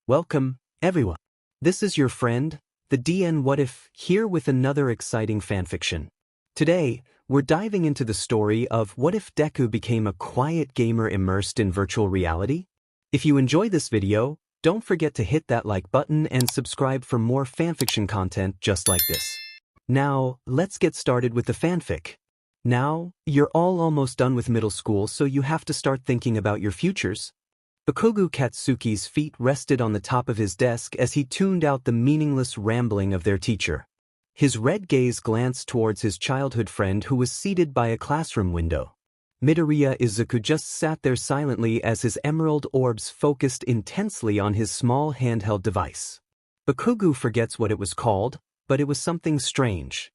Welcome, everyone. This is your friend, the DN What If, here with another exciting fanfiction. Today, we're diving into the story of what if Deku became a quiet gamer immersed in virtual reality? If you enjoy this video, don't forget to hit that like button and subscribe for more fanfiction content just like this. Now, let's get started with the fanfic. Now, you're all almost done with middle school, so you have to start thinking about your futures. Bakugou Katsuki's feet rested on the top of his desk as he tuned out the meaningless rambling of their teacher. His red gaze glanced towards his childhood friend who was seated by a classroom window. Midoriya Izuku just sat there silently as his emerald orbs focused intensely on his small handheld device. Bakugou forgets what it was called, but it was something strange.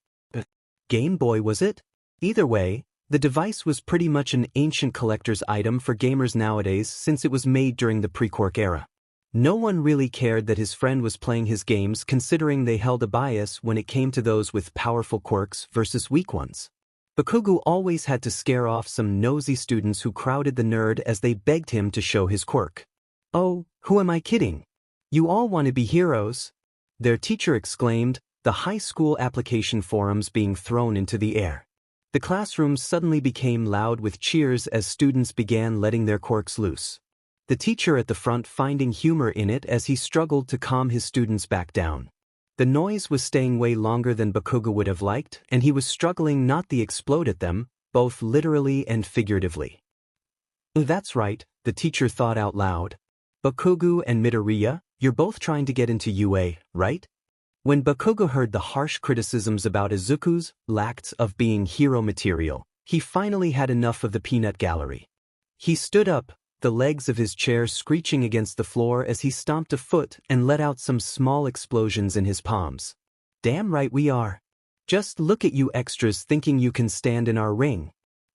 Game Boy, was it? Either way, the device was pretty much an ancient collector's item for gamers nowadays since it was made during the pre-Quirk era. No one really cared that his friend was playing his games, considering they held a bias when it came to those with powerful quirks versus weak ones. Bakugou always had to scare off some nosy students who crowded the nerd as they begged him to show his quirk. "Oh, who am I kidding? You all want to be heroes," their teacher exclaimed, the high school application forums being thrown into the air. The classroom suddenly became loud with cheers as students began letting their quirks loose. The teacher at the front finding humor in it as he struggled to calm his students back down. The noise was staying way longer than Bakugou would have liked, and he was struggling not to explode at them, both literally and figuratively. "That's right," the teacher thought out loud. "Bakugou and Midoriya, you're both trying to get into UA, right?" When Bakugou heard the harsh criticisms about Izuku's lack of being hero material, he finally had enough of the peanut gallery. He stood up, the legs of his chair screeching against the floor as he stomped a foot and let out some small explosions in his palms. "Damn right we are. Just look at you extras thinking you can stand in our ring.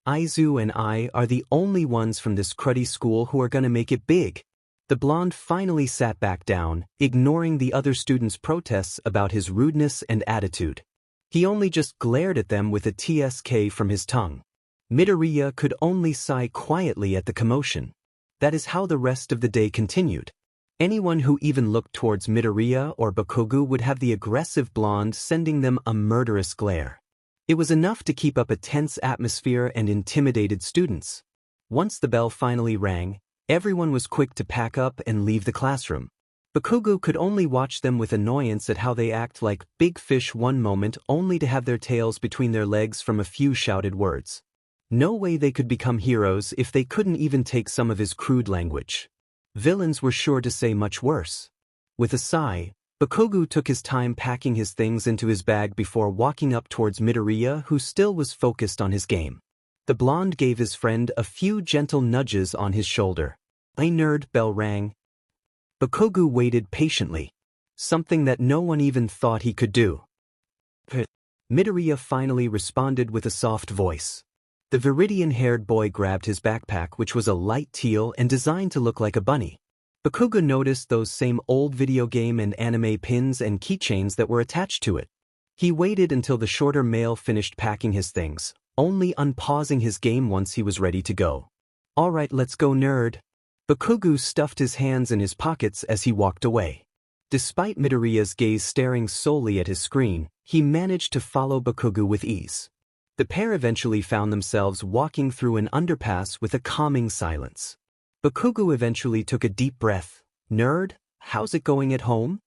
Izu and I are the only ones from this cruddy school who are gonna make it big." The blonde finally sat back down, ignoring the other students' protests about his rudeness and attitude. He only just glared at them with a TSK from his tongue. Midoriya could only sigh quietly at the commotion. That is how the rest of the day continued. Anyone who even looked towards Midoriya or Bakugou would have the aggressive blonde sending them a murderous glare. It was enough to keep up a tense atmosphere and intimidated students. Once the bell finally rang, everyone was quick to pack up and leave the classroom. Bakugou could only watch them with annoyance at how they act like big fish one moment only to have their tails between their legs from a few shouted words. No way they could become heroes if they couldn't even take some of his crude language. Villains were sure to say much worse. With a sigh, Bakugou took his time packing his things into his bag before walking up towards Midoriya, who still was focused on his game. The blonde gave his friend a few gentle nudges on his shoulder. "Hey nerd," bell rang. Bakugou waited patiently, something that no one even thought he could do. Midoriya finally responded with a soft voice. The Viridian-haired boy grabbed his backpack, which was a light teal and designed to look like a bunny. Bakugou noticed those same old video game and anime pins and keychains that were attached to it. He waited until the shorter male finished packing his things, only unpausing his game once he was ready to go. "All right, let's go, nerd." Bakugou stuffed his hands in his pockets as he walked away. Despite Midoriya's gaze staring solely at his screen, he managed to follow Bakugou with ease. The pair eventually found themselves walking through an underpass with a calming silence. Bakugou eventually took a deep breath. "Nerd, how's it going at home?"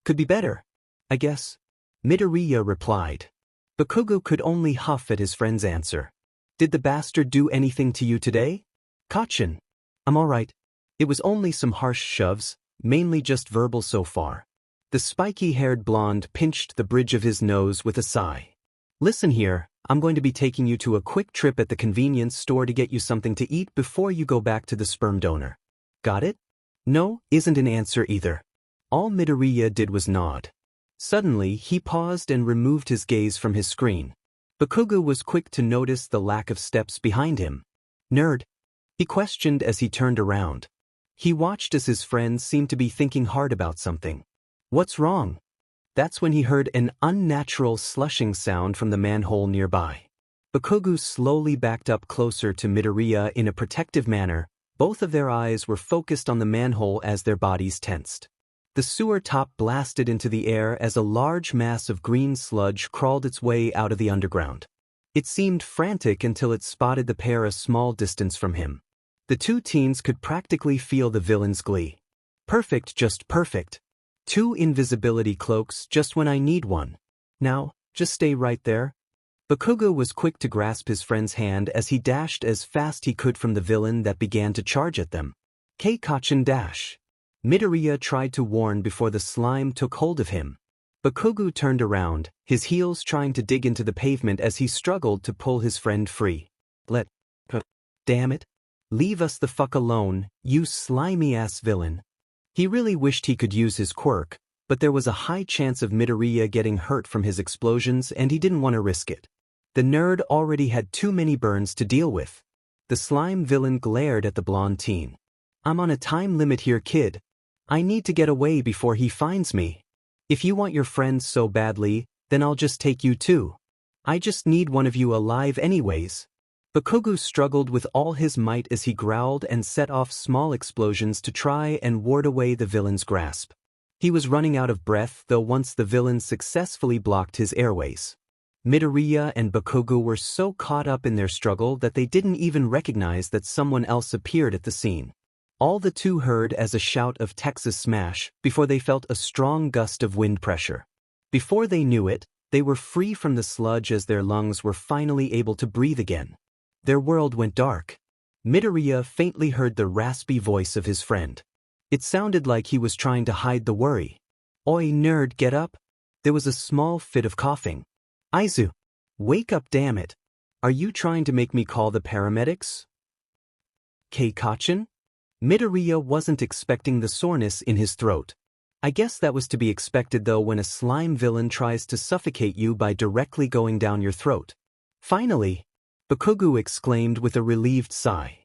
"Could be better, I guess," Midoriya replied. Bakugou could only huff at his friend's answer. "Did the bastard do anything to you today?" "Caution. I'm alright. It was only some harsh shoves, mainly just verbal so far." The spiky-haired blonde pinched the bridge of his nose with a sigh. "Listen here, I'm going to be taking you to a quick trip at the convenience store to get you something to eat before you go back to the sperm donor. Got it?" "No" isn't an answer either. All Midoriya did was nod. Suddenly, he paused and removed his gaze from his screen. Bakugou was quick to notice the lack of steps behind him. "Nerd?" he questioned as he turned around. He watched as his friend seemed to be thinking hard about something. "What's wrong?" That's when he heard an unnatural slushing sound from the manhole nearby. Bakugou slowly backed up closer to Midoriya in a protective manner, Both of their eyes were focused on the manhole as their bodies tensed. The sewer top blasted into the air as a large mass of green sludge crawled its way out of the underground. It seemed frantic until it spotted the pair a small distance from him. The two teens could practically feel the villain's glee. Perfect, just perfect. 2 invisibility cloaks just when I need one. Now, just stay right there. Bakugou was quick to grasp his friend's hand as he dashed as fast he could from the villain that began to charge at them. Keikachin dash. Midoriya tried to warn before the slime took hold of him. Bakugou turned around, his heels trying to dig into the pavement as he struggled to pull his friend free. Damn it. Leave us the fuck alone, you slimy-ass villain. He really wished he could use his quirk, but there was a high chance of Midoriya getting hurt from his explosions and he didn't want to risk it. The nerd already had too many burns to deal with. The slime villain glared at the blonde teen. I'm on a time limit here, kid. I need to get away before he finds me. If you want your friends so badly, then I'll just take you too. I just need one of you alive anyways. Bakugou struggled with all his might as he growled and set off small explosions to try and ward away the villain's grasp. He was running out of breath though once the villain successfully blocked his airways. Midoriya and Bakugou were so caught up in their struggle that they didn't even recognize that someone else appeared at the scene. All the two heard as a shout of Texas smash before they felt a strong gust of wind pressure. Before they knew it, they were free from the sludge as their lungs were finally able to breathe again. Their world went dark. Midoriya faintly heard the raspy voice of his friend. It sounded like he was trying to hide the worry. Oi nerd, get up. There was a small fit of coughing. Izu, wake up, damn it. Are you trying to make me call the paramedics? Keikachin? Midoriya wasn't expecting the soreness in his throat. I guess that was to be expected though when a slime villain tries to suffocate you by directly going down your throat. Finally, Bakugou exclaimed with a relieved sigh.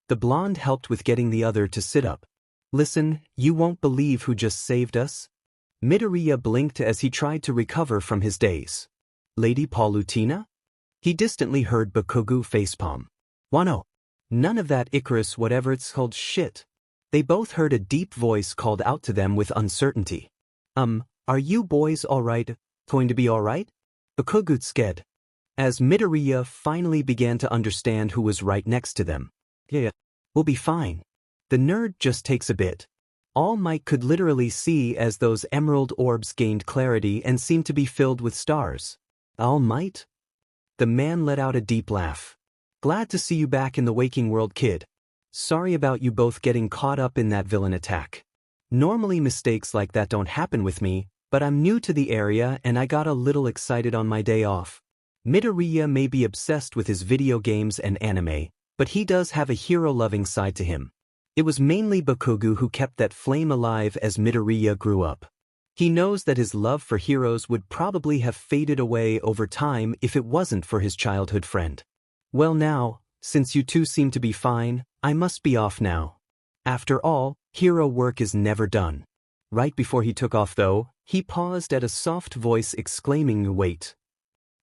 The blonde helped with getting the other to sit up. Listen, you won't believe who just saved us. Midoriya blinked as he tried to recover from his daze. Lady Paulutina? He distantly heard Bakugou facepalm. Wano. None of that Icarus whatever it's called shit. They both heard a deep voice called out to them with uncertainty. Are you boys alright? Going to be alright? Bakugou sked. As Midoriya finally began to understand who was right next to them. Yeah, we'll be fine. The nerd just takes a bit. All Might could literally see as those emerald orbs gained clarity and seemed to be filled with stars. All Might? The man let out a deep laugh. Glad to see you back in the waking world, kid. Sorry about you both getting caught up in that villain attack. Normally mistakes like that don't happen with me, but I'm new to the area and I got a little excited on my day off. Midoriya may be obsessed with his video games and anime, but he does have a hero-loving side to him. It was mainly Bakugou who kept that flame alive as Midoriya grew up. He knows that his love for heroes would probably have faded away over time if it wasn't for his childhood friend. Well now, since you two seem to be fine, I must be off now. After all, hero work is never done. Right before he took off though, he paused at a soft voice exclaiming, "Wait."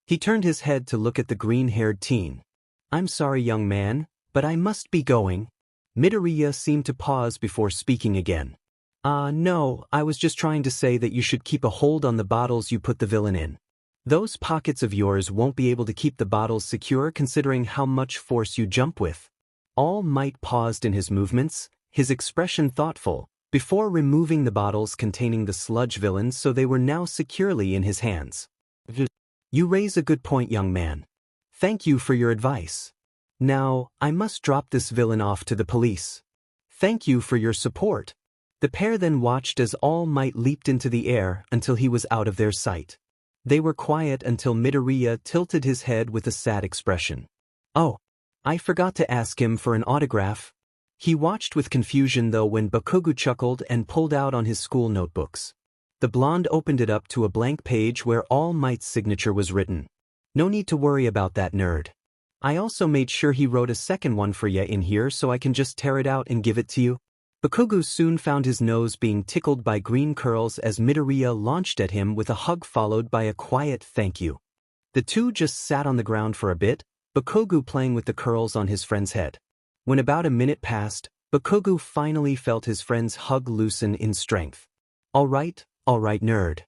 He turned his head to look at the green-haired teen. I'm sorry, young man, but I must be going. Midoriya seemed to pause before speaking again. No, I was just trying to say that you should keep a hold on the bottles you put the villain in. Those pockets of yours won't be able to keep the bottles secure considering how much force you jump with. All Might paused in his movements, his expression thoughtful, before removing the bottles containing the sludge villain so they were now securely in his hands. You raise a good point, young man. Thank you for your advice. Now, I must drop this villain off to the police. Thank you for your support. The pair then watched as All Might leaped into the air until he was out of their sight. They were quiet until Midoriya tilted his head with a sad expression. Oh, I forgot to ask him for an autograph. He watched with confusion though when Bakugou chuckled and pulled out on his school notebooks. The blonde opened it up to a blank page where All Might's signature was written. No need to worry about that, nerd. I also made sure he wrote a second one for ya in here so I can just tear it out and give it to you. Bakugou soon found his nose being tickled by green curls as Midoriya launched at him with a hug followed by a quiet thank you. The two just sat on the ground for a bit, Bakugou playing with the curls on his friend's head. When about a minute passed, Bakugou finally felt his friend's hug loosen in strength. All right, nerd.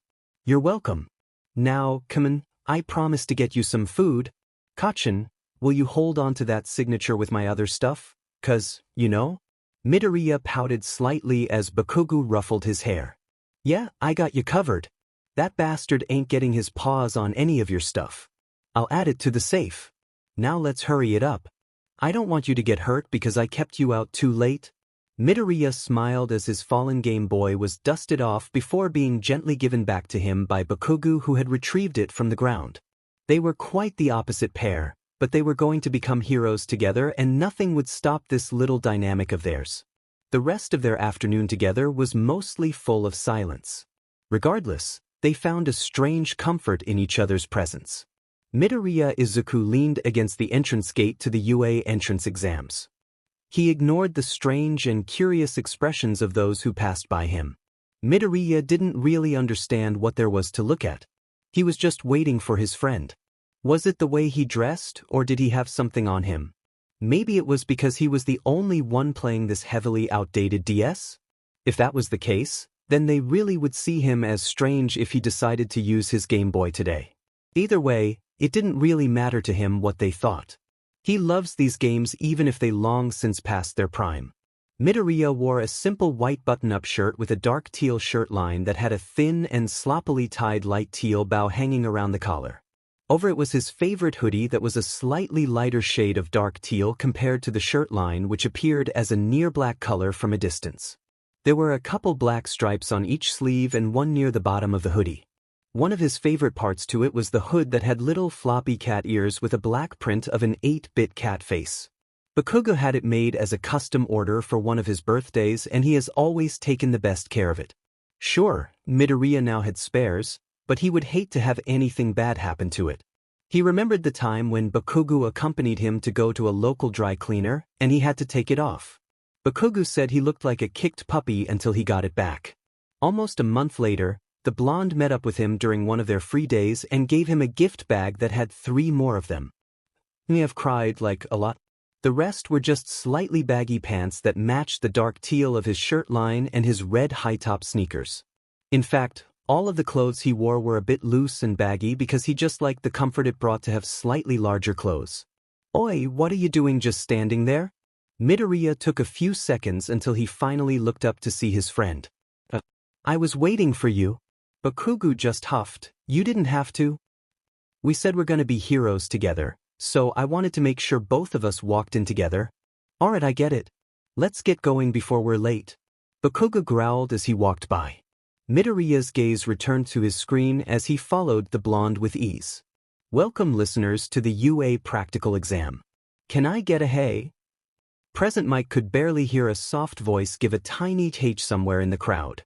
You're welcome. Now, come on, I promise to get you some food. Kachin, will you hold on to that signature with my other stuff? 'Cause, you know? Midoriya pouted slightly as Bakugou ruffled his hair. Yeah, I got you covered. That bastard ain't getting his paws on any of your stuff. I'll add it to the safe. Now let's hurry it up. I don't want you to get hurt because I kept you out too late. Midoriya smiled as his fallen Game Boy was dusted off before being gently given back to him by Bakugou, who had retrieved it from the ground. They were quite the opposite pair, but they were going to become heroes together and nothing would stop this little dynamic of theirs. The rest of their afternoon together was mostly full of silence. Regardless, they found a strange comfort in each other's presence. Midoriya Izuku leaned against the entrance gate to the UA entrance exams. He ignored the strange and curious expressions of those who passed by him. Midoriya didn't really understand what there was to look at. He was just waiting for his friend. Was it the way he dressed, or did he have something on him? Maybe it was because he was the only one playing this heavily outdated DS? If that was the case, then they really would see him as strange if he decided to use his Game Boy today. Either way, it didn't really matter to him what they thought. He loves these games even if they long since passed their prime. Midoriya wore a simple white button-up shirt with a dark teal shirt line that had a thin and sloppily tied light teal bow hanging around the collar. Over it was his favorite hoodie that was a slightly lighter shade of dark teal compared to the shirt line, which appeared as a near black color from a distance. There were a couple black stripes on each sleeve and one near the bottom of the hoodie. One of his favorite parts to it was the hood that had little floppy cat ears with a black print of an 8-bit cat face. Bakugou had it made as a custom order for one of his birthdays and he has always taken the best care of it. Sure, Midoriya now had spares, but he would hate to have anything bad happen to it. He remembered the time when Bakugou accompanied him to go to a local dry cleaner and he had to take it off. Bakugou said he looked like a kicked puppy until he got it back. Almost a month later, the blonde met up with him during one of their free days and gave him a gift bag that had 3 more of them. He have cried like a lot. The rest were just slightly baggy pants that matched the dark teal of his shirt line and his red high-top sneakers. In fact, all of the clothes he wore were a bit loose and baggy because he just liked the comfort it brought to have slightly larger clothes. Oi, what are you doing just standing there? Midoriya took a few seconds until he finally looked up to see his friend. I was waiting for you. Bakugou just huffed. You didn't have to. We said we're gonna be heroes together, so I wanted to make sure both of us walked in together. Alright, I get it. Let's get going before we're late. Bakugou growled as he walked by. Midoriya's gaze returned to his screen as he followed the blonde with ease. Welcome listeners to the UA practical exam. Can I get a hey? Present Mike could barely hear a soft voice give a tiny h somewhere in the crowd.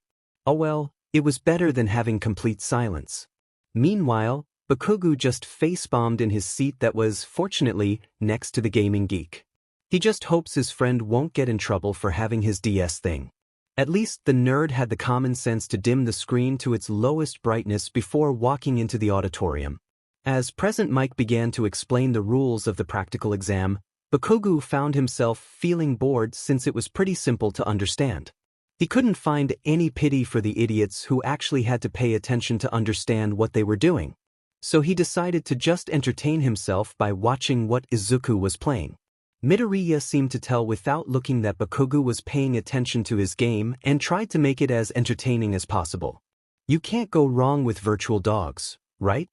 Oh well, it was better than having complete silence. Meanwhile, Bakugou just face-bombed in his seat that was, fortunately, next to the gaming geek. He just hopes his friend won't get in trouble for having his DS thing. At least the nerd had the common sense to dim the screen to its lowest brightness before walking into the auditorium. As Present Mike began to explain the rules of the practical exam, Bakugou found himself feeling bored since it was pretty simple to understand. He couldn't find any pity for the idiots who actually had to pay attention to understand what they were doing. So he decided to just entertain himself by watching what Izuku was playing. Midoriya seemed to tell without looking that Bakugou was paying attention to his game and tried to make it as entertaining as possible. You can't go wrong with virtual dogs, right?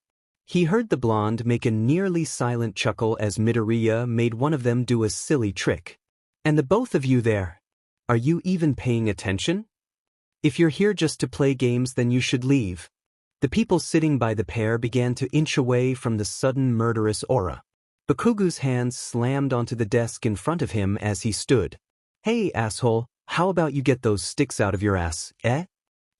He heard the blonde make a nearly silent chuckle as Midoriya made one of them do a silly trick. And the both of you there. Are you even paying attention? If you're here just to play games, then you should leave. The people sitting by the pair began to inch away from the sudden murderous aura. Bakugou's hands slammed onto the desk in front of him as he stood. Hey, asshole, how about you get those sticks out of your ass, eh?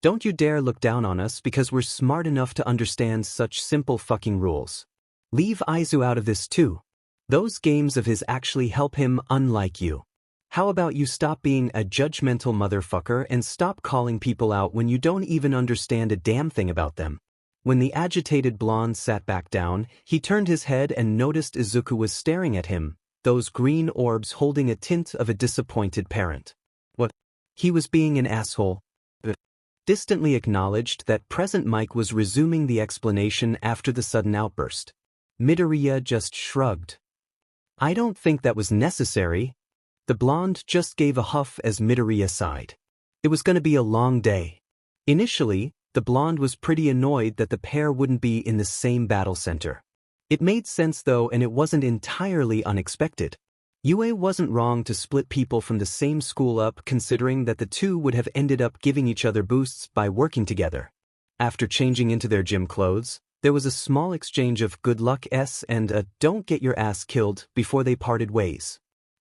Don't you dare look down on us because we're smart enough to understand such simple fucking rules. Leave Aizu out of this too. Those games of his actually help him, unlike you. How about you stop being a judgmental motherfucker and stop calling people out when you don't even understand a damn thing about them? When the agitated blonde sat back down, he turned his head and noticed Izuku was staring at him, those green orbs holding a tint of a disappointed parent. What? He was being an asshole. Distantly acknowledged that present Mike was resuming the explanation after the sudden outburst. Midoriya just shrugged. I don't think that was necessary. The blonde just gave a huff as Midoriya sighed. It was going to be a long day. Initially, the blonde was pretty annoyed that the pair wouldn't be in the same battle center. It made sense though, and it wasn't entirely unexpected. Yue wasn't wrong to split people from the same school up, considering that the two would have ended up giving each other boosts by working together. After changing into their gym clothes, there was a small exchange of good luck and a don't get your ass killed before they parted ways.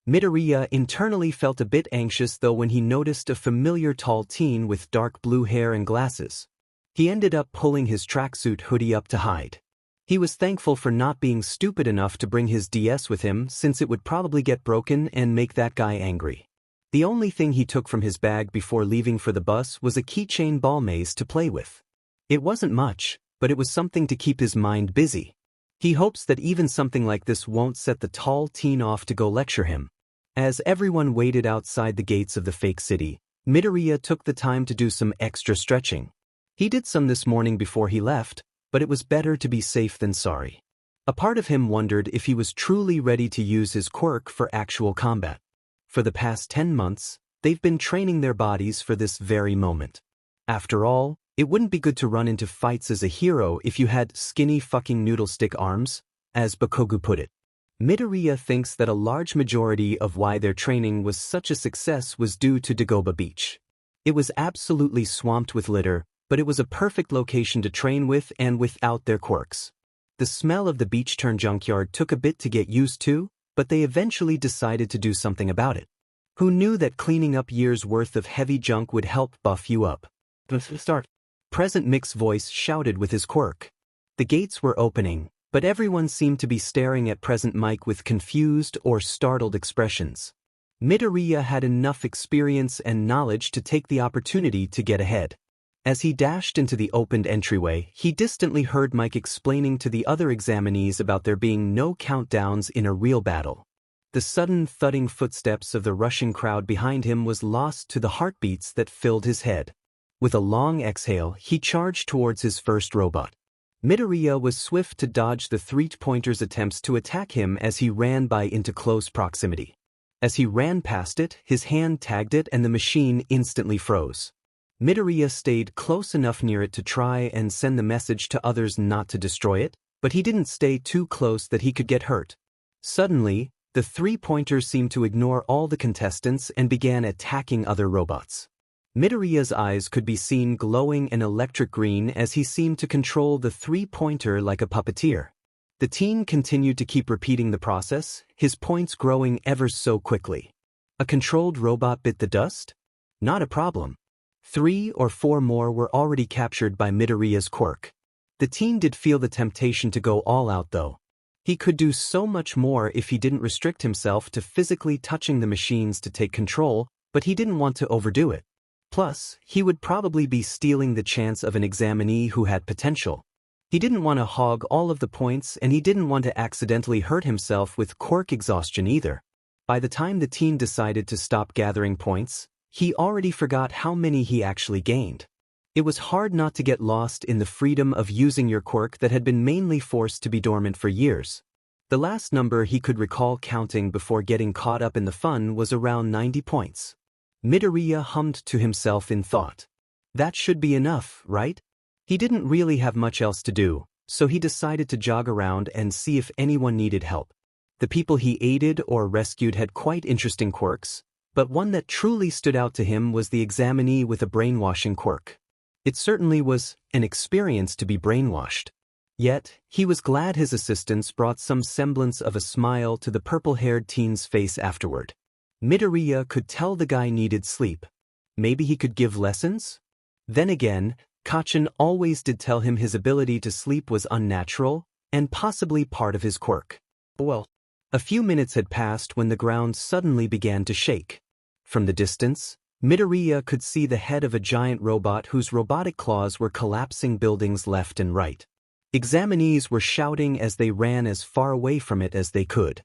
Midoriya internally felt a bit anxious though when he noticed a familiar tall teen with dark blue hair and glasses. He ended up pulling his tracksuit hoodie up to hide. He was thankful for not being stupid enough to bring his DS with him, since it would probably get broken and make that guy angry. The only thing he took from his bag before leaving for the bus was a keychain ball maze to play with. It wasn't much, but it was something to keep his mind busy. He hopes that even something like this won't set the tall teen off to go lecture him. As everyone waited outside the gates of the fake city, Midoriya took the time to do some extra stretching. He did some this morning before he left, but it was better to be safe than sorry. A part of him wondered if he was truly ready to use his quirk for actual combat. For the past 10 months, they've been training their bodies for this very moment. After all, it wouldn't be good to run into fights as a hero if you had skinny fucking noodle stick arms, as Bakugou put it. Midoriya thinks that a large majority of why their training was such a success was due to Dagobah Beach. It was absolutely swamped with litter, but it was a perfect location to train with and without their quirks. The smell of the beach-turned junkyard took a bit to get used to, but they eventually decided to do something about it. Who knew that cleaning up years' worth of heavy junk would help buff you up? Start. Present Mick's voice shouted with his quirk. The gates were opening, but everyone seemed to be staring at present Mike with confused or startled expressions. Midoriya had enough experience and knowledge to take the opportunity to get ahead. As he dashed into the opened entryway, he distantly heard Mike explaining to the other examinees about there being no countdowns in a real battle. The sudden thudding footsteps of the rushing crowd behind him was lost to the heartbeats that filled his head. With a long exhale, he charged towards his first robot. Midoriya was swift to dodge the three-pointer's attempts to attack him as he ran by into close proximity. As he ran past it, his hand tagged it and the machine instantly froze. Midoriya stayed close enough near it to try and send the message to others not to destroy it, but he didn't stay too close that he could get hurt. Suddenly, the three-pointer seemed to ignore all the contestants and began attacking other robots. Midoriya's eyes could be seen glowing an electric green as he seemed to control the three-pointer like a puppeteer. The teen continued to keep repeating the process, his points growing ever so quickly. A controlled robot bit the dust? Not a problem. 3 or 4 more were already captured by Midoriya's quirk. The teen did feel the temptation to go all out though. He could do so much more if he didn't restrict himself to physically touching the machines to take control, but he didn't want to overdo it. Plus, he would probably be stealing the chance of an examinee who had potential. He didn't want to hog all of the points, and he didn't want to accidentally hurt himself with quirk exhaustion either. By the time the teen decided to stop gathering points, he already forgot how many he actually gained. It was hard not to get lost in the freedom of using your quirk that had been mainly forced to be dormant for years. The last number he could recall counting before getting caught up in the fun was around 90 points. Midoriya hummed to himself in thought. That should be enough, right? He didn't really have much else to do, so he decided to jog around and see if anyone needed help. The people he aided or rescued had quite interesting quirks, but one that truly stood out to him was the examinee with a brainwashing quirk. It certainly was an experience to be brainwashed. Yet, he was glad his assistance brought some semblance of a smile to the purple-haired teen's face afterward. Midoriya could tell the guy needed sleep. Maybe he could give lessons? Then again, Kachin always did tell him his ability to sleep was unnatural, and possibly part of his quirk. Well, a few minutes had passed when the ground suddenly began to shake. From the distance, Midoriya could see the head of a giant robot whose robotic claws were collapsing buildings left and right. Examinees were shouting as they ran as far away from it as they could.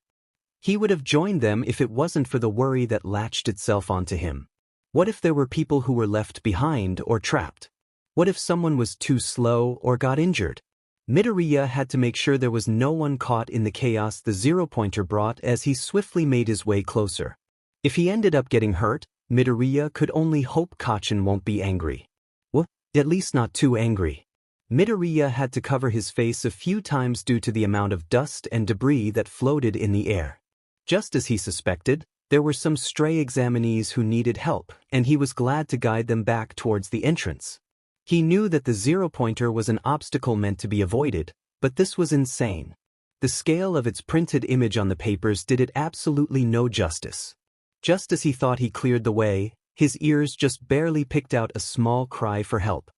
He would have joined them if it wasn't for the worry that latched itself onto him. What if there were people who were left behind or trapped? What if someone was too slow or got injured? Midoriya had to make sure there was no one caught in the chaos the zero-pointer brought as he swiftly made his way closer. If he ended up getting hurt, Midoriya could only hope Kacchan won't be angry. Well, at least not too angry. Midoriya had to cover his face a few times due to the amount of dust and debris that floated in the air. Just as he suspected, there were some stray examinees who needed help, and he was glad to guide them back towards the entrance. He knew that the zero-pointer was an obstacle meant to be avoided, but this was insane. The scale of its printed image on the papers did it absolutely no justice. Just as he thought he cleared the way, his ears just barely picked out a small cry for help.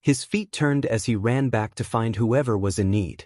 His feet turned as he ran back to find whoever was in need.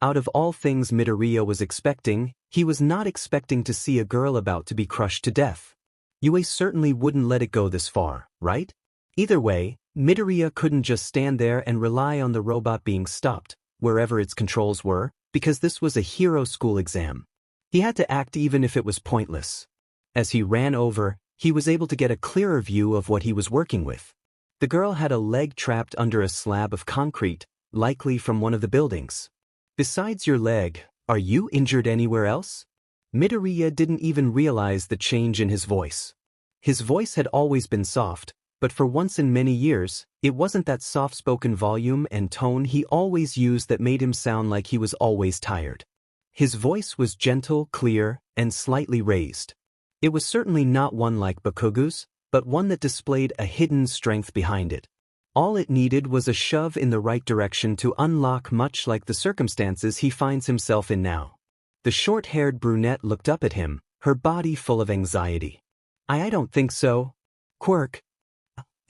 Out of all things Midoriya was expecting, he was not expecting to see a girl about to be crushed to death. Yue certainly wouldn't let it go this far, right? Either way, Midoriya couldn't just stand there and rely on the robot being stopped, wherever its controls were, because this was a hero school exam. He had to act even if it was pointless. As he ran over, he was able to get a clearer view of what he was working with. The girl had a leg trapped under a slab of concrete, likely from one of the buildings. Besides your leg, are you injured anywhere else? Midoriya didn't even realize the change in his voice. His voice had always been soft, but for once in many years, it wasn't that soft-spoken volume and tone he always used that made him sound like he was always tired. His voice was gentle, clear, and slightly raised. It was certainly not one like Bakugou's, but one that displayed a hidden strength behind it. All it needed was a shove in the right direction to unlock, much like the circumstances he finds himself in now. The short-haired brunette looked up at him, her body full of anxiety. I don't think so. Quirk.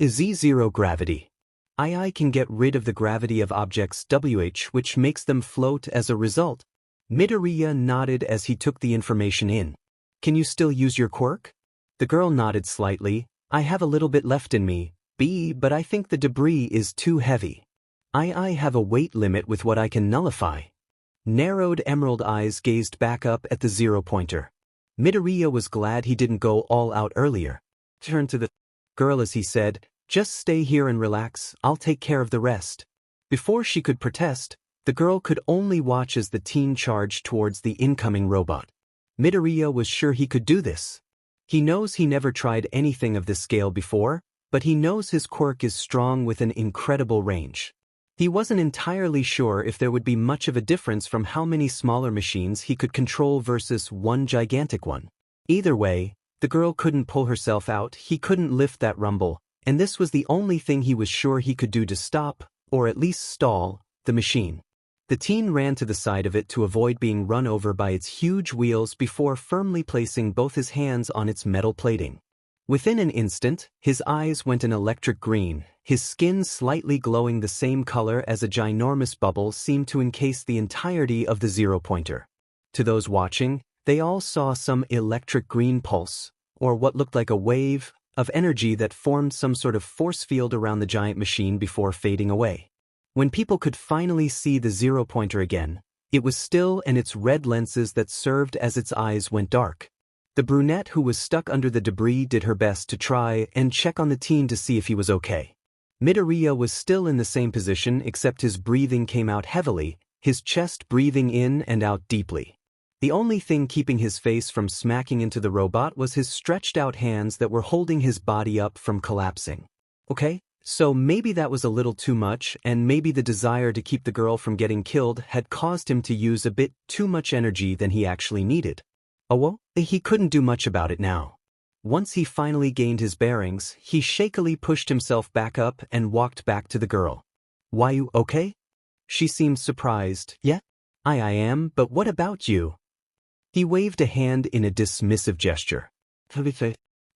Z0 gravity. I can get rid of the gravity of objects WH, which makes them float as a result. Midoriya nodded as he took the information in. Can you still use your quirk? The girl nodded slightly. I have a little bit left in me, but I think the debris is too heavy. I have a weight limit with what I can nullify. Narrowed emerald eyes gazed back up at the zero-pointer. Midoriya was glad he didn't go all out earlier. Turned to the girl as he said, just stay here and relax, I'll take care of the rest. Before she could protest, the girl could only watch as the teen charged towards the incoming robot. Midoriya was sure he could do this. He knows he never tried anything of this scale before, but he knows his quirk is strong with an incredible range. He wasn't entirely sure if there would be much of a difference from how many smaller machines he could control versus one gigantic one. Either way, the girl couldn't pull herself out, he couldn't lift that rumble, and this was the only thing he was sure he could do to stop, or at least stall, the machine. The teen ran to the side of it to avoid being run over by its huge wheels before firmly placing both his hands on its metal plating. Within an instant, his eyes went an electric green, his skin slightly glowing the same color as a ginormous bubble seemed to encase the entirety of the zero-pointer. To those watching, they all saw some electric green pulse, or what looked like a wave, of energy that formed some sort of force field around the giant machine before fading away. When people could finally see the zero-pointer again, it was still and its red lenses that served as its eyes went dark. The brunette who was stuck under the debris did her best to try and check on the teen to see if he was okay. Midoriya was still in the same position except his breathing came out heavily, his chest breathing in and out deeply. The only thing keeping his face from smacking into the robot was his stretched out hands that were holding his body up from collapsing. Okay, so maybe that was a little too much, and maybe the desire to keep the girl from getting killed had caused him to use a bit too much energy than he actually needed. Oh well, he couldn't do much about it now. Once he finally gained his bearings, he shakily pushed himself back up and walked back to the girl. Why, you okay? She seemed surprised. Yeah? I am, but what about you? He waved a hand in a dismissive gesture.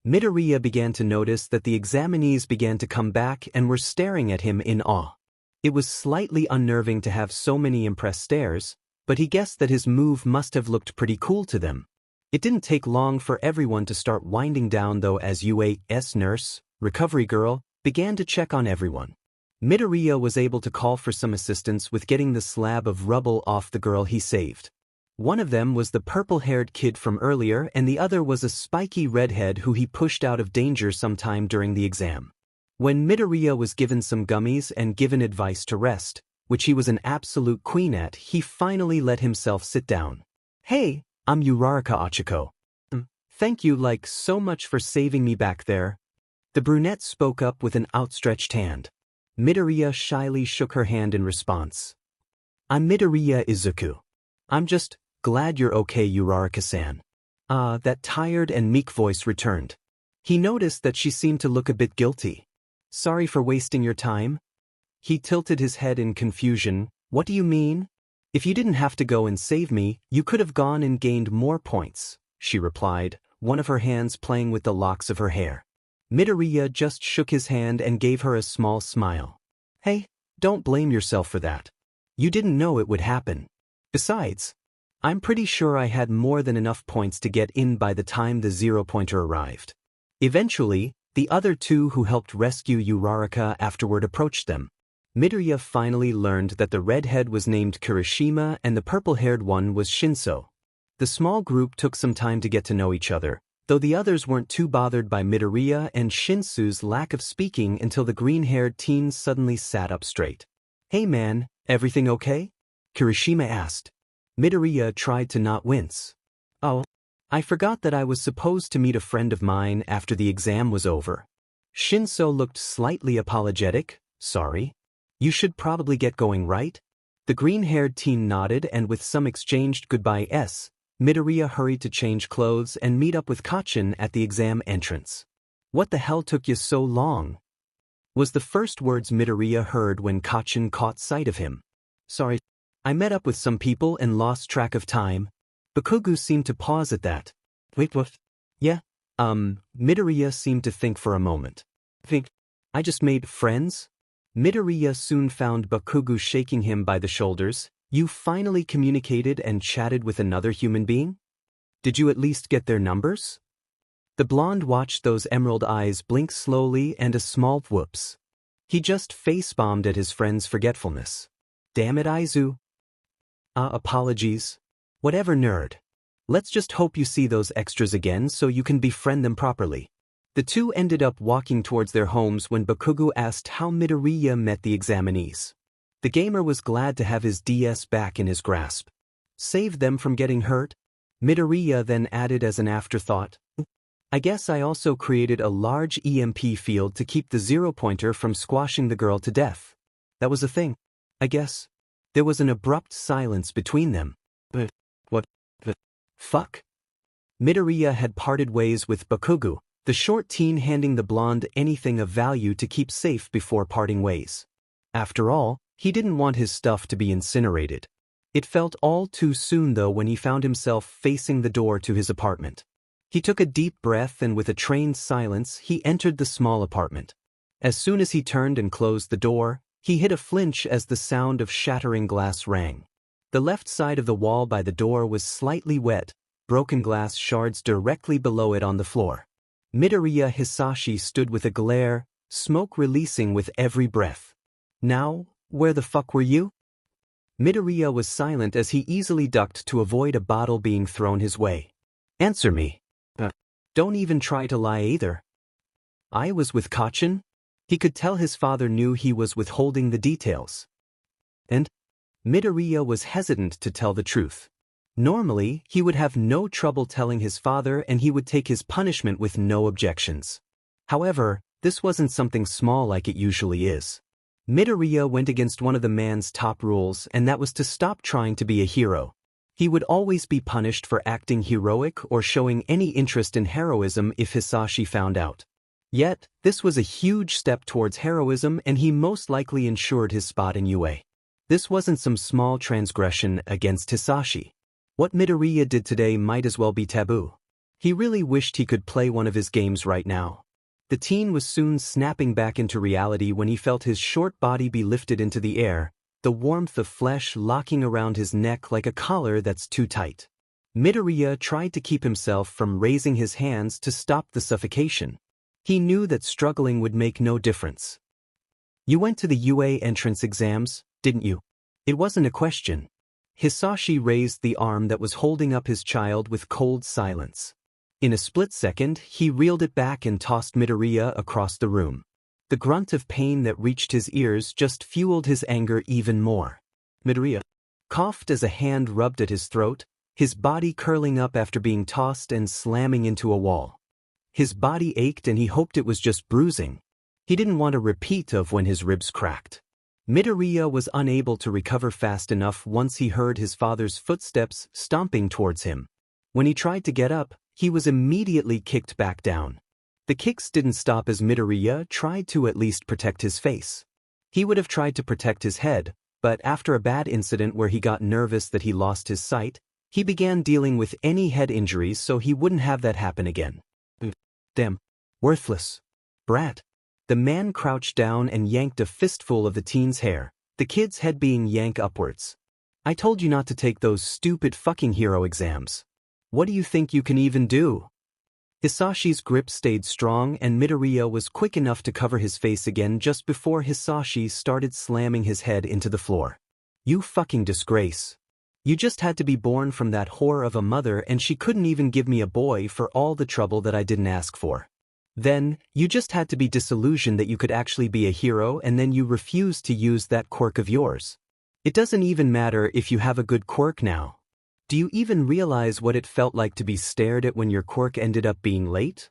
Midoriya began to notice that the examinees began to come back and were staring at him in awe. It was slightly unnerving to have so many impressed stares, but he guessed that his move must have looked pretty cool to them. It didn't take long for everyone to start winding down though as UA's nurse, recovery girl, began to check on everyone. Midoriya was able to call for some assistance with getting the slab of rubble off the girl he saved. One of them was the purple-haired kid from earlier and the other was a spiky redhead who he pushed out of danger sometime during the exam. When Midoriya was given some gummies and given advice to rest, which he was an absolute queen at, he finally let himself sit down. "Hey, I'm Uraraka Ochiko. Thank you so much for saving me back there." The brunette spoke up with an outstretched hand. Midoriya shyly shook her hand in response. "I'm Midoriya Izuku. I'm just glad you're okay, Uraraka-san." That tired and meek voice returned. He noticed that she seemed to look a bit guilty. "Sorry for wasting your time?" He tilted his head in confusion. "What do you mean?" "If you didn't have to go and save me, you could have gone and gained more points," she replied, one of her hands playing with the locks of her hair. Midoriya just shook his hand and gave her a small smile. "Hey, don't blame yourself for that. You didn't know it would happen. Besides, I'm pretty sure I had more than enough points to get in by the time the 0-pointer arrived." Eventually, the other two who helped rescue Uraraka afterward approached them. Midoriya finally learned that the redhead was named Kirishima and the purple-haired one was Shinso. The small group took some time to get to know each other, though the others weren't too bothered by Midoriya and Shinsu's lack of speaking until the green-haired teen suddenly sat up straight. "Hey man, everything okay?" Kirishima asked. Midoriya tried to not wince. "Oh, I forgot that I was supposed to meet a friend of mine after the exam was over." Shinso looked slightly apologetic. "Sorry. You should probably get going, right?" The green-haired teen nodded and with some exchanged goodbyes, Midoriya hurried to change clothes and meet up with Kacchin at the exam entrance. "What the hell took you so long?" was the first words Midoriya heard when Kacchin caught sight of him. "Sorry, I met up with some people and lost track of time." Bakugou seemed to pause at that. "Wait, what?" "Yeah, Midoriya seemed to think for a moment. "Think I just made friends?" Midoriya soon found Bakugou shaking him by the shoulders. "You finally communicated and chatted with another human being? Did you at least get their numbers?" The blonde watched those emerald eyes blink slowly and a small whoops. He just face-bombed at his friend's forgetfulness. "Damn it, Aizu." Apologies. Whatever, nerd. Let's just hope you see those extras again so you can befriend them properly." The two ended up walking towards their homes when Bakugou asked how Midoriya met the examinees. The gamer was glad to have his DS back in his grasp. "Saved them from getting hurt?" Midoriya then added as an afterthought. "I guess I also created a large EMP field to keep the 0-pointer from squashing the girl to death. That was a thing, I guess." There was an abrupt silence between them. "But what the fuck?" Midoriya had parted ways with Bakugou, the short teen handing the blonde anything of value to keep safe before parting ways. After all, he didn't want his stuff to be incinerated. It felt all too soon though when he found himself facing the door to his apartment. He took a deep breath and with a trained silence he entered the small apartment. As soon as he turned and closed the door, he hit a flinch as the sound of shattering glass rang. The left side of the wall by the door was slightly wet, broken glass shards directly below it on the floor. Midoriya Hisashi stood with a glare, smoke releasing with every breath. "Now, where the fuck were you?" Midoriya was silent as he easily ducked to avoid a bottle being thrown his way. "Answer me." Don't even try to lie either." "I was with Kacchin?" He could tell his father knew he was withholding the details. And Midoriya was hesitant to tell the truth. Normally, he would have no trouble telling his father and he would take his punishment with no objections. However, this wasn't something small like it usually is. Midoriya went against one of the man's top rules, and that was to stop trying to be a hero. He would always be punished for acting heroic or showing any interest in heroism if Hisashi found out. Yet, this was a huge step towards heroism and he most likely ensured his spot in UA. This wasn't some small transgression against Hisashi. What Midoriya did today might as well be taboo. He really wished he could play one of his games right now. The teen was soon snapping back into reality when he felt his short body be lifted into the air, the warmth of flesh locking around his neck like a collar that's too tight. Midoriya tried to keep himself from raising his hands to stop the suffocation. He knew that struggling would make no difference. "You went to the UA entrance exams, didn't you?" It wasn't a question. Hisashi raised the arm that was holding up his child with cold silence. In a split second, he reeled it back and tossed Midoriya across the room. The grunt of pain that reached his ears just fueled his anger even more. Midoriya coughed as a hand rubbed at his throat, his body curling up after being tossed and slamming into a wall. His body ached and he hoped it was just bruising. He didn't want a repeat of when his ribs cracked. Midoriya was unable to recover fast enough once he heard his father's footsteps stomping towards him. When he tried to get up, he was immediately kicked back down. The kicks didn't stop as Midoriya tried to at least protect his face. He would have tried to protect his head, but after a bad incident where he got nervous that he lost his sight, he began dealing with any head injuries so he wouldn't have that happen again. Damn. Worthless. Brat. The man crouched down and yanked a fistful of the teen's hair, the kid's head being yanked upwards. I told you not to take those stupid fucking hero exams. What do you think you can even do? Hisashi's grip stayed strong and Midoriya was quick enough to cover his face again just before Hisashi started slamming his head into the floor. You fucking disgrace. You just had to be born from that whore of a mother and she couldn't even give me a boy for all the trouble that I didn't ask for. Then, you just had to be disillusioned that you could actually be a hero and then you refused to use that quirk of yours. It doesn't even matter if you have a good quirk now. Do you even realize what it felt like to be stared at when your quirk ended up being late?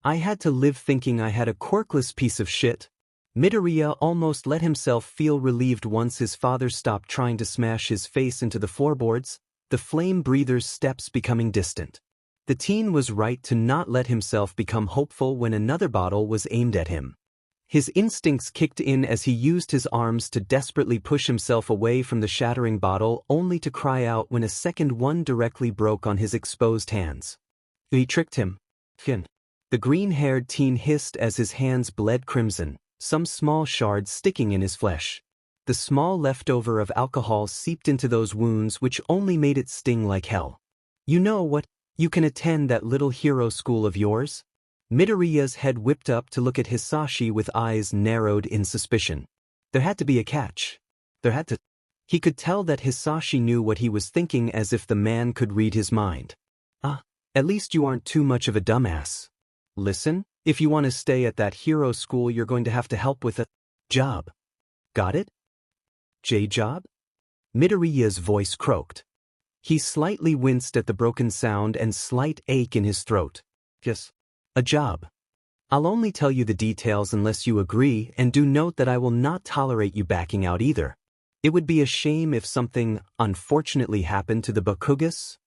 I had to live thinking I had a quirkless piece of shit. Midoriya almost let himself feel relieved once his father stopped trying to smash his face into the floorboards, the flame breather's steps becoming distant. The teen was right to not let himself become hopeful when another bottle was aimed at him. His instincts kicked in as he used his arms to desperately push himself away from the shattering bottle only to cry out when a second one directly broke on his exposed hands. He tricked him. Fin. The green-haired teen hissed as his hands bled crimson, some small shards sticking in his flesh. The small leftover of alcohol seeped into those wounds which only made it sting like hell. You know what? You can attend that little hero school of yours? Midoriya's head whipped up to look at Hisashi with eyes narrowed in suspicion. There had to be a catch. He could tell that Hisashi knew what he was thinking as if the man could read his mind. At least you aren't too much of a dumbass. Listen, if you want to stay at that hero school you're going to have to help with a job. Got it? J-job? Midoriya's voice croaked. He slightly winced at the broken sound and slight ache in his throat. Yes. A job. I'll only tell you the details unless you agree, and do note that I will not tolerate you backing out either. It would be a shame if something unfortunately happened to the Bakugous.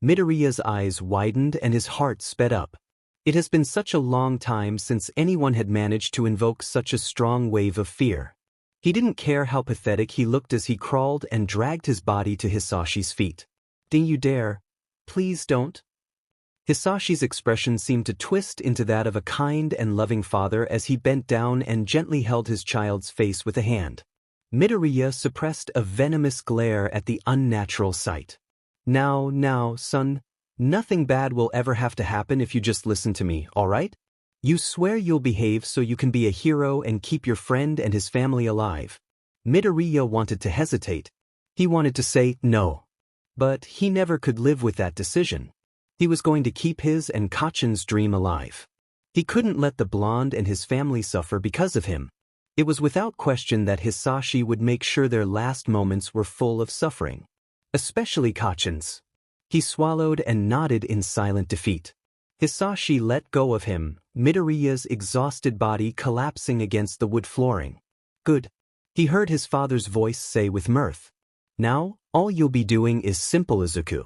Midoriya's eyes widened and his heart sped up. It has been such a long time since anyone had managed to invoke such a strong wave of fear. He didn't care how pathetic he looked as he crawled and dragged his body to Hisashi's feet. Don't you dare. Please don't. Hisashi's expression seemed to twist into that of a kind and loving father as he bent down and gently held his child's face with a hand. Midoriya suppressed a venomous glare at the unnatural sight. Now, son, nothing bad will ever have to happen if you just listen to me, all right? You swear you'll behave so you can be a hero and keep your friend and his family alive. Midoriya wanted to hesitate. He wanted to say no. But he never could live with that decision. He was going to keep his and Kachin's dream alive. He couldn't let the blonde and his family suffer because of him. It was without question that Hisashi would make sure their last moments were full of suffering. Especially Kachin's. He swallowed and nodded in silent defeat. Hisashi let go of him, Midoriya's exhausted body collapsing against the wood flooring. Good. He heard his father's voice say with mirth. Now, all you'll be doing is simple, Izuku.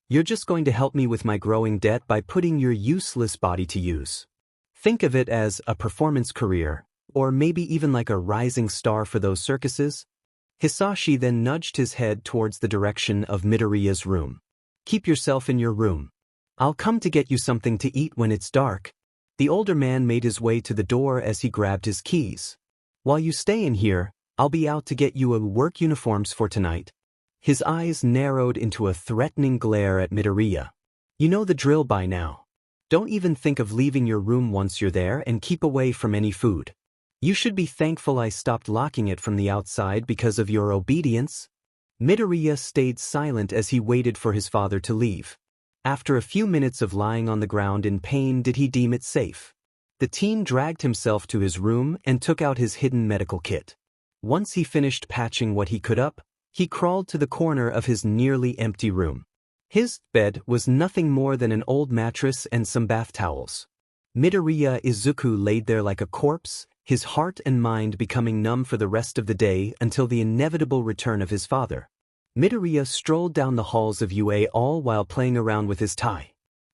You're just going to help me with my growing debt by putting your useless body to use. Think of it as a performance career, or maybe even like a rising star for those circuses. Hisashi then nudged his head towards the direction of Midoriya's room. Keep yourself in your room. I'll come to get you something to eat when it's dark. The older man made his way to the door as he grabbed his keys. While you stay in here, I'll be out to get you a work uniforms for tonight. His eyes narrowed into a threatening glare at Midoriya. You know the drill by now. Don't even think of leaving your room once you're there and keep away from any food. You should be thankful I stopped locking it from the outside because of your obedience. Midoriya stayed silent as he waited for his father to leave. After a few minutes of lying on the ground in pain did he deem it safe. The teen dragged himself to his room and took out his hidden medical kit. Once he finished patching what he could up, he crawled to the corner of his nearly empty room. His bed was nothing more than an old mattress and some bath towels. Midoriya Izuku laid there like a corpse, his heart and mind becoming numb for the rest of the day until the inevitable return of his father. Midoriya strolled down the halls of UA all while playing around with his tie.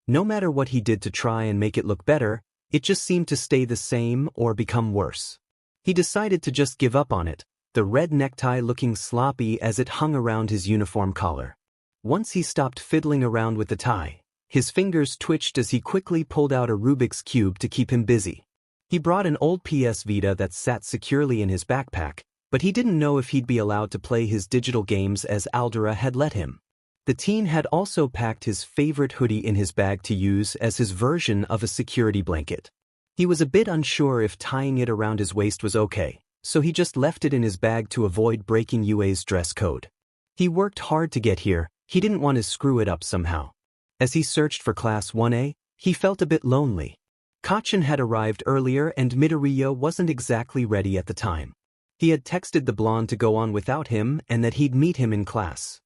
No matter what he did to try and make it look better, it just seemed to stay the same or become worse. He decided to just give up on it, the red necktie looking sloppy as it hung around his uniform collar. Once he stopped fiddling around with the tie, his fingers twitched as he quickly pulled out a Rubik's Cube to keep him busy. He brought an old PS Vita that sat securely in his backpack, but he didn't know if he'd be allowed to play his digital games as Aldera had let him. The teen had also packed his favorite hoodie in his bag to use as his version of a security blanket. He was a bit unsure if tying it around his waist was okay, so he just left it in his bag to avoid breaking UA's dress code. He worked hard to get here, he didn't want to screw it up somehow. As he searched for Class 1A, he felt a bit lonely. Kacchan had arrived earlier and Midoriya wasn't exactly ready at the time. He had texted the blonde to go on without him and that he'd meet him in class.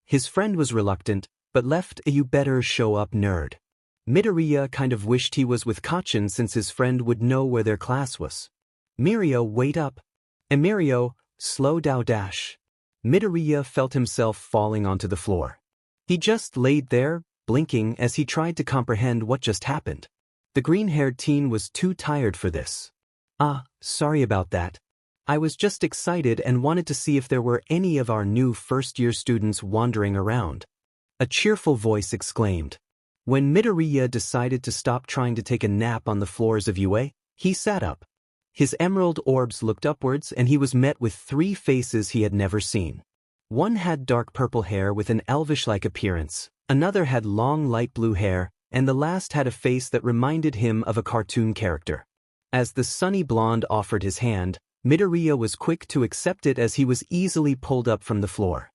His friend was reluctant, but left a "you better show up" nerd. Midoriya kind of wished he was with Kacchan since his friend would know where their class was. Mirio, wait up. Mirio, slow down dash. Midoriya felt himself falling onto the floor. He just laid there, blinking as he tried to comprehend what just happened. The green-haired teen was too tired for this. Sorry about that. I was just excited and wanted to see if there were any of our new first-year students wandering around. A cheerful voice exclaimed. When Midoriya decided to stop trying to take a nap on the floors of UA, he sat up. His emerald orbs looked upwards and he was met with 3 faces he had never seen. One had dark purple hair with an elvish-like appearance, another had long light blue hair, and the last had a face that reminded him of a cartoon character. As the sunny blonde offered his hand, Midoriya was quick to accept it as he was easily pulled up from the floor.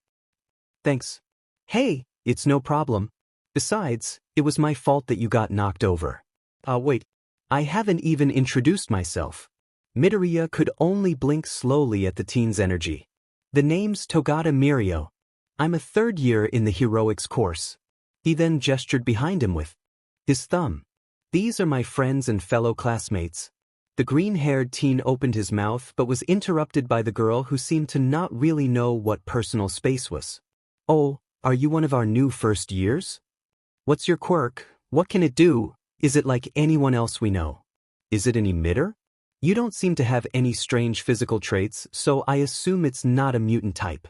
Thanks. Hey, it's no problem. Besides, it was my fault that you got knocked over. Wait. I haven't even introduced myself. Midoriya could only blink slowly at the teen's energy. The name's Togata Mirio. I'm a 3rd year in the heroics course. He then gestured behind him with his thumb. These are my friends and fellow classmates. The green-haired teen opened his mouth but was interrupted by the girl who seemed to not really know what personal space was. Oh, are you one of our new first years? What's your quirk? What can it do? Is it like anyone else we know? Is it an emitter? You don't seem to have any strange physical traits, so I assume it's not a mutant type.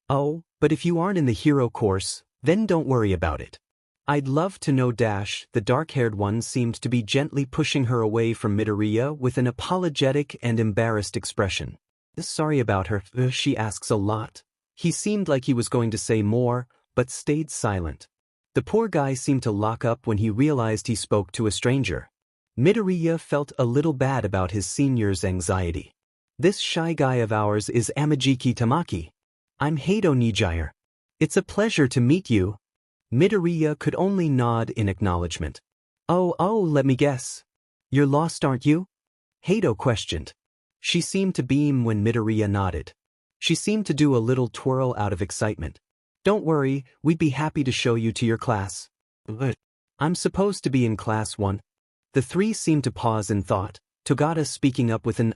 Oh, but if you aren't in the hero course, then don't worry about it. I'd love to know dash. The dark-haired one seemed to be gently pushing her away from Midoriya with an apologetic and embarrassed expression. Sorry about her, she asks a lot. He seemed like he was going to say more, but stayed silent. The poor guy seemed to lock up when he realized he spoke to a stranger. Midoriya felt a little bad about his senior's anxiety. This shy guy of ours is Amajiki Tamaki. I'm Heido Nijire. It's a pleasure to meet you. Midoriya could only nod in acknowledgement. Oh, let me guess. You're lost, aren't you? Heido questioned. She seemed to beam when Midoriya nodded. She seemed to do a little twirl out of excitement. Don't worry, we'd be happy to show you to your class. I'm supposed to be in class 1. The 3 seemed to pause in thought, Togata speaking up with an,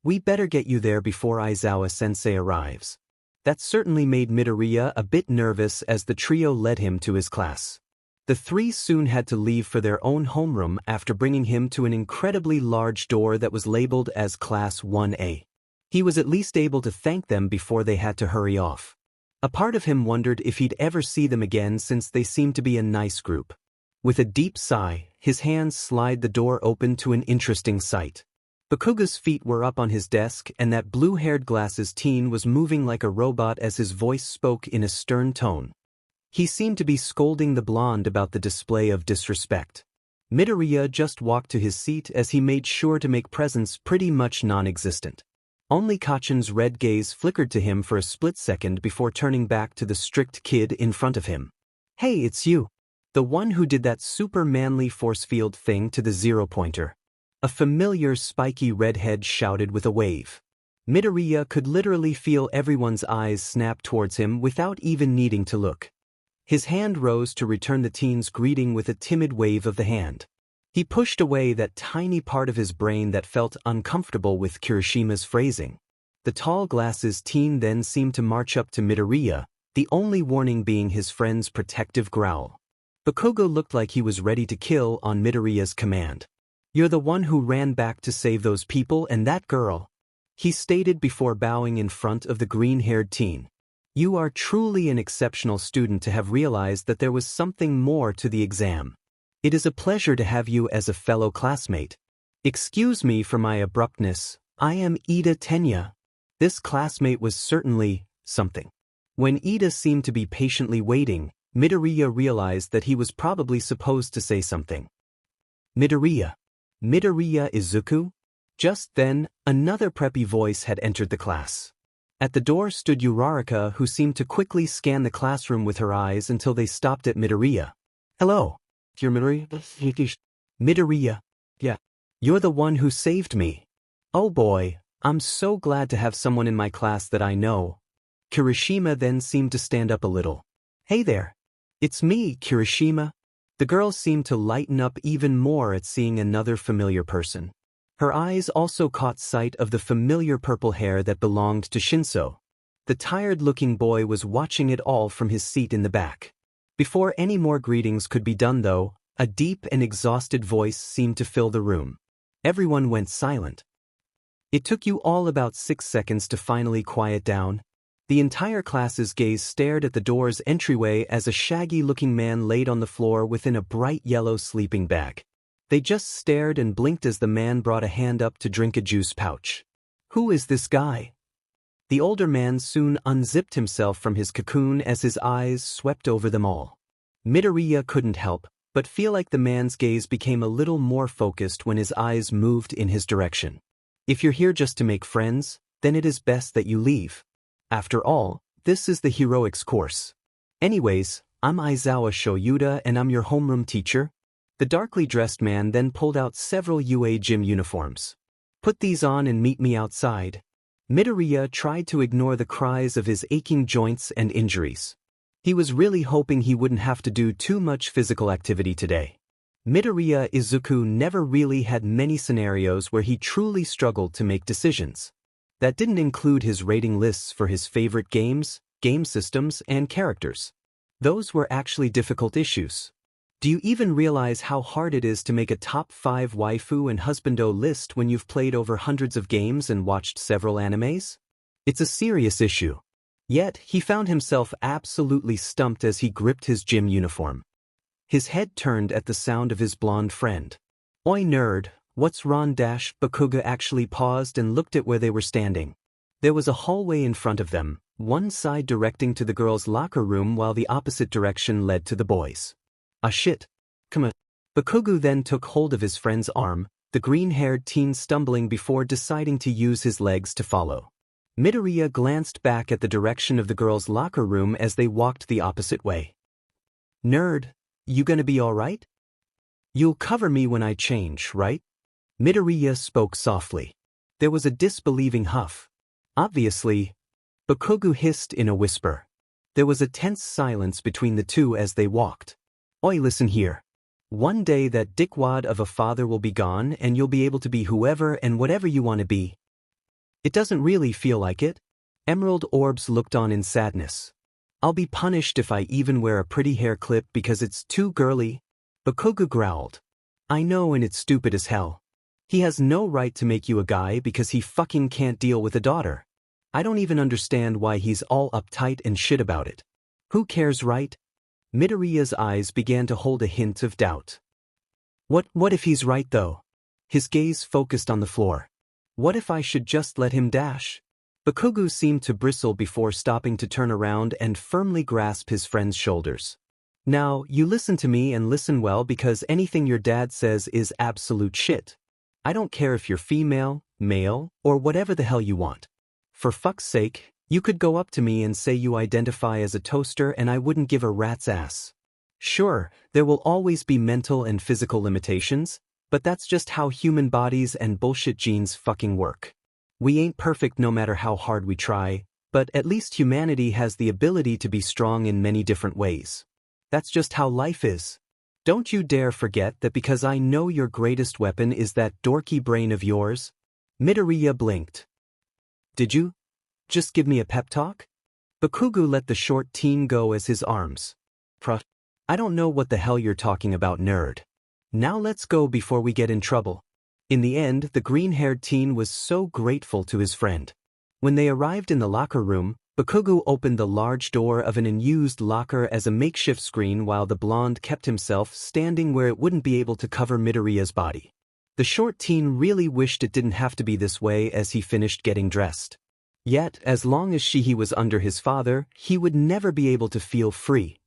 we better get you there before Aizawa-sensei arrives. That certainly made Midoriya a bit nervous as the trio led him to his class. The 3 soon had to leave for their own homeroom after bringing him to an incredibly large door that was labeled as Class 1A. He was at least able to thank them before they had to hurry off. A part of him wondered if he'd ever see them again since they seemed to be a nice group. With a deep sigh, his hands slid the door open to an interesting sight. Bakugou's feet were up on his desk and that blue-haired glasses teen was moving like a robot as his voice spoke in a stern tone. He seemed to be scolding the blonde about the display of disrespect. Midoriya just walked to his seat as he made sure to make presence pretty much non-existent. Only Kachan's red gaze flickered to him for a split second before turning back to the strict kid in front of him. Hey, it's you. The one who did that super manly force field thing to the zero-pointer. A familiar spiky redhead shouted with a wave. Midoriya could literally feel everyone's eyes snap towards him without even needing to look. His hand rose to return the teen's greeting with a timid wave of the hand. He pushed away that tiny part of his brain that felt uncomfortable with Kirishima's phrasing. The tall glasses teen then seemed to march up to Midoriya, the only warning being his friend's protective growl. Bakugou looked like he was ready to kill on Midoriya's command. You're the one who ran back to save those people and that girl, he stated before bowing in front of the green-haired teen. You are truly an exceptional student to have realized that there was something more to the exam. It is a pleasure to have you as a fellow classmate. Excuse me for my abruptness, I am Ida Tenya. This classmate was certainly something. When Ida seemed to be patiently waiting, Midoriya realized that he was probably supposed to say something. Midoriya Izuku? Just then, another preppy voice had entered the class. At the door stood Uraraka, who seemed to quickly scan the classroom with her eyes until they stopped at Midoriya. Hello. You're Midoriya? Midoriya. Yeah. You're the one who saved me. Oh boy, I'm so glad to have someone in my class that I know. Kirishima then seemed to stand up a little. Hey there. It's me, Kirishima. The girl seemed to lighten up even more at seeing another familiar person. Her eyes also caught sight of the familiar purple hair that belonged to Shinso. The tired-looking boy was watching it all from his seat in the back. Before any more greetings could be done though, a deep and exhausted voice seemed to fill the room. Everyone went silent. It took you all about 6 seconds to finally quiet down. The entire class's gaze stared at the door's entryway as a shaggy-looking man laid on the floor within a bright yellow sleeping bag. They just stared and blinked as the man brought a hand up to drink a juice pouch. Who is this guy? The older man soon unzipped himself from his cocoon as his eyes swept over them all. Midoriya couldn't help but feel like the man's gaze became a little more focused when his eyes moved in his direction. If you're here just to make friends, then it is best that you leave. After all, this is the heroics course. Anyways, I'm Aizawa Shoyuda and I'm your homeroom teacher. The darkly dressed man then pulled out several UA gym uniforms. Put these on and meet me outside. Midoriya tried to ignore the cries of his aching joints and injuries. He was really hoping he wouldn't have to do too much physical activity today. Midoriya Izuku never really had many scenarios where he truly struggled to make decisions. That didn't include his rating lists for his favorite games, game systems, and characters. Those were actually difficult issues. Do you even realize how hard it is to make a top 5 waifu and husbando list when you've played over hundreds of games and watched several animes? It's a serious issue. Yet, he found himself absolutely stumped as he gripped his gym uniform. His head turned at the sound of his blonde friend. Oi nerd, what's wrong? Bakugou actually paused and looked at where they were standing. There was a hallway in front of them, one side directing to the girls' locker room while the opposite direction led to the boys'. Ah shit. Come on. Bakugou then took hold of his friend's arm, the green-haired teen stumbling before deciding to use his legs to follow. Midoriya glanced back at the direction of the girls' locker room as they walked the opposite way. Nerd, you gonna be alright? You'll cover me when I change, right? Midoriya spoke softly. There was a disbelieving huff. Obviously, Bakugou hissed in a whisper. There was a tense silence between the two as they walked. Oi, listen here. One day that dickwad of a father will be gone and you'll be able to be whoever and whatever you want to be. It doesn't really feel like it. Emerald Orbs looked on in sadness. I'll be punished if I even wear a pretty hair clip because it's too girly. Bakugou growled. I know, and it's stupid as hell. He has no right to make you a guy because he fucking can't deal with a daughter. I don't even understand why he's all uptight and shit about it. Who cares, right? Midoriya's eyes began to hold a hint of doubt. What if he's right though? His gaze focused on the floor. What if I should just let him dash? Bakugou seemed to bristle before stopping to turn around and firmly grasp his friend's shoulders. Now, you listen to me and listen well because anything your dad says is absolute shit. I don't care if you're female, male, or whatever the hell you want. For fuck's sake, you could go up to me and say you identify as a toaster and I wouldn't give a rat's ass. Sure, there will always be mental and physical limitations, but that's just how human bodies and bullshit genes fucking work. We ain't perfect no matter how hard we try, but at least humanity has the ability to be strong in many different ways. That's just how life is. Don't you dare forget that because I know your greatest weapon is that dorky brain of yours. Midoriya blinked. Did you just give me a pep talk? Bakugou let the short teen go as his arms. I don't know what the hell you're talking about, nerd. Now let's go before we get in trouble. In the end, the green-haired teen was so grateful to his friend. When they arrived in the locker room, Bakugou opened the large door of an unused locker as a makeshift screen while the blonde kept himself standing where it wouldn't be able to cover Midoriya's body. The short teen really wished it didn't have to be this way as he finished getting dressed. Yet, as long as he was under his father, he would never be able to feel free.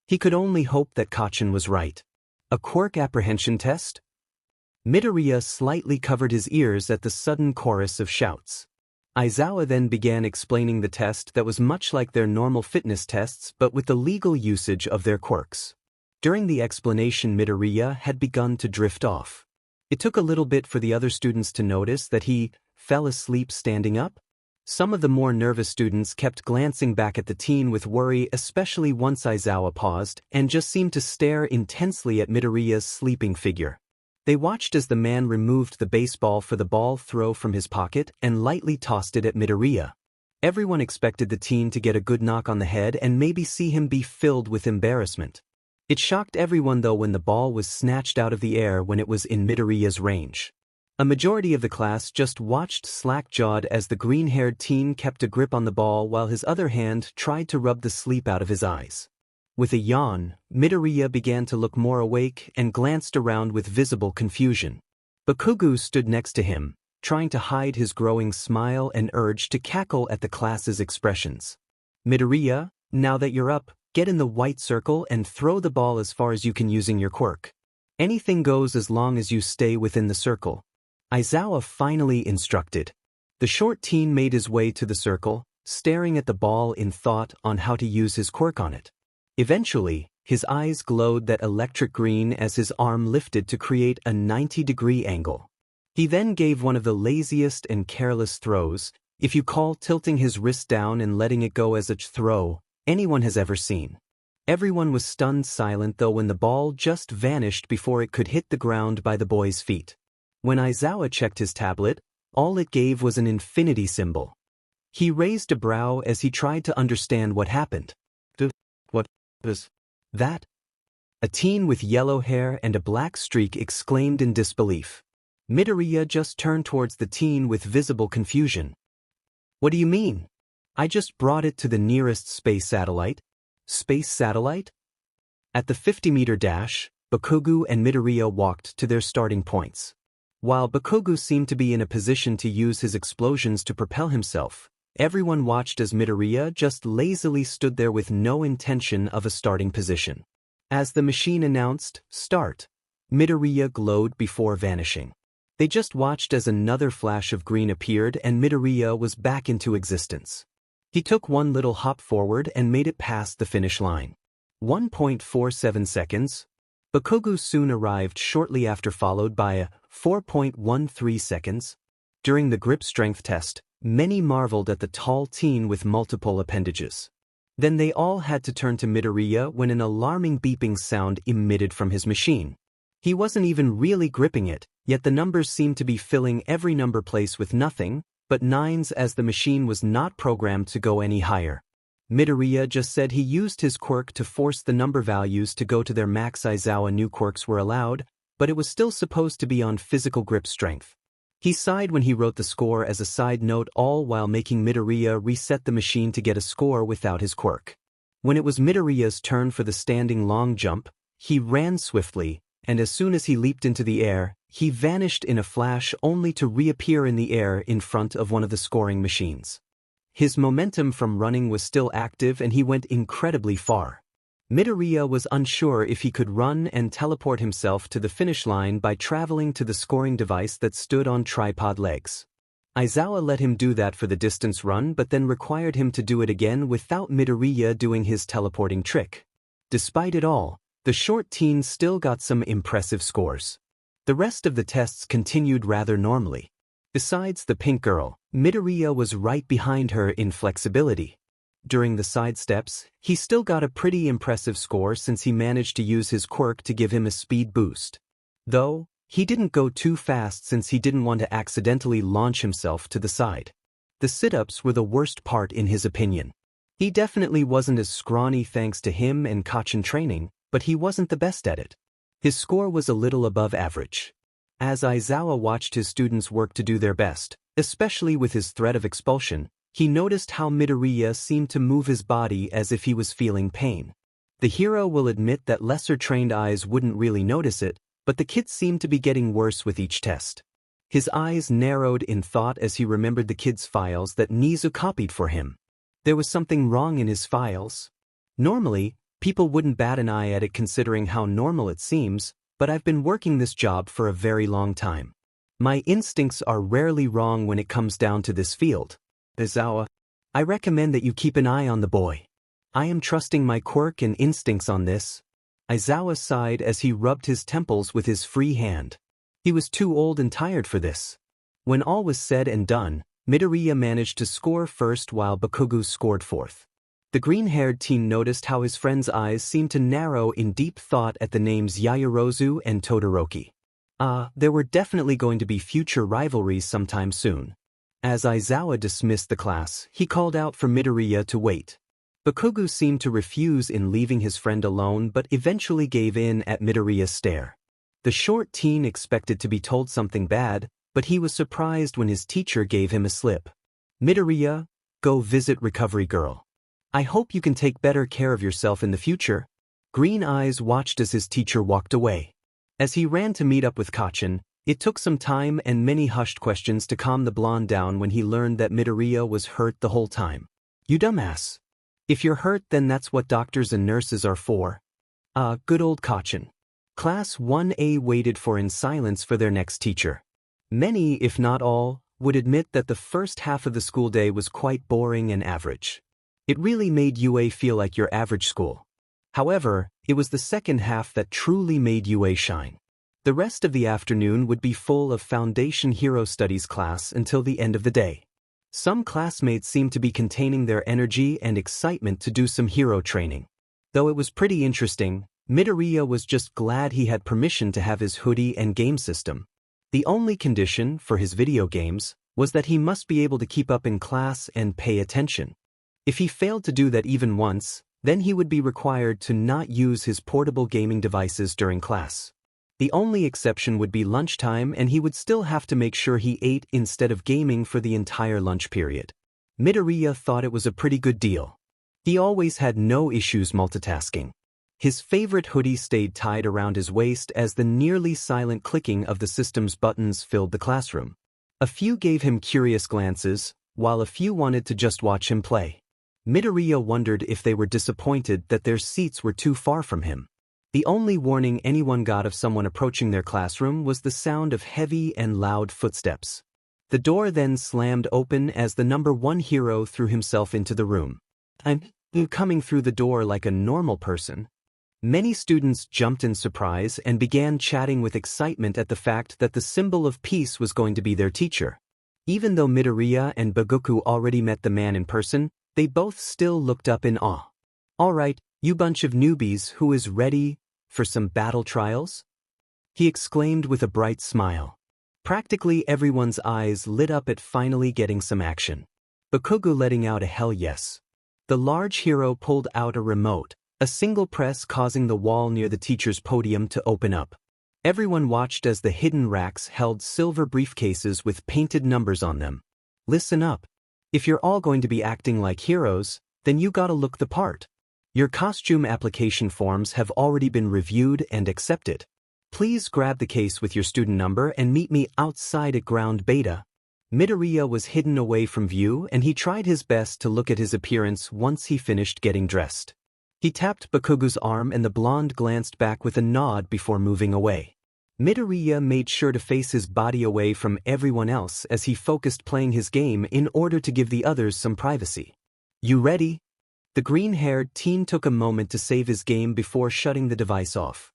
He could only hope that Kacchan was right. A Quirk apprehension test? Midoriya slightly covered his ears at the sudden chorus of shouts. Aizawa then began explaining the test that was much like their normal fitness tests but with the legal usage of their quirks. During the explanation, Midoriya had begun to drift off. It took a little bit for the other students to notice that he fell asleep standing up. Some of the more nervous students kept glancing back at the teen with worry, especially once Aizawa paused and just seemed to stare intensely at Midoriya's sleeping figure. They watched as the man removed the baseball for the ball throw from his pocket and lightly tossed it at Midoriya. Everyone expected the teen to get a good knock on the head and maybe see him be filled with embarrassment. It shocked everyone though when the ball was snatched out of the air when it was in Midoriya's range. A majority of the class just watched slack-jawed as the green-haired teen kept a grip on the ball while his other hand tried to rub the sleep out of his eyes. With a yawn, Midoriya began to look more awake and glanced around with visible confusion. Bakugou stood next to him, trying to hide his growing smile and urge to cackle at the class's expressions. Midoriya, now that you're up, get in the white circle and throw the ball as far as you can using your quirk. Anything goes as long as you stay within the circle. Aizawa finally instructed. The short teen made his way to the circle, staring at the ball in thought on how to use his quirk on it. Eventually, his eyes glowed that electric green as his arm lifted to create a 90-degree angle. He then gave one of the laziest and careless throws, if you call tilting his wrist down and letting it go as a throw, anyone has ever seen. Everyone was stunned silent though when the ball just vanished before it could hit the ground by the boy's feet. When Aizawa checked his tablet, all it gave was an infinity symbol. He raised a brow as he tried to understand what happened. What was that? A teen with yellow hair and a black streak exclaimed in disbelief. Midoriya just turned towards the teen with visible confusion. What do you mean? I just brought it to the nearest space satellite. Space satellite? At the 50-meter dash, Bakugou and Midoriya walked to their starting points. While Bakugou seemed to be in a position to use his explosions to propel himself, everyone watched as Midoriya just lazily stood there with no intention of a starting position. As the machine announced, "Start," Midoriya glowed before vanishing. They just watched as another flash of green appeared and Midoriya was back into existence. He took one little hop forward and made it past the finish line. 1.47 seconds. Bakugou soon arrived shortly after, followed by a 4.13 seconds. During the grip strength test, many marveled at the tall teen with multiple appendages. Then they all had to turn to Midoriya when an alarming beeping sound emitted from his machine. He wasn't even really gripping it, yet the numbers seemed to be filling every number place with nothing but nines as the machine was not programmed to go any higher. Midoriya just said he used his quirk to force the number values to go to their max. Aizawa knew quirks were allowed, but it was still supposed to be on physical grip strength. He sighed when he wrote the score as a side note, all while making Midoriya reset the machine to get a score without his quirk. When it was Midoriya's turn for the standing long jump, he ran swiftly, and as soon as he leaped into the air, he vanished in a flash only to reappear in the air in front of one of the scoring machines. His momentum from running was still active and he went incredibly far. Midoriya was unsure if he could run and teleport himself to the finish line by traveling to the scoring device that stood on tripod legs. Izawa let him do that for the distance run but then required him to do it again without Midoriya doing his teleporting trick. Despite it all, the short teen still got some impressive scores. The rest of the tests continued rather normally. Besides the pink girl, Midoriya was right behind her in flexibility. During the side steps, he still got a pretty impressive score since he managed to use his quirk to give him a speed boost. Though, he didn't go too fast since he didn't want to accidentally launch himself to the side. The sit-ups were the worst part in his opinion. He definitely wasn't as scrawny thanks to him and Kachin training, but he wasn't the best at it. His score was a little above average. As Izawa watched his students work to do their best, especially with his threat of expulsion, he noticed how Midoriya seemed to move his body as if he was feeling pain. The hero will admit that lesser-trained eyes wouldn't really notice it, but the kid seemed to be getting worse with each test. His eyes narrowed in thought as he remembered the kid's files that Nizu copied for him. There was something wrong in his files. Normally, people wouldn't bat an eye at it considering how normal it seems, but I've been working this job for a very long time. My instincts are rarely wrong when it comes down to this field. Izawa, I recommend that you keep an eye on the boy. I am trusting my quirk and instincts on this. Izawa sighed as he rubbed his temples with his free hand. He was too old and tired for this. When all was said and done, Midoriya managed to score first while Bakugou scored fourth. The green-haired teen noticed how his friend's eyes seemed to narrow in deep thought at the names Yaoyorozu and Todoroki. There were definitely going to be future rivalries sometime soon. As Izawa dismissed the class, he called out for Midoriya to wait. Bakugou seemed to refuse in leaving his friend alone but eventually gave in at Midoriya's stare. The short teen expected to be told something bad, but he was surprised when his teacher gave him a slip. Midoriya, go visit Recovery Girl. I hope you can take better care of yourself in the future. Green Eyes watched as his teacher walked away. As he ran to meet up with Kachin, it took some time and many hushed questions to calm the blonde down when he learned that Midoriya was hurt the whole time. You dumbass. If you're hurt, then that's what doctors and nurses are for. Good old Kachin. Class 1A waited in silence for their next teacher. Many, if not all, would admit that the first half of the school day was quite boring and average. It really made UA feel like your average school. However, it was the second half that truly made UA shine. The rest of the afternoon would be full of Foundation Hero Studies class until the end of the day. Some classmates seemed to be containing their energy and excitement to do some hero training. Though it was pretty interesting, Midoriya was just glad he had permission to have his hoodie and game system. The only condition for his video games was that he must be able to keep up in class and pay attention. If he failed to do that even once, then he would be required to not use his portable gaming devices during class. The only exception would be lunchtime, and he would still have to make sure he ate instead of gaming for the entire lunch period. Midoriya thought it was a pretty good deal. He always had no issues multitasking. His favorite hoodie stayed tied around his waist as the nearly silent clicking of the system's buttons filled the classroom. A few gave him curious glances, while a few wanted to just watch him play. Midoriya wondered if they were disappointed that their seats were too far from him. The only warning anyone got of someone approaching their classroom was the sound of heavy and loud footsteps. The door then slammed open as the number 1 hero threw himself into the room. I'm coming through the door like a normal person. Many students jumped in surprise and began chatting with excitement at the fact that the symbol of peace was going to be their teacher. Even though Midoriya and Bakugou already met the man in person, they both still looked up in awe. All right, you bunch of newbies, who is ready for some battle trials? He exclaimed with a bright smile. Practically everyone's eyes lit up at finally getting some action. Bakugou letting out a hell yes. The large hero pulled out a remote, a single press causing the wall near the teacher's podium to open up. Everyone watched as the hidden racks held silver briefcases with painted numbers on them. Listen up. If you're all going to be acting like heroes, then you gotta look the part. Your costume application forms have already been reviewed and accepted. Please grab the case with your student number and meet me outside at ground beta. Midoriya was hidden away from view and he tried his best to look at his appearance once he finished getting dressed. He tapped Bakugou's arm and the blonde glanced back with a nod before moving away. Midoriya made sure to face his body away from everyone else as he focused playing his game in order to give the others some privacy. You ready? The green-haired teen took a moment to save his game before shutting the device off.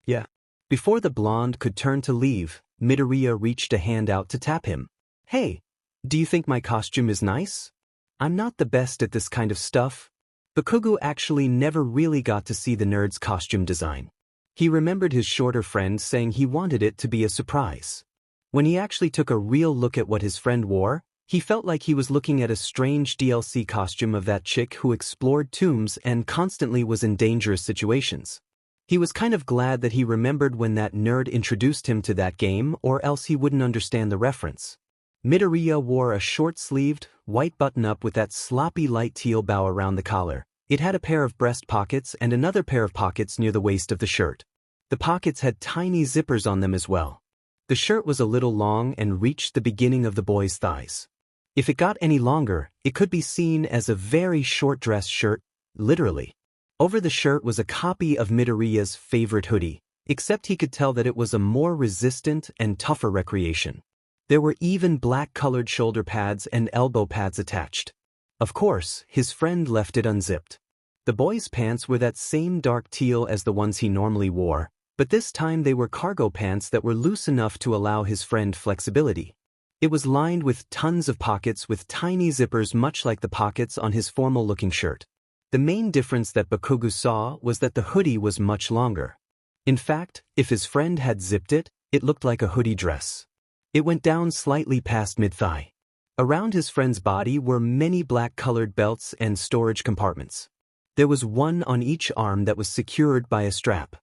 Yeah. Before the blonde could turn to leave, Midoriya reached a hand out to tap him. Hey, do you think my costume is nice? I'm not the best at this kind of stuff. Bakugou actually never really got to see the nerd's costume design. He remembered his shorter friend saying he wanted it to be a surprise. When he actually took a real look at what his friend wore, he felt like he was looking at a strange DLC costume of that chick who explored tombs and constantly was in dangerous situations. He was kind of glad that he remembered when that nerd introduced him to that game, or else he wouldn't understand the reference. Midoriya wore a short-sleeved, white button-up with that sloppy light teal bow around the collar. It had a pair of breast pockets and another pair of pockets near the waist of the shirt. The pockets had tiny zippers on them as well. The shirt was a little long and reached the beginning of the boy's thighs. If it got any longer, it could be seen as a very short dress shirt, literally. Over the shirt was a copy of Midoriya's favorite hoodie, except he could tell that it was a more resistant and tougher recreation. There were even black-colored shoulder pads and elbow pads attached. Of course, his friend left it unzipped. The boy's pants were that same dark teal as the ones he normally wore, but this time they were cargo pants that were loose enough to allow his friend flexibility. It was lined with tons of pockets with tiny zippers much like the pockets on his formal-looking shirt. The main difference that Bakugou saw was that the hoodie was much longer. In fact, if his friend had zipped it, it looked like a hoodie dress. It went down slightly past mid-thigh. Around his friend's body were many black-colored belts and storage compartments. There was one on each arm that was secured by a strap.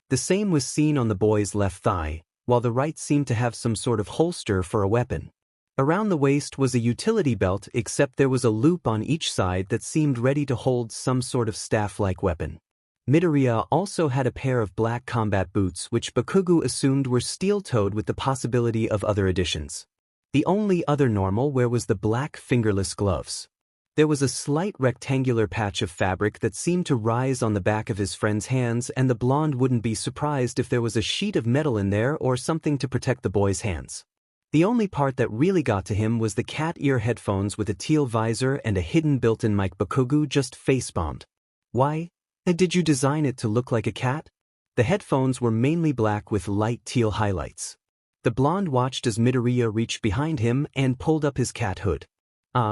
The same was seen on the boy's left thigh, while the right seemed to have some sort of holster for a weapon. Around the waist was a utility belt, except there was a loop on each side that seemed ready to hold some sort of staff-like weapon. Midoriya also had a pair of black combat boots which Bakugou assumed were steel-toed with the possibility of other additions. The only other normal wear was the black fingerless gloves. There was a slight rectangular patch of fabric that seemed to rise on the back of his friend's hands, and the blonde wouldn't be surprised if there was a sheet of metal in there or something to protect the boy's hands. The only part that really got to him was the cat ear headphones with a teal visor and a hidden built-in mic. Bakugou just face-bombed. Why? Did you design it to look like a cat? The headphones were mainly black with light teal highlights. The blonde watched as Midoriya reached behind him and pulled up his cat hood.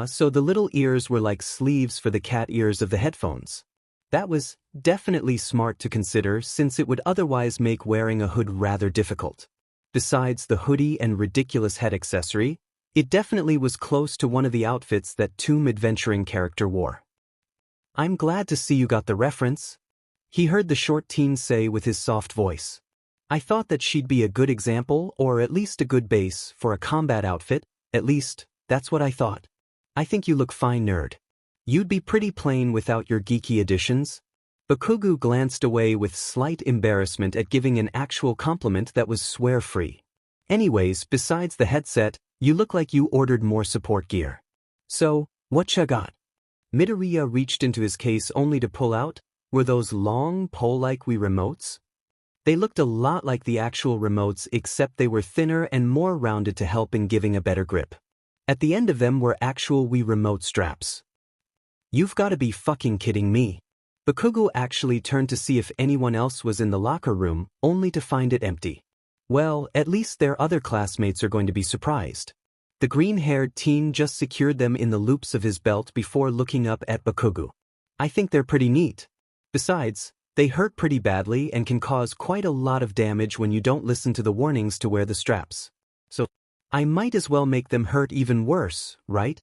So the little ears were like sleeves for the cat ears of the headphones. That was definitely smart to consider since it would otherwise make wearing a hood rather difficult. Besides the hoodie and ridiculous head accessory, it definitely was close to one of the outfits that Tomb Adventuring character wore. I'm glad to see you got the reference, he heard the short teen say with his soft voice. I thought that she'd be a good example, or at least a good base, for a combat outfit. At least, that's what I thought. I think you look fine, nerd. You'd be pretty plain without your geeky additions. Bakugou glanced away with slight embarrassment at giving an actual compliment that was swear-free. Anyways, besides the headset, you look like you ordered more support gear. So, what ya got? Midoriya reached into his case only to pull out, were those long pole-like Wii remotes? They looked a lot like the actual remotes, except they were thinner and more rounded to help in giving a better grip. At the end of them were actual Wii remote straps. You've gotta be fucking kidding me. Bakugou actually turned to see if anyone else was in the locker room, only to find it empty. Well, at least their other classmates are going to be surprised. The green-haired teen just secured them in the loops of his belt before looking up at Bakugou. I think they're pretty neat. Besides, they hurt pretty badly and can cause quite a lot of damage when you don't listen to the warnings to wear the straps. So, I might as well make them hurt even worse, right?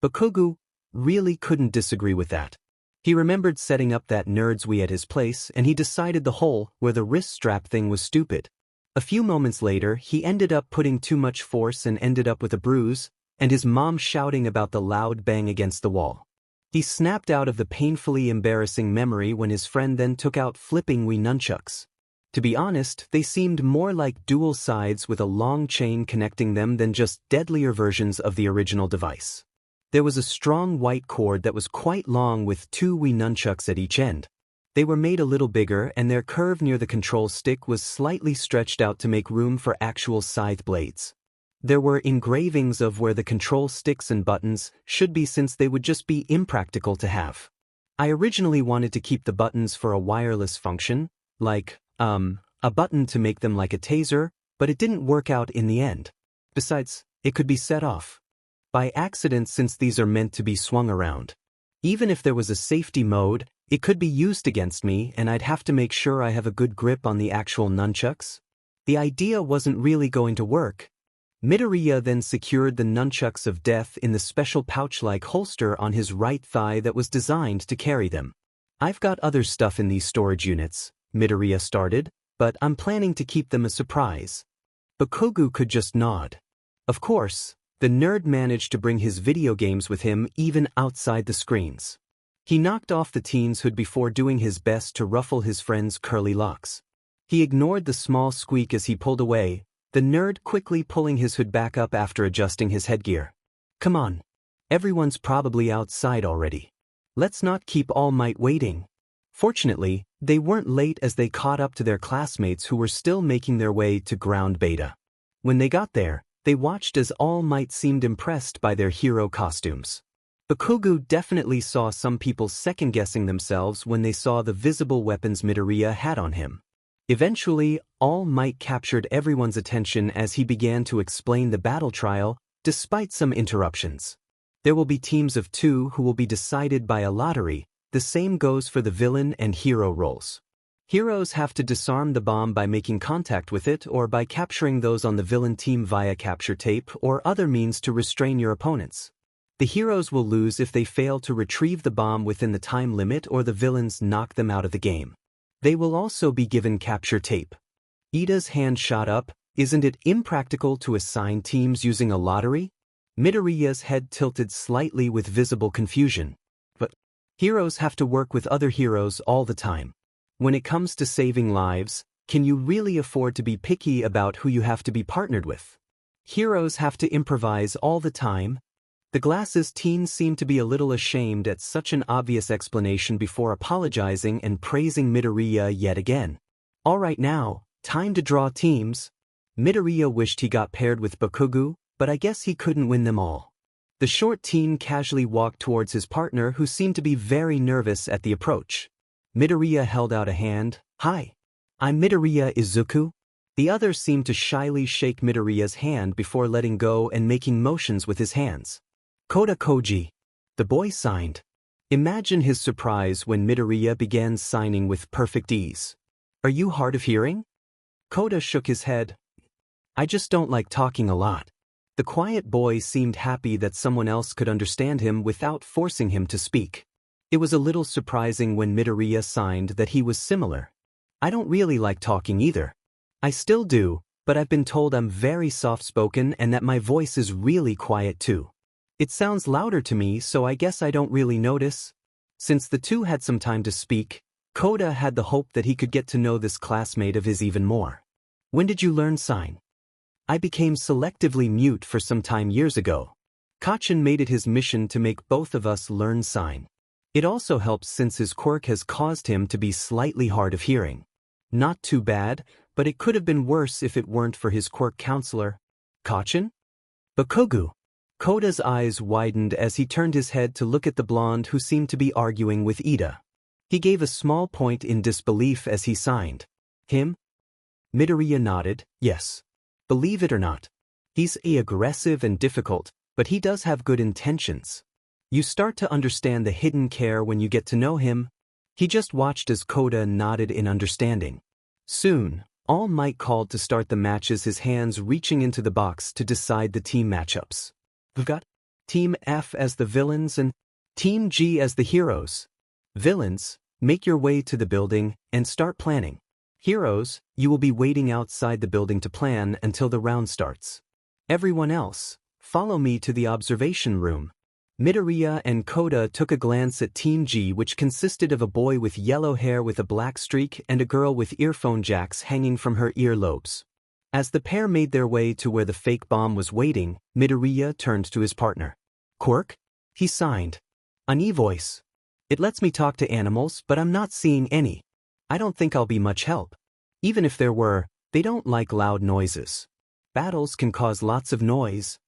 Bakugou really couldn't disagree with that. He remembered setting up that nerd's Wii at his place, and he decided the hole where the wrist strap thing was stupid. A few moments later, he ended up putting too much force and ended up with a bruise, and his mom shouting about the loud bang against the wall. He snapped out of the painfully embarrassing memory when his friend then took out flipping Wii nunchucks. To be honest, they seemed more like dual sides with a long chain connecting them than just deadlier versions of the original device. There was a strong white cord that was quite long with two Wii nunchucks at each end. They were made a little bigger and their curve near the control stick was slightly stretched out to make room for actual scythe blades. There were engravings of where the control sticks and buttons should be since they would just be impractical to have. I originally wanted to keep the buttons for a wireless function, like, a button to make them like a taser, but it didn't work out in the end. Besides, it could be set off by accident since these are meant to be swung around. Even if there was a safety mode, it could be used against me and I'd have to make sure I have a good grip on the actual nunchucks. The idea wasn't really going to work. Midoriya then secured the nunchucks of death in the special pouch-like holster on his right thigh that was designed to carry them. I've got other stuff in these storage units, Midoriya started, but I'm planning to keep them a surprise. Bakugou could just nod. Of course, the nerd managed to bring his video games with him even outside the screens. He knocked off the teen's hood before doing his best to ruffle his friend's curly locks. He ignored the small squeak as he pulled away, the nerd quickly pulling his hood back up after adjusting his headgear. Come on. Everyone's probably outside already. Let's not keep All Might waiting. Fortunately, they weren't late as they caught up to their classmates who were still making their way to ground beta. When they got there, they watched as All Might seemed impressed by their hero costumes. Bakugou definitely saw some people second-guessing themselves when they saw the visible weapons Midoriya had on him. Eventually, All Might captured everyone's attention as he began to explain the battle trial, despite some interruptions. There will be teams of 2 who will be decided by a lottery. The same goes for the villain and hero roles. Heroes have to disarm the bomb by making contact with it or by capturing those on the villain team via capture tape or other means to restrain your opponents. The heroes will lose if they fail to retrieve the bomb within the time limit or the villains knock them out of the game. They will also be given capture tape. Ida's hand shot up. Isn't it impractical to assign teams using a lottery? Midoriya's head tilted slightly with visible confusion. But heroes have to work with other heroes all the time. When it comes to saving lives, can you really afford to be picky about who you have to be partnered with? Heroes have to improvise all the time. The glasses teen seemed to be a little ashamed at such an obvious explanation before apologizing and praising Midoriya yet again. All right now, time to draw teams. Midoriya wished he got paired with Bakugou, but I guess he couldn't win them all. The short teen casually walked towards his partner who seemed to be very nervous at the approach. Midoriya held out a hand. Hi. I'm Midoriya Izuku. The other seemed to shyly shake Midoriya's hand before letting go and making motions with his hands. Koda Koji. The boy signed. Imagine his surprise when Midoriya began signing with perfect ease. Are you hard of hearing? Koda shook his head. I just don't like talking a lot. The quiet boy seemed happy that someone else could understand him without forcing him to speak. It was a little surprising when Midoriya signed that he was similar. I don't really like talking either. I still do, but I've been told I'm very soft-spoken and that my voice is really quiet too. It sounds louder to me, so I guess I don't really notice. Since the two had some time to speak, Koda had the hope that he could get to know this classmate of his even more. When did you learn sign? I became selectively mute for some time years ago. Kachin made it his mission to make both of us learn sign. It also helps since his quirk has caused him to be slightly hard of hearing. Not too bad, but it could have been worse if it weren't for his quirk counselor. Kachin? Bakugou. Koda's eyes widened as he turned his head to look at the blonde who seemed to be arguing with Ida. He gave a small point in disbelief as he signed. Him? Midoriya nodded, yes. Believe it or not. He's aggressive and difficult, but he does have good intentions. You start to understand the hidden care when you get to know him. He just watched as Koda nodded in understanding. Soon, All Might called to start the matches, his hands reaching into the box to decide the team matchups. We've got Team F as the villains and Team G as the heroes. Villains, make your way to the building and start planning. Heroes, you will be waiting outside the building to plan until the round starts. Everyone else, follow me to the observation room. Midoriya and Koda took a glance at Team G, which consisted of a boy with yellow hair with a black streak and a girl with earphone jacks hanging from her earlobes. As the pair made their way to where the fake bomb was waiting, Midoriya turned to his partner. Quirk? He signed. An voice. It lets me talk to animals, but I'm not seeing any. I don't think I'll be much help. Even if there were, they don't like loud noises. Battles can cause lots of noise.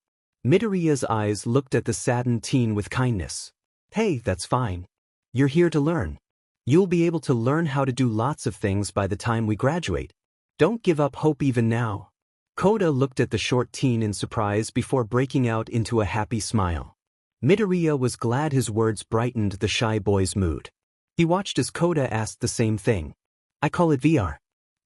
Midoriya's eyes looked at the saddened teen with kindness. Hey, that's fine. You're here to learn. You'll be able to learn how to do lots of things by the time we graduate. Don't give up hope even now. Koda looked at the short teen in surprise before breaking out into a happy smile. Midoriya was glad his words brightened the shy boy's mood. He watched as Koda asked the same thing. I call it VR.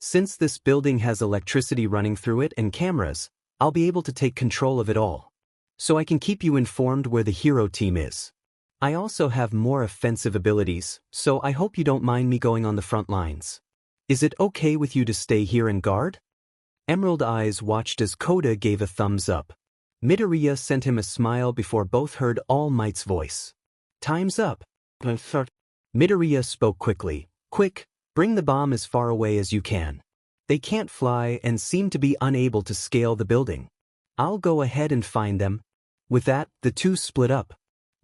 Since this building has electricity running through it and cameras, I'll be able to take control of it all. So I can keep you informed where the hero team is. I also have more offensive abilities, so I hope you don't mind me going on the front lines. Is it okay with you to stay here and guard? Emerald Eyes watched as Koda gave a thumbs up. Midoriya sent him a smile before both heard All Might's voice. Time's up. Midoriya spoke quickly. Quick, bring the bomb as far away as you can. They can't fly and seem to be unable to scale the building. I'll go ahead and find them. With that, the two split up.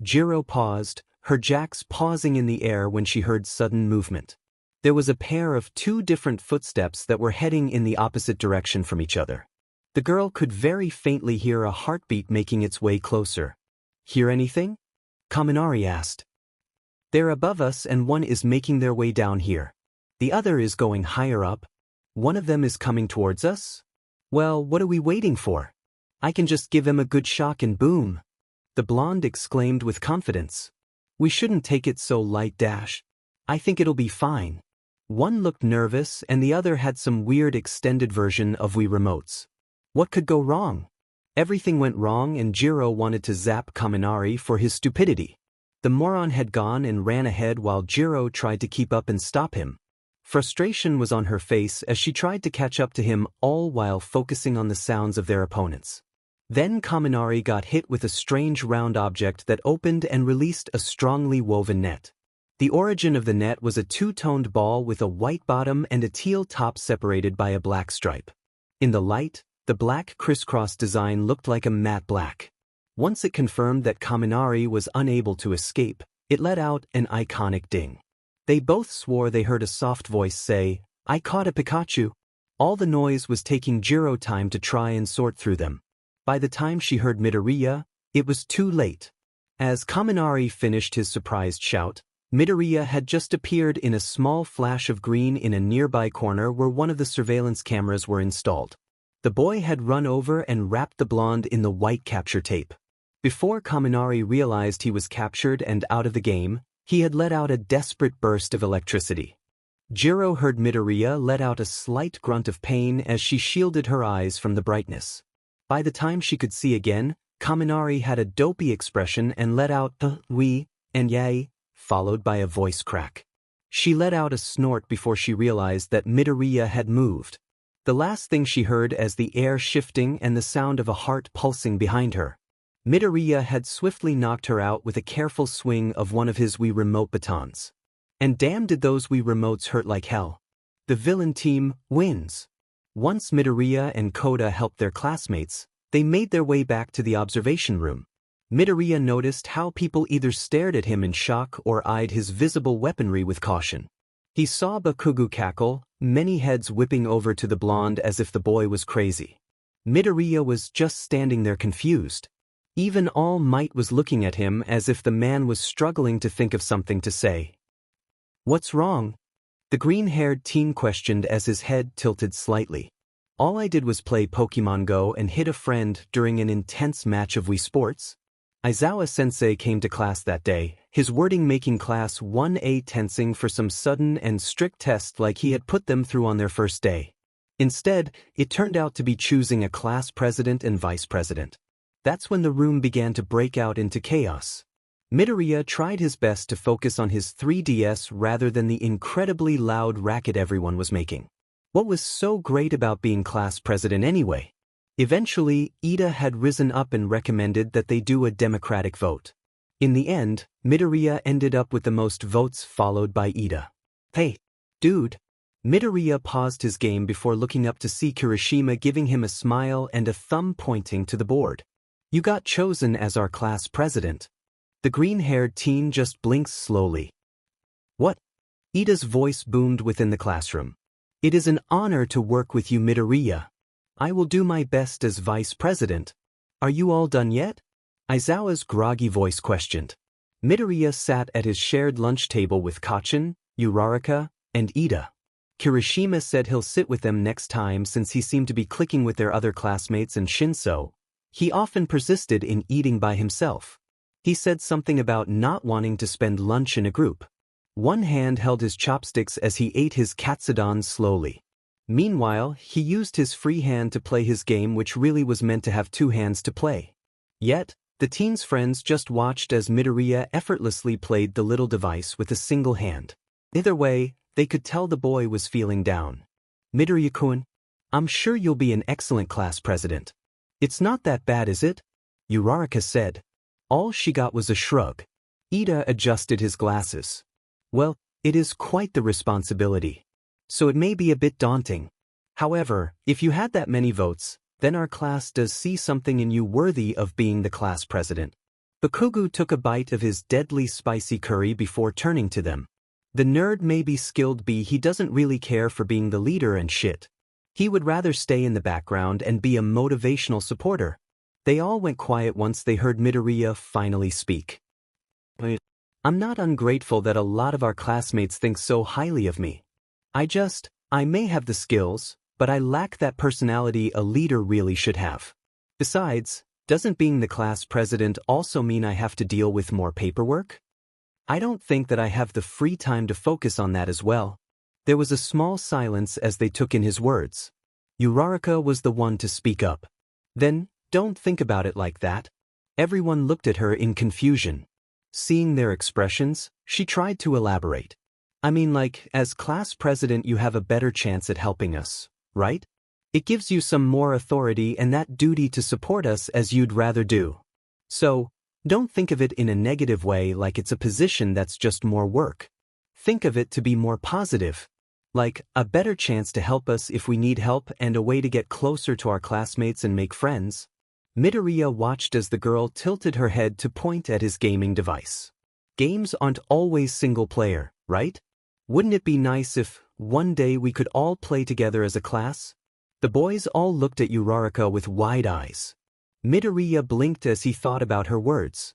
Jiro paused, her jacks pausing in the air when she heard sudden movement. There was a pair of two different footsteps that were heading in the opposite direction from each other. The girl could very faintly hear a heartbeat making its way closer. Hear anything? Kaminari asked. They're above us and one is making their way down here. The other is going higher up. One of them is coming towards us? Well, what are we waiting for? I can just give him a good shock and boom. The blonde exclaimed with confidence. We shouldn't take it so light. I think it'll be fine. One looked nervous and the other had some weird extended version of Wii remotes. What could go wrong? Everything went wrong and Jiro wanted to zap Kaminari for his stupidity. The moron had gone and ran ahead while Jiro tried to keep up and stop him. Frustration was on her face as she tried to catch up to him, all while focusing on the sounds of their opponents. Then Kaminari got hit with a strange round object that opened and released a strongly woven net. The origin of the net was a two-toned ball with a white bottom and a teal top separated by a black stripe. In the light, the black crisscross design looked like a matte black. Once it confirmed that Kaminari was unable to escape, it let out an iconic ding. They both swore they heard a soft voice say, I caught a Pikachu. All the noise was taking Jiro time to try and sort through them. By the time she heard Midoriya, it was too late. As Kaminari finished his surprised shout, Midoriya had just appeared in a small flash of green in a nearby corner where one of the surveillance cameras were installed. The boy had run over and wrapped the blonde in the white capture tape. Before Kaminari realized he was captured and out of the game, he had let out a desperate burst of electricity. Jiro heard Midoriya let out a slight grunt of pain as she shielded her eyes from the brightness. By the time she could see again, Kaminari had a dopey expression and let out a "we" and "yay," followed by a voice crack. She let out a snort before she realized that Midoriya had moved. The last thing she heard as the air shifting and the sound of a heart pulsing behind her. Midoriya had swiftly knocked her out with a careful swing of one of his Wii remote batons. And damn did those Wii remotes hurt like hell. The villain team wins. Once Midoriya and Koda helped their classmates, they made their way back to the observation room. Midoriya noticed how people either stared at him in shock or eyed his visible weaponry with caution. He saw Bakugou cackle, many heads whipping over to the blonde as if the boy was crazy. Midoriya was just standing there confused. Even All Might was looking at him as if the man was struggling to think of something to say. What's wrong? The green-haired teen questioned as his head tilted slightly. All I did was play Pokemon Go and hit a friend during an intense match of Wii Sports. Aizawa-sensei came to class that day, his wording-making class 1A tensing for some sudden and strict test like he had put them through on their first day. Instead, it turned out to be choosing a class president and vice president. That's when the room began to break out into chaos. Midoriya tried his best to focus on his 3DS rather than the incredibly loud racket everyone was making. What was so great about being class president anyway? Eventually, Ida had risen up and recommended that they do a democratic vote. In the end, Midoriya ended up with the most votes followed by Ida. Hey, dude. Midoriya paused his game before looking up to see Kirishima giving him a smile and a thumb pointing to the board. You got chosen as our class president. The green-haired teen just blinks slowly. What? Ida's voice boomed within the classroom. It is an honor to work with you, Midoriya. I will do my best as vice president. Are you all done yet? Aizawa's groggy voice questioned. Midoriya sat at his shared lunch table with Kacchan, Uraraka, and Ida. Kirishima said he'll sit with them next time since he seemed to be clicking with their other classmates, and Shinso. He often persisted in eating by himself. He said something about not wanting to spend lunch in a group. One hand held his chopsticks as he ate his katsudon slowly. Meanwhile, he used his free hand to play his game, which really was meant to have two hands to play. Yet, the teen's friends just watched as Midoriya effortlessly played the little device with a single hand. Either way, they could tell the boy was feeling down. Midoriya-kun, I'm sure you'll be an excellent class president. It's not that bad, is it? Uraraka said. All she got was a shrug. Ida adjusted his glasses. Well, it is quite the responsibility. So it may be a bit daunting. However, if you had that many votes, then our class does see something in you worthy of being the class president. Bakugou took a bite of his deadly spicy curry before turning to them. The nerd may be skilled, but he doesn't really care for being the leader and shit. He would rather stay in the background and be a motivational supporter. They all went quiet once they heard Midoriya finally speak. I'm not ungrateful that a lot of our classmates think so highly of me. I may have the skills, but I lack that personality a leader really should have. Besides, doesn't being the class president also mean I have to deal with more paperwork? I don't think that I have the free time to focus on that as well. There was a small silence as they took in his words. Uraraka was the one to speak up. Then, don't think about it like that. Everyone looked at her in confusion. Seeing their expressions, she tried to elaborate. I mean, like, as class president you have a better chance at helping us, right? It gives you some more authority and that duty to support us as you'd rather do. So, don't think of it in a negative way like it's a position that's just more work. Think of it to be more positive. Like, a better chance to help us if we need help and a way to get closer to our classmates and make friends. Midoriya watched as the girl tilted her head to point at his gaming device. Games aren't always single player, right? Wouldn't it be nice if, one day we could all play together as a class? The boys all looked at Uraraka with wide eyes. Midoriya blinked as he thought about her words.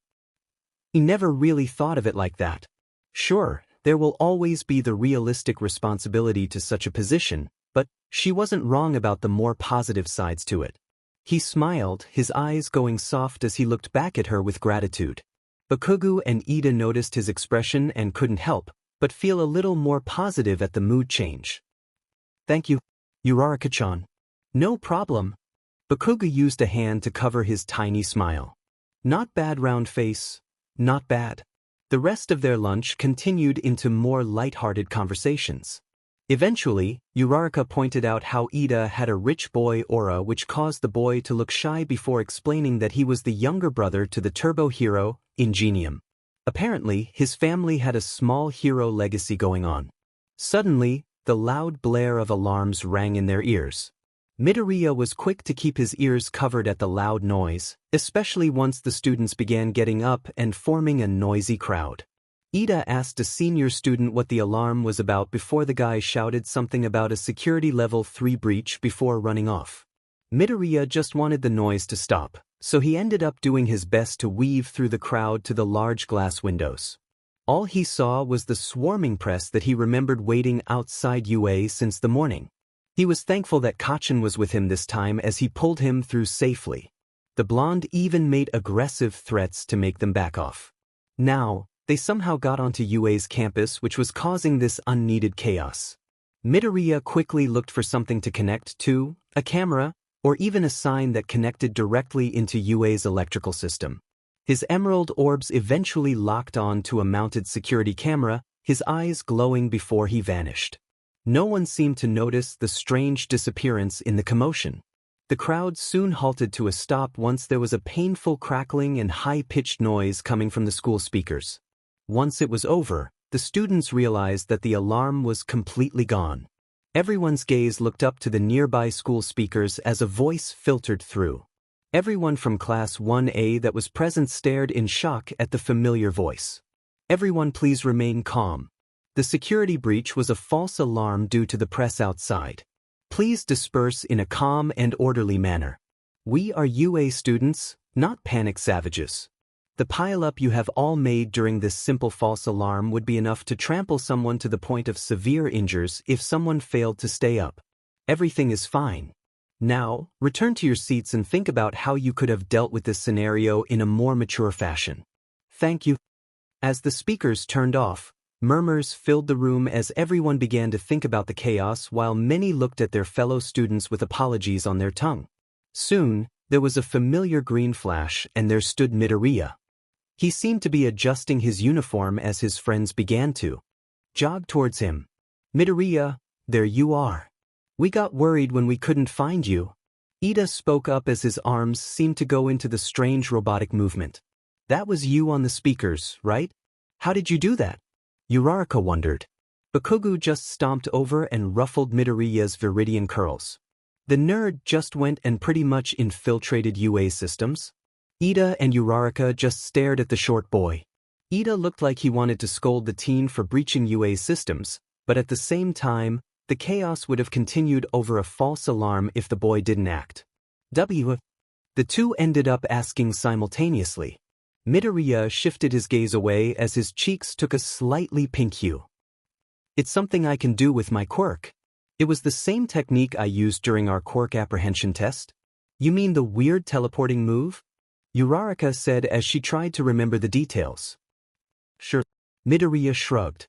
He never really thought of it like that. Sure, there will always be the realistic responsibility to such a position, but she wasn't wrong about the more positive sides to it. He smiled, his eyes going soft as he looked back at her with gratitude. Bakugou and Ida noticed his expression and couldn't help but feel a little more positive at the mood change. Thank you, Uraraka-chan. No problem. Bakugou used a hand to cover his tiny smile. Not bad, round face. Not bad. The rest of their lunch continued into more light-hearted conversations. Eventually, Uraraka pointed out how Ida had a rich boy aura, which caused the boy to look shy before explaining that he was the younger brother to the turbo hero, Ingenium. Apparently, his family had a small hero legacy going on. Suddenly, the loud blare of alarms rang in their ears. Midoriya was quick to keep his ears covered at the loud noise, especially once the students began getting up and forming a noisy crowd. Ida asked a senior student what the alarm was about before the guy shouted something about a security level 3 breach before running off. Midoriya just wanted the noise to stop, so he ended up doing his best to weave through the crowd to the large glass windows. All he saw was the swarming press that he remembered waiting outside UA since the morning. He was thankful that Kacchan was with him this time as he pulled him through safely. The blonde even made aggressive threats to make them back off. Now, they somehow got onto UA's campus, which was causing this unneeded chaos. Midoriya quickly looked for something to connect to, a camera, or even a sign that connected directly into UA's electrical system. His emerald orbs eventually locked on to a mounted security camera, his eyes glowing before he vanished. No one seemed to notice the strange disappearance in the commotion. The crowd soon halted to a stop once there was a painful crackling and high-pitched noise coming from the school speakers. Once it was over, the students realized that the alarm was completely gone. Everyone's gaze looked up to the nearby school speakers as a voice filtered through. Everyone from Class 1A that was present stared in shock at the familiar voice. Everyone please remain calm. The security breach was a false alarm due to the press outside. Please disperse in a calm and orderly manner. We are UA students, not panic savages. The pile-up you have all made during this simple false alarm would be enough to trample someone to the point of severe injuries if someone failed to stay up. Everything is fine. Now, return to your seats and think about how you could have dealt with this scenario in a more mature fashion. Thank you. As the speakers turned off, murmurs filled the room as everyone began to think about the chaos while many looked at their fellow students with apologies on their tongue. Soon, there was a familiar green flash and there stood Midoriya. He seemed to be adjusting his uniform as his friends began to jog towards him. Midoriya, there you are. We got worried when we couldn't find you. Ida spoke up as his arms seemed to go into the strange robotic movement. That was you on the speakers, right? How did you do that? Uraraka wondered. Bakugou just stomped over and ruffled Midoriya's viridian curls. The nerd just went and pretty much infiltrated UA systems. Ida and Uraraka just stared at the short boy. Ida looked like he wanted to scold the teen for breaching UA systems, but at the same time, the chaos would have continued over a false alarm if the boy didn't act. The two ended up asking simultaneously. Midoriya shifted his gaze away as his cheeks took a slightly pink hue. It's something I can do with my quirk. It was the same technique I used during our quirk apprehension test. You mean the weird teleporting move? Uraraka said as she tried to remember the details. Sure. Midoriya shrugged.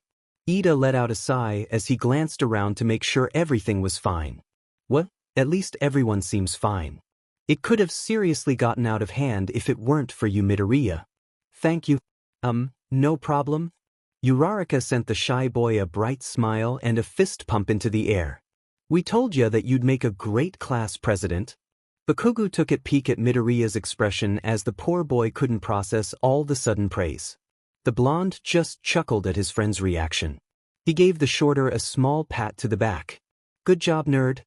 Ida let out a sigh as he glanced around to make sure everything was fine. What? At least everyone seems fine. It could have seriously gotten out of hand if it weren't for you, Midoriya. Thank you. No problem. Uraraka sent the shy boy a bright smile and a fist pump into the air. We told ya that you'd make a great class president. Bakugou took a peek at Midoriya's expression as the poor boy couldn't process all the sudden praise. The blonde just chuckled at his friend's reaction. He gave the shorter a small pat to the back. Good job, nerd.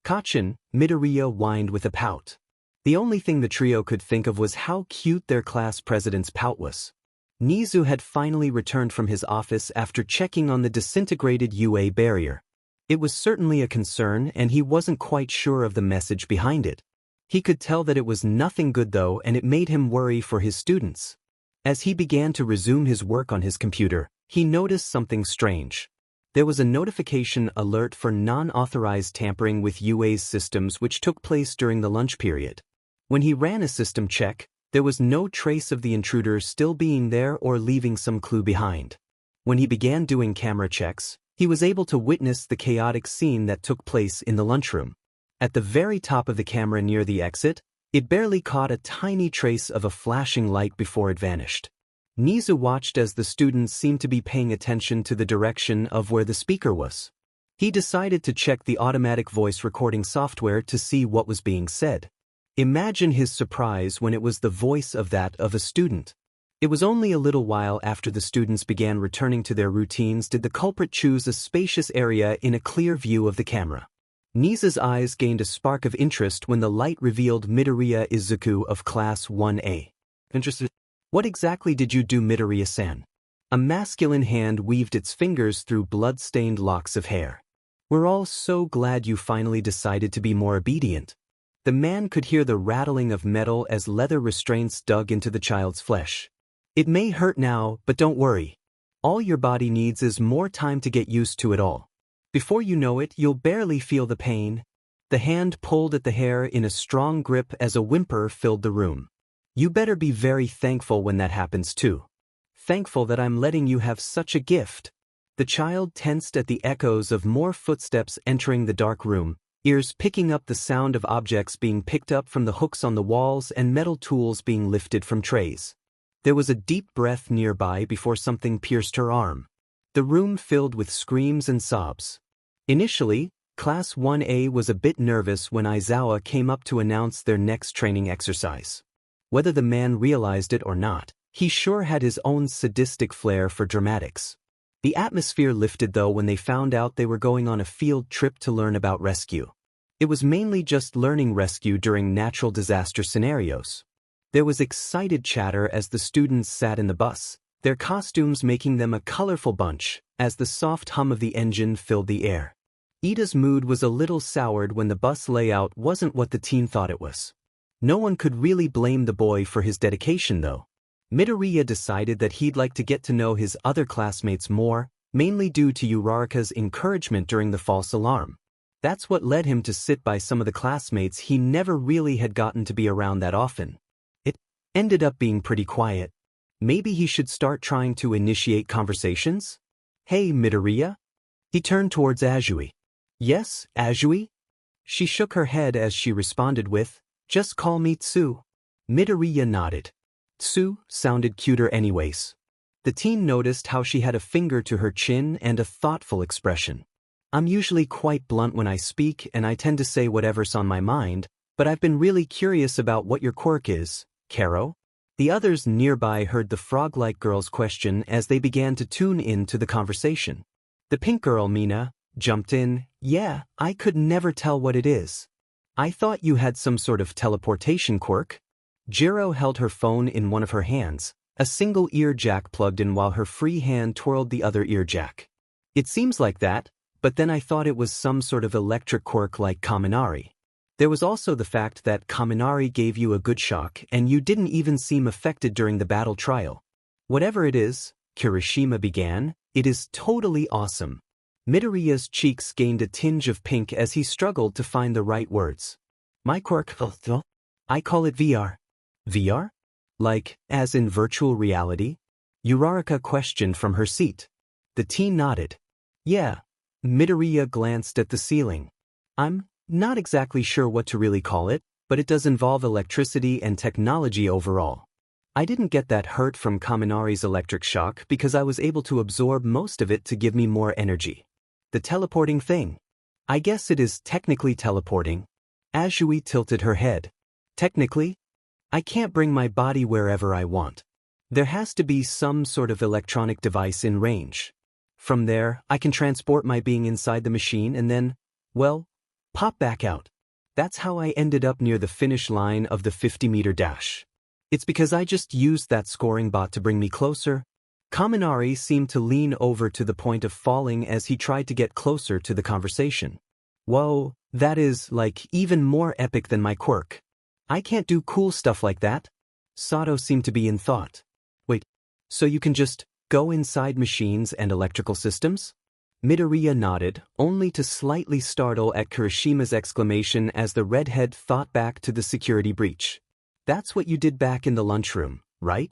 Kachin, Midoriya whined with a pout. The only thing the trio could think of was how cute their class president's pout was. Nizu had finally returned from his office after checking on the disintegrated UA barrier. It was certainly a concern and he wasn't quite sure of the message behind it. He could tell that it was nothing good though, and it made him worry for his students. As he began to resume his work on his computer, he noticed something strange. There was a notification alert for non-authorized tampering with UA's systems which took place during the lunch period. When he ran a system check, there was no trace of the intruder still being there or leaving some clue behind. When he began doing camera checks, he was able to witness the chaotic scene that took place in the lunchroom. At the very top of the camera near the exit, it barely caught a tiny trace of a flashing light before it vanished. Nizu watched as the students seemed to be paying attention to the direction of where the speaker was. He decided to check the automatic voice recording software to see what was being said. Imagine his surprise when it was the voice of a student. It was only a little while after the students began returning to their routines did the culprit choose a spacious area in a clear view of the camera. Nizu's eyes gained a spark of interest when the light revealed Midoriya Izuku of Class 1A. Interested? What exactly did you do, Midoriya-san? A masculine hand weaved its fingers through blood-stained locks of hair. We're all so glad you finally decided to be more obedient. The man could hear the rattling of metal as leather restraints dug into the child's flesh. It may hurt now, but don't worry. All your body needs is more time to get used to it all. Before you know it, you'll barely feel the pain. The hand pulled at the hair in a strong grip as a whimper filled the room. You better be very thankful when that happens too. Thankful that I'm letting you have such a gift. The child tensed at the echoes of more footsteps entering the dark room, ears picking up the sound of objects being picked up from the hooks on the walls and metal tools being lifted from trays. There was a deep breath nearby before something pierced her arm. The room filled with screams and sobs. Initially, Class 1A was a bit nervous when Aizawa came up to announce their next training exercise. Whether the man realized it or not, he sure had his own sadistic flair for dramatics. The atmosphere lifted though when they found out they were going on a field trip to learn about rescue. It was mainly just learning rescue during natural disaster scenarios. There was excited chatter as the students sat in the bus, their costumes making them a colorful bunch, as the soft hum of the engine filled the air. Ida's mood was a little soured when the bus layout wasn't what the teen thought it was. No one could really blame the boy for his dedication though. Midoriya decided that he'd like to get to know his other classmates more, mainly due to Uraraka's encouragement during the false alarm. That's what led him to sit by some of the classmates he never really had gotten to be around that often. It ended up being pretty quiet. Maybe he should start trying to initiate conversations? Hey, Midoriya? He turned towards Azui. Yes, Azui? She shook her head as she responded with, just call me Tsu. Midoriya nodded. Tsu sounded cuter anyways. The teen noticed how she had a finger to her chin and a thoughtful expression. I'm usually quite blunt when I speak and I tend to say whatever's on my mind, but I've been really curious about what your quirk is, Karo. The others nearby heard the frog-like girl's question as they began to tune in to the conversation. The pink girl, Mina, jumped in. Yeah, I could never tell what it is. I thought you had some sort of teleportation quirk. Jiro held her phone in one of her hands, a single ear jack plugged in while her free hand twirled the other ear jack. It seems like that, but then I thought it was some sort of electric quirk like Kaminari. There was also the fact that Kaminari gave you a good shock and you didn't even seem affected during the battle trial. Whatever it is, Kirishima began, it is totally awesome. Midoriya's cheeks gained a tinge of pink as he struggled to find the right words. My quirk, I call it VR. VR? Like, as in virtual reality? Uraraka questioned from her seat. The teen nodded. Yeah. Midoriya glanced at the ceiling. I'm not exactly sure what to really call it, but it does involve electricity and technology overall. I didn't get that hurt from Kaminari's electric shock because I was able to absorb most of it to give me more energy. The teleporting thing. I guess it is technically teleporting. Azui tilted her head. Technically? I can't bring my body wherever I want. There has to be some sort of electronic device in range. From there, I can transport my being inside the machine and then, well, pop back out. That's how I ended up near the finish line of the 50-meter dash. It's because I just used that scoring bot to bring me closer. Kaminari seemed to lean over to the point of falling as he tried to get closer to the conversation. Whoa, that is, like, even more epic than my quirk. I can't do cool stuff like that. Sato seemed to be in thought. Wait, so you can just go inside machines and electrical systems? Midoriya nodded, only to slightly startle at Kirishima's exclamation as the redhead thought back to the security breach. That's what you did back in the lunchroom, right?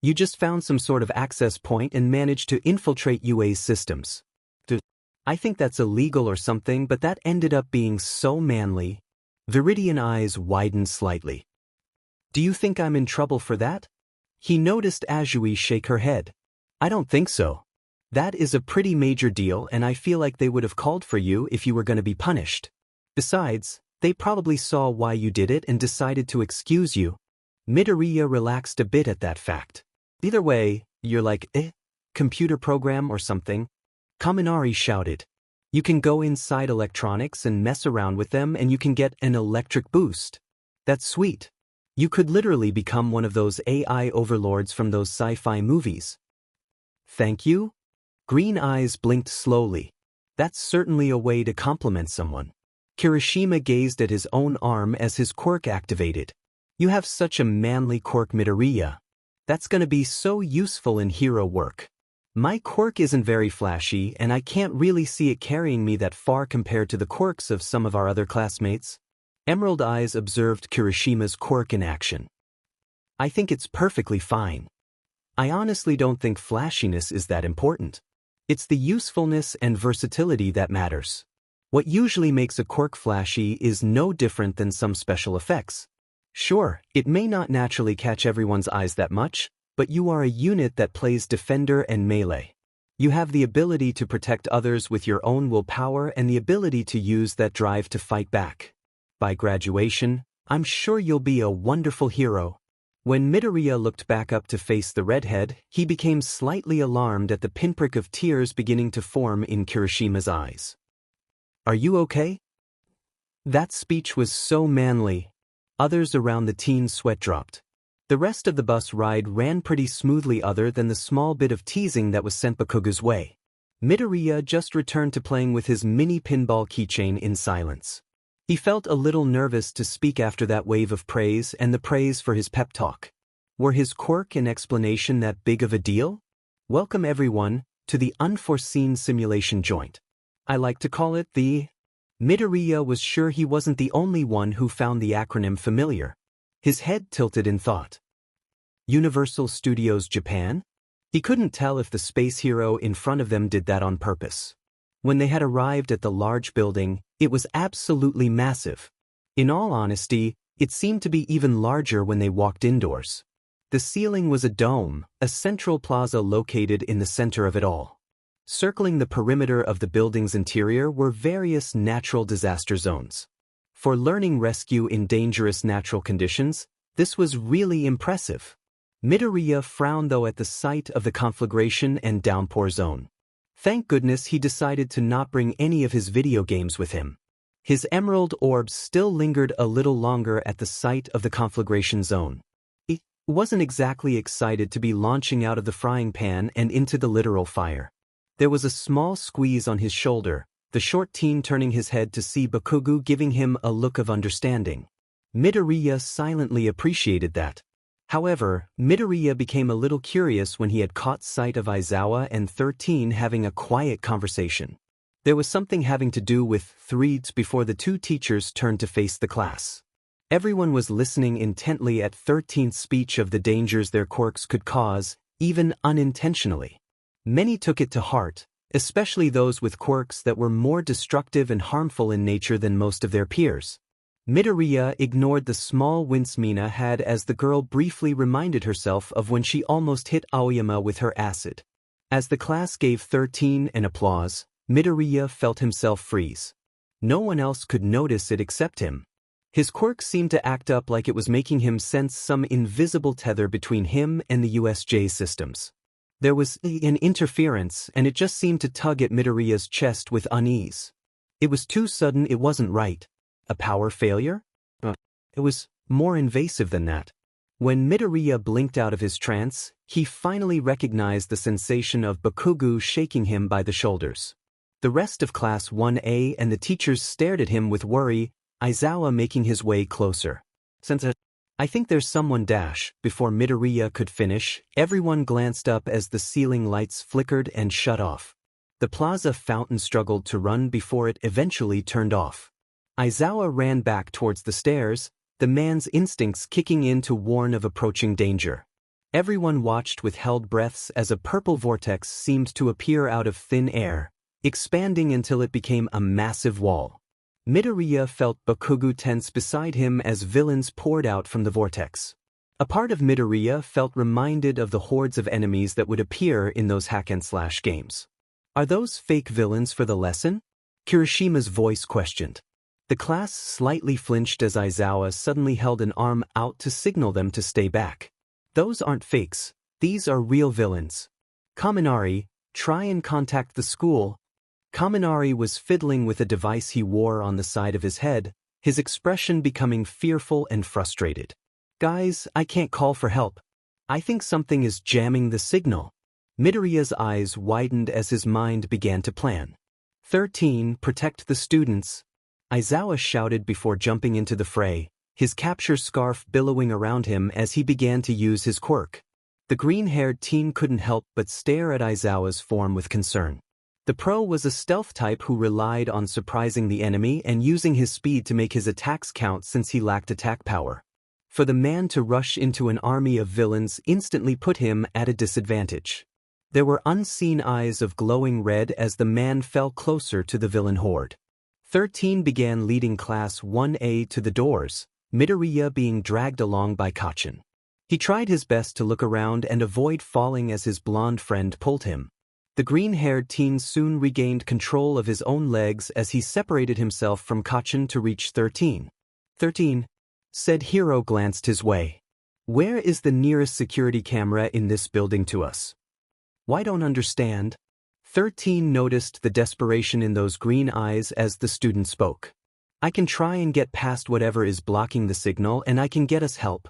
You just found some sort of access point and managed to infiltrate UA's systems. I think that's illegal or something, but that ended up being so manly. Viridian eyes widened slightly. Do you think I'm in trouble for that? He noticed Azui shake her head. I don't think so. That is a pretty major deal and I feel like they would have called for you if you were going to be punished. Besides, they probably saw why you did it and decided to excuse you. Midoriya relaxed a bit at that fact. Either way, you're like, computer program or something. Kaminari shouted. You can go inside electronics and mess around with them and you can get an electric boost. That's sweet. You could literally become one of those AI overlords from those sci-fi movies. Thank you? Green eyes blinked slowly. That's certainly a way to compliment someone. Kirishima gazed at his own arm as his quirk activated. You have such a manly quirk, Midoriya. That's gonna be so useful in hero work. My quirk isn't very flashy and I can't really see it carrying me that far compared to the quirks of some of our other classmates. Emerald Eyes observed Kirishima's quirk in action. I think it's perfectly fine. I honestly don't think flashiness is that important. It's the usefulness and versatility that matters. What usually makes a quirk flashy is no different than some special effects. Sure, it may not naturally catch everyone's eyes that much, but you are a unit that plays defender and melee. You have the ability to protect others with your own willpower and the ability to use that drive to fight back. By graduation, I'm sure you'll be a wonderful hero. When Midoriya looked back up to face the redhead, he became slightly alarmed at the pinprick of tears beginning to form in Kirishima's eyes. Are you okay? That speech was so manly. Others around the teen's sweat dropped. The rest of the bus ride ran pretty smoothly other than the small bit of teasing that was sent Bakugou's way. Midoriya just returned to playing with his mini pinball keychain in silence. He felt a little nervous to speak after that wave of praise and the praise for his pep talk. Were his quirk and explanation that big of a deal? Welcome everyone to the unforeseen simulation joint. I like to call it the... Midoriya was sure he wasn't the only one who found the acronym familiar. His head tilted in thought. Universal Studios Japan? He couldn't tell if the space hero in front of them did that on purpose. When they had arrived at the large building, it was absolutely massive. In all honesty, it seemed to be even larger when they walked indoors. The ceiling was a dome, a central plaza located in the center of it all. Circling the perimeter of the building's interior were various natural disaster zones. For learning rescue in dangerous natural conditions, this was really impressive. Midoriya frowned though at the sight of the conflagration and downpour zone. Thank goodness he decided to not bring any of his video games with him. His emerald orbs still lingered a little longer at the sight of the conflagration zone. He wasn't exactly excited to be launching out of the frying pan and into the literal fire. There was a small squeeze on his shoulder, the short teen turning his head to see Bakugou giving him a look of understanding. Midoriya silently appreciated that. However, Midoriya became a little curious when he had caught sight of Aizawa and 13 having a quiet conversation. There was something having to do with threads before the two teachers turned to face the class. Everyone was listening intently at 13's speech of the dangers their quirks could cause, even unintentionally. Many took it to heart, especially those with quirks that were more destructive and harmful in nature than most of their peers. Midoriya ignored the small wince Mina had as the girl briefly reminded herself of when she almost hit Aoyama with her acid. As the class gave 13 an applause, Midoriya felt himself freeze. No one else could notice it except him. His quirk seemed to act up like it was making him sense some invisible tether between him and the USJ systems. There was an interference, and it just seemed to tug at Midoriya's chest with unease. It was too sudden, it wasn't right. A power failure? It was more invasive than that. When Midoriya blinked out of his trance, he finally recognized the sensation of Bakugou shaking him by the shoulders. The rest of Class 1A and the teachers stared at him with worry, Aizawa making his way closer. I think there's someone dash. Before Midoriya could finish, everyone glanced up as the ceiling lights flickered and shut off. The plaza fountain struggled to run before it eventually turned off. Aizawa ran back towards the stairs, the man's instincts kicking in to warn of approaching danger. Everyone watched with held breaths as a purple vortex seemed to appear out of thin air, expanding until it became a massive wall. Midoriya felt Bakugou tense beside him as villains poured out from the vortex. A part of Midoriya felt reminded of the hordes of enemies that would appear in those hack-and-slash games. Are those fake villains for the lesson? Kirishima's voice questioned. The class slightly flinched as Aizawa suddenly held an arm out to signal them to stay back. Those aren't fakes, these are real villains. Kaminari, try and contact the school. Kaminari was fiddling with a device he wore on the side of his head, his expression becoming fearful and frustrated. Guys, I can't call for help. I think something is jamming the signal. Midoriya's eyes widened as his mind began to plan. 13, protect the students. Aizawa shouted before jumping into the fray, his capture scarf billowing around him as he began to use his quirk. The green-haired teen couldn't help but stare at Aizawa's form with concern. The pro was a stealth type who relied on surprising the enemy and using his speed to make his attacks count since he lacked attack power. For the man to rush into an army of villains instantly put him at a disadvantage. There were unseen eyes of glowing red as the man fell closer to the villain horde. 13 began leading Class 1A to the doors, Midoriya being dragged along by Kachin. He tried his best to look around and avoid falling as his blonde friend pulled him. The green-haired teen soon regained control of his own legs as he separated himself from Kachin to reach 13. 13, said Hiro glanced his way. Where is the nearest security camera in this building to us? Why don't understand? 13 noticed the desperation in those green eyes as the student spoke. I can try and get past whatever is blocking the signal and I can get us help.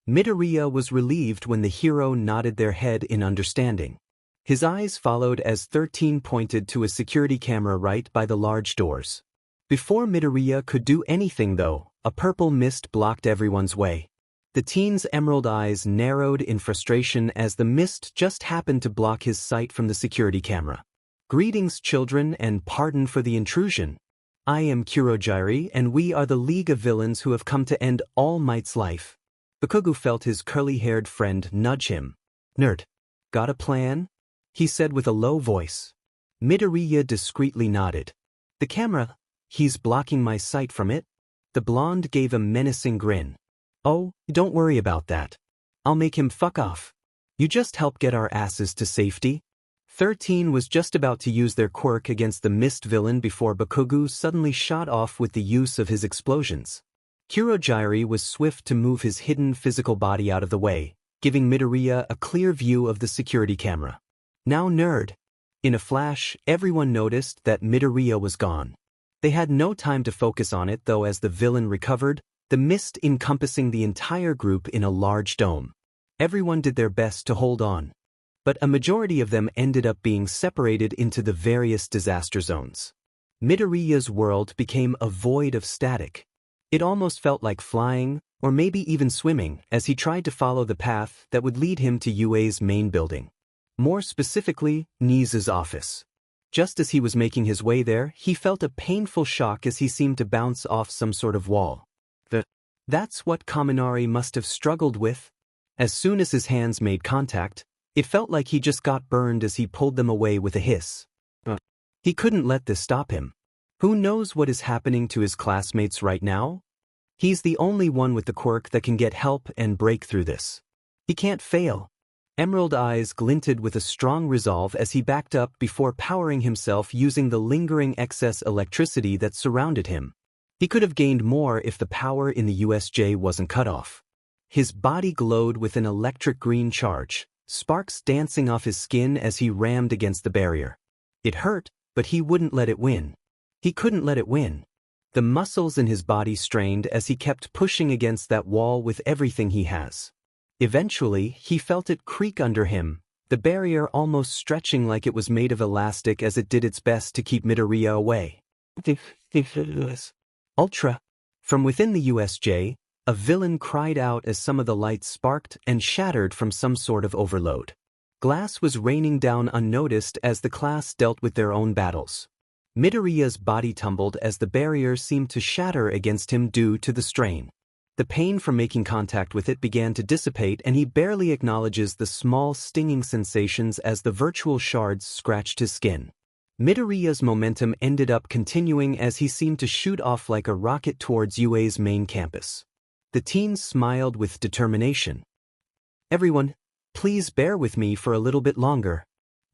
Midoriya was relieved when the hero nodded their head in understanding. His eyes followed as 13 pointed to a security camera right by the large doors. Before Midoriya could do anything though, a purple mist blocked everyone's way. The teen's emerald eyes narrowed in frustration as the mist just happened to block his sight from the security camera. Greetings, children, and pardon for the intrusion. I am Kurogiri, and we are the League of Villains who have come to end All Might's life. Bakugou felt his curly-haired friend nudge him. Nerd. Got a plan? He said with a low voice. Midoriya discreetly nodded. The camera? He's blocking my sight from it? The blonde gave a menacing grin. Oh, don't worry about that. I'll make him fuck off. You just help get our asses to safety. 13 was just about to use their quirk against the mist villain before Bakugou suddenly shot off with the use of his explosions. Kurogiri was swift to move his hidden physical body out of the way, giving Midoriya a clear view of the security camera. Now nerd. In a flash, everyone noticed that Midoriya was gone. They had no time to focus on it though as the villain recovered, the mist encompassing the entire group in a large dome. Everyone did their best to hold on. But a majority of them ended up being separated into the various disaster zones. Midoriya's world became a void of static. It almost felt like flying, or maybe even swimming, as he tried to follow the path that would lead him to UA's main building. More specifically, Nizu's office. Just as he was making his way there, he felt a painful shock as he seemed to bounce off some sort of wall. That's what Kaminari must have struggled with. As soon as his hands made contact, it felt like he just got burned as he pulled them away with a hiss. He couldn't let this stop him. Who knows what is happening to his classmates right now? He's the only one with the quirk that can get help and break through this. He can't fail. Emerald eyes glinted with a strong resolve as he backed up before powering himself using the lingering excess electricity that surrounded him. He could have gained more if the power in the USJ wasn't cut off. His body glowed with an electric green charge, sparks dancing off his skin as he rammed against the barrier. It hurt, but he wouldn't let it win. He couldn't let it win. The muscles in his body strained as he kept pushing against that wall with everything he has. Eventually, he felt it creak under him, the barrier almost stretching like it was made of elastic as it did its best to keep Midoriya away. Ultra! From within the USJ, a villain cried out as some of the lights sparked and shattered from some sort of overload. Glass was raining down unnoticed as the class dealt with their own battles. Midoriya's body tumbled as the barrier seemed to shatter against him due to the strain. The pain from making contact with it began to dissipate and he barely acknowledges the small stinging sensations as the virtual shards scratched his skin. Midoriya's momentum ended up continuing as he seemed to shoot off like a rocket towards UA's main campus. The teen smiled with determination. Everyone, please bear with me for a little bit longer.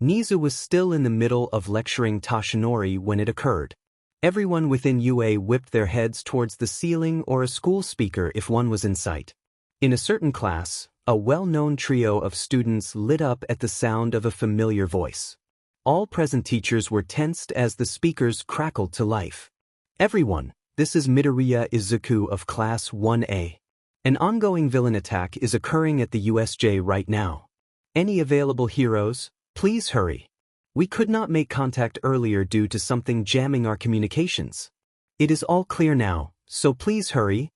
Nizu was still in the middle of lecturing Toshinori when it occurred. Everyone within UA whipped their heads towards the ceiling or a school speaker if one was in sight. In a certain class, a well-known trio of students lit up at the sound of a familiar voice. All present teachers were tensed as the speakers crackled to life. Everyone, this is Midoriya Izuku of Class 1A. An ongoing villain attack is occurring at the USJ right now. Any available heroes, please hurry. We could not make contact earlier due to something jamming our communications. It is all clear now, so please hurry.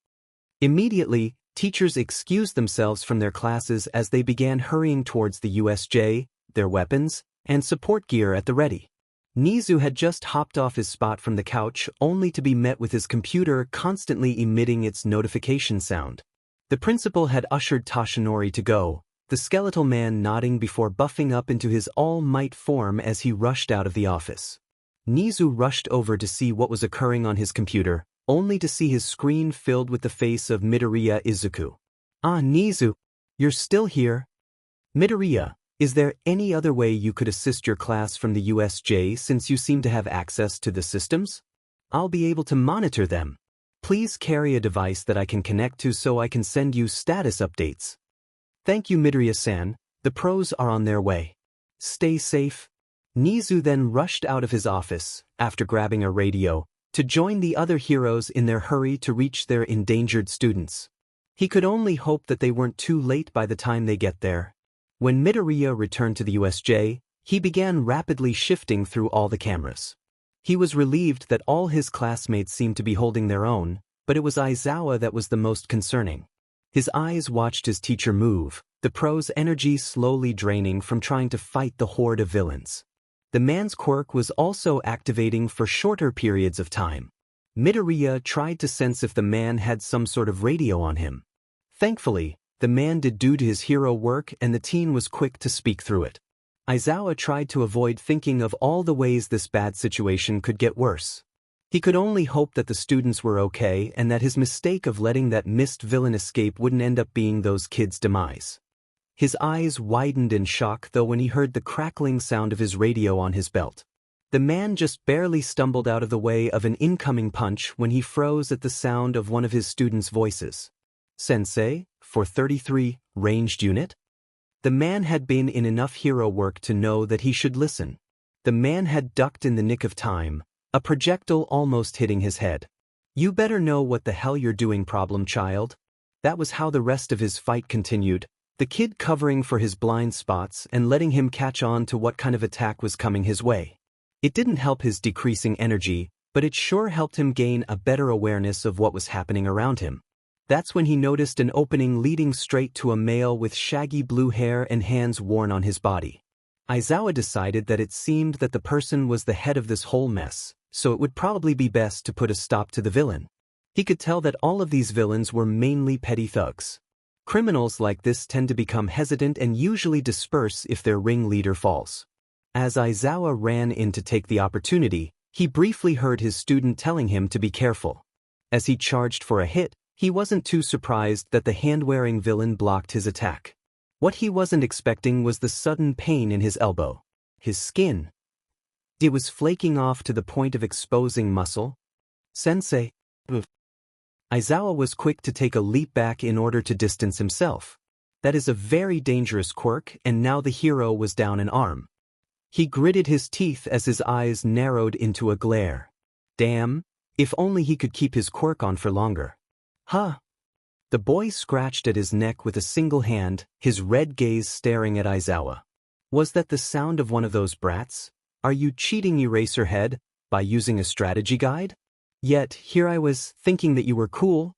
Immediately, teachers excused themselves from their classes as they began hurrying towards the USJ, their weapons, and support gear at the ready. Nizu had just hopped off his spot from the couch only to be met with his computer constantly emitting its notification sound. The principal had ushered Toshinori to go, the skeletal man nodding before buffing up into his all-might form as he rushed out of the office. Nizu rushed over to see what was occurring on his computer, only to see his screen filled with the face of Midoriya Izuku. Ah, Nizu, you're still here? Midoriya, is there any other way you could assist your class from the USJ since you seem to have access to the systems? I'll be able to monitor them. Please carry a device that I can connect to so I can send you status updates. Thank you, Midoriya-san, the pros are on their way. Stay safe. Nizu then rushed out of his office, after grabbing a radio, to join the other heroes in their hurry to reach their endangered students. He could only hope that they weren't too late by the time they get there. When Midoriya returned to the USJ, he began rapidly shifting through all the cameras. He was relieved that all his classmates seemed to be holding their own, but it was Aizawa that was the most concerning. His eyes watched his teacher move, the pro's energy slowly draining from trying to fight the horde of villains. The man's quirk was also activating for shorter periods of time. Midoriya tried to sense if the man had some sort of radio on him. Thankfully, the man did due to his hero work and the teen was quick to speak through it. Aizawa tried to avoid thinking of all the ways this bad situation could get worse. He could only hope that the students were okay and that his mistake of letting that missed villain escape wouldn't end up being those kids' demise. His eyes widened in shock though when he heard the crackling sound of his radio on his belt. The man just barely stumbled out of the way of an incoming punch when he froze at the sound of one of his students' voices. "Sensei, for 33, ranged unit?" The man had been in enough hero work to know that he should listen. The man had ducked in the nick of time, a projectile almost hitting his head. "You better know what the hell you're doing, problem child." That was how the rest of his fight continued, the kid covering for his blind spots and letting him catch on to what kind of attack was coming his way. It didn't help his decreasing energy, but it sure helped him gain a better awareness of what was happening around him. That's when he noticed an opening leading straight to a male with shaggy blue hair and hands worn on his body. Aizawa decided that it seemed that the person was the head of this whole mess, so it would probably be best to put a stop to the villain. He could tell that all of these villains were mainly petty thugs. Criminals like this tend to become hesitant and usually disperse if their ringleader falls. As Aizawa ran in to take the opportunity, he briefly heard his student telling him to be careful. As he charged for a hit, he wasn't too surprised that the hand-wearing villain blocked his attack. What he wasn't expecting was the sudden pain in his elbow. His skin. It was flaking off to the point of exposing muscle. "Sensei." Aizawa was quick to take a leap back in order to distance himself. That is a very dangerous quirk, and now the hero was down an arm. He gritted his teeth as his eyes narrowed into a glare. Damn, if only he could keep his quirk on for longer. "Huh?" The boy scratched at his neck with a single hand, his red gaze staring at Aizawa. "Was that the sound of one of those brats? Are you cheating, Eraserhead, by using a strategy guide? Yet, here I was, thinking that you were cool."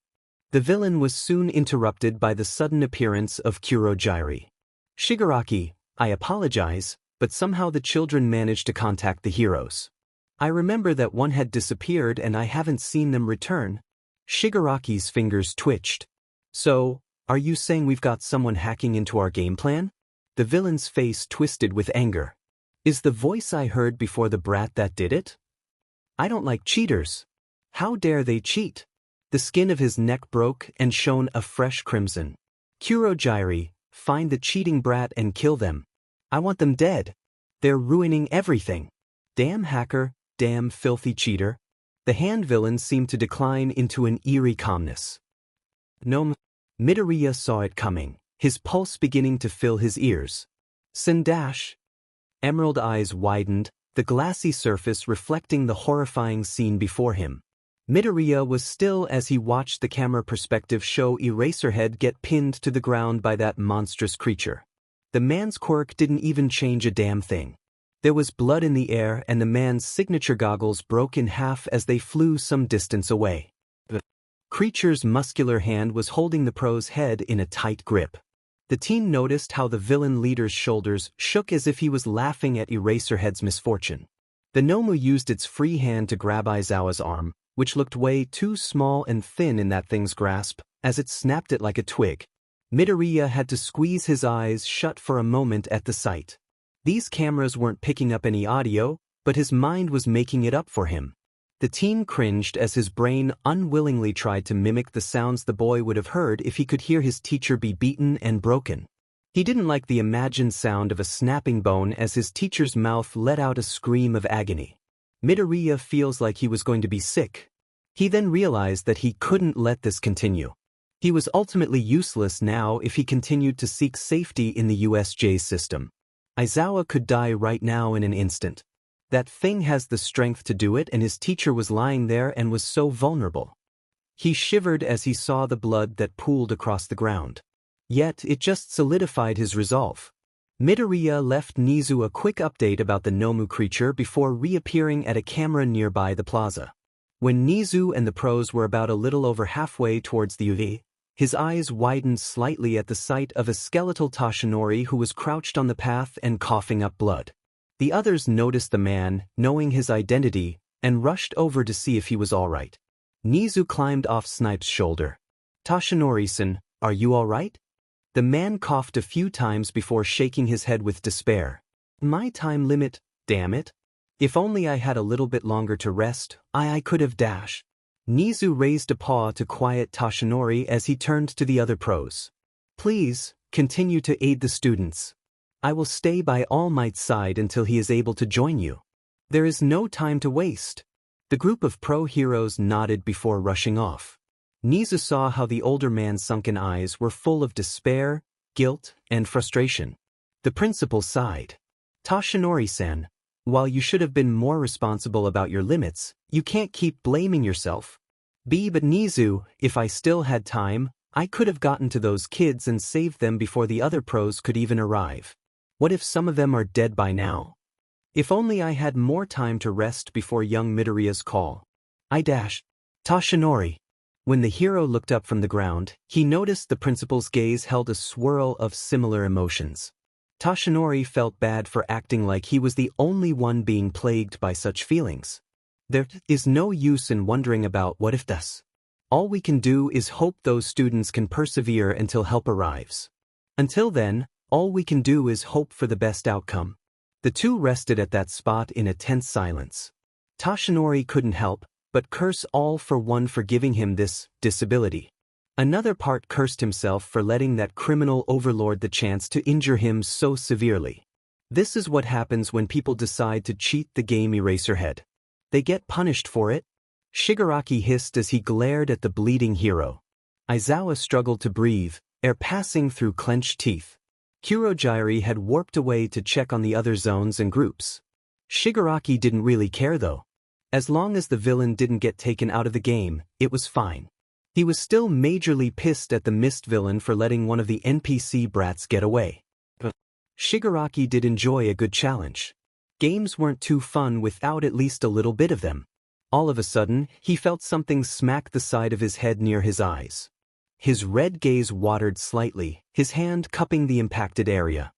The villain was soon interrupted by the sudden appearance of Kurojirai. "Shigaraki, I apologize, but somehow the children managed to contact the heroes. I remember that one had disappeared and I haven't seen them return." Shigaraki's fingers twitched. "So, are you saying we've got someone hacking into our game plan?" The villain's face twisted with anger. "Is the voice I heard before the brat that did it? I don't like cheaters. How dare they cheat?" The skin of his neck broke and shone a fresh crimson. "Kurojirai, find the cheating brat and kill them. I want them dead. They're ruining everything. Damn hacker, damn filthy cheater." The hand villain seemed to decline into an eerie calmness. "No." Midoriya saw it coming, his pulse beginning to fill his ears. "Sendash." Emerald eyes widened, the glassy surface reflecting the horrifying scene before him. Midoriya was still as he watched the camera perspective show Eraserhead get pinned to the ground by that monstrous creature. The man's quirk didn't even change a damn thing. There was blood in the air and the man's signature goggles broke in half as they flew some distance away. The creature's muscular hand was holding the pro's head in a tight grip. The teen noticed how the villain leader's shoulders shook as if he was laughing at Eraserhead's misfortune. The Nomu used its free hand to grab Aizawa's arm, which looked way too small and thin in that thing's grasp, as it snapped it like a twig. Midoriya had to squeeze his eyes shut for a moment at the sight. These cameras weren't picking up any audio, but his mind was making it up for him. The teen cringed as his brain unwillingly tried to mimic the sounds the boy would have heard if he could hear his teacher be beaten and broken. He didn't like the imagined sound of a snapping bone as his teacher's mouth let out a scream of agony. Midoriya feels like he was going to be sick. He then realized that he couldn't let this continue. He was ultimately useless now if he continued to seek safety in the USJ system. Aizawa could die right now in an instant. That thing has the strength to do it and his teacher was lying there and was so vulnerable. He shivered as he saw the blood that pooled across the ground. Yet it just solidified his resolve. Midoriya left Nizu a quick update about the Nomu creature before reappearing at a camera nearby the plaza. When Nizu and the pros were about a little over halfway towards the UV, his eyes widened slightly at the sight of a skeletal Tashinori who was crouched on the path and coughing up blood. The others noticed the man, knowing his identity, and rushed over to see if he was all right. Nizu climbed off Snipe's shoulder. "Tashinori-san, are you all right?" The man coughed a few times before shaking his head with despair. "My time limit, damn it. If only I had a little bit longer to rest, I could have dashed." Nizu raised a paw to quiet Tashinori as he turned to the other pros. "Please, continue to aid the students. I will stay by All Might's side until he is able to join you. There is no time to waste." The group of pro heroes nodded before rushing off. Nizu saw how the older man's sunken eyes were full of despair, guilt, and frustration. The principal sighed. "Tashinori-san, while you should have been more responsible about your limits, you can't keep blaming yourself. But Nizu, if I still had time, I could have gotten to those kids and saved them before the other pros could even arrive. What if some of them are dead by now? If only I had more time to rest before young Midoriya's call. I dashed." "Tashinori." When the hero looked up from the ground, he noticed the principal's gaze held a swirl of similar emotions. Tashinori felt bad for acting like he was the only one being plagued by such feelings. There is no use in wondering about what if this. All we can do is hope those students can persevere until help arrives. Until then, all we can do is hope for the best outcome. The two rested at that spot in a tense silence. Tashinori couldn't help but curse All for One for giving him this disability. Another part cursed himself for letting that criminal overlord the chance to injure him so severely. This is what happens when people decide to cheat the game Eraserhead. They get punished for it. Shigaraki hissed as he glared at the bleeding hero. Aizawa struggled to breathe, air passing through clenched teeth. Kurogyari had warped away to check on the other zones and groups. Shigaraki didn't really care though. As long as the villain didn't get taken out of the game, it was fine. He was still majorly pissed at the mist villain for letting one of the NPC brats get away. But Shigaraki did enjoy a good challenge. Games weren't too fun without at least a little bit of them. All of a sudden, he felt something smack the side of his head near his eyes. His red gaze watered slightly, his hand cupping the impacted area.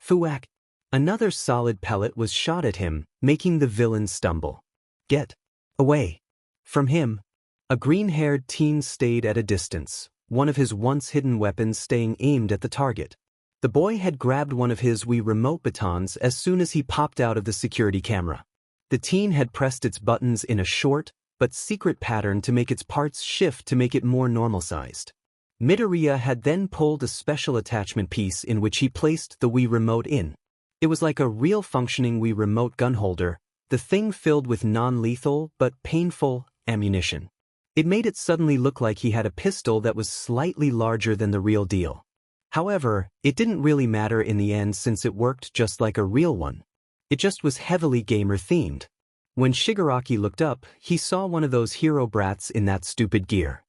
Fuak. Another solid pellet was shot at him, making the villain stumble. "Get away from him." A green-haired teen stayed at a distance, one of his once-hidden weapons staying aimed at the target. The boy had grabbed one of his Wii remote batons as soon as he popped out of the security camera. The teen had pressed its buttons in a short, but secret pattern to make its parts shift to make it more normal-sized. Midoriya had then pulled a special attachment piece in which he placed the Wii remote in. It was like a real functioning Wii remote gun holder, the thing filled with non-lethal but painful ammunition. It made it suddenly look like he had a pistol that was slightly larger than the real deal. However, it didn't really matter in the end since it worked just like a real one. It just was heavily gamer-themed. When Shigaraki looked up, he saw one of those hero brats in that stupid gear.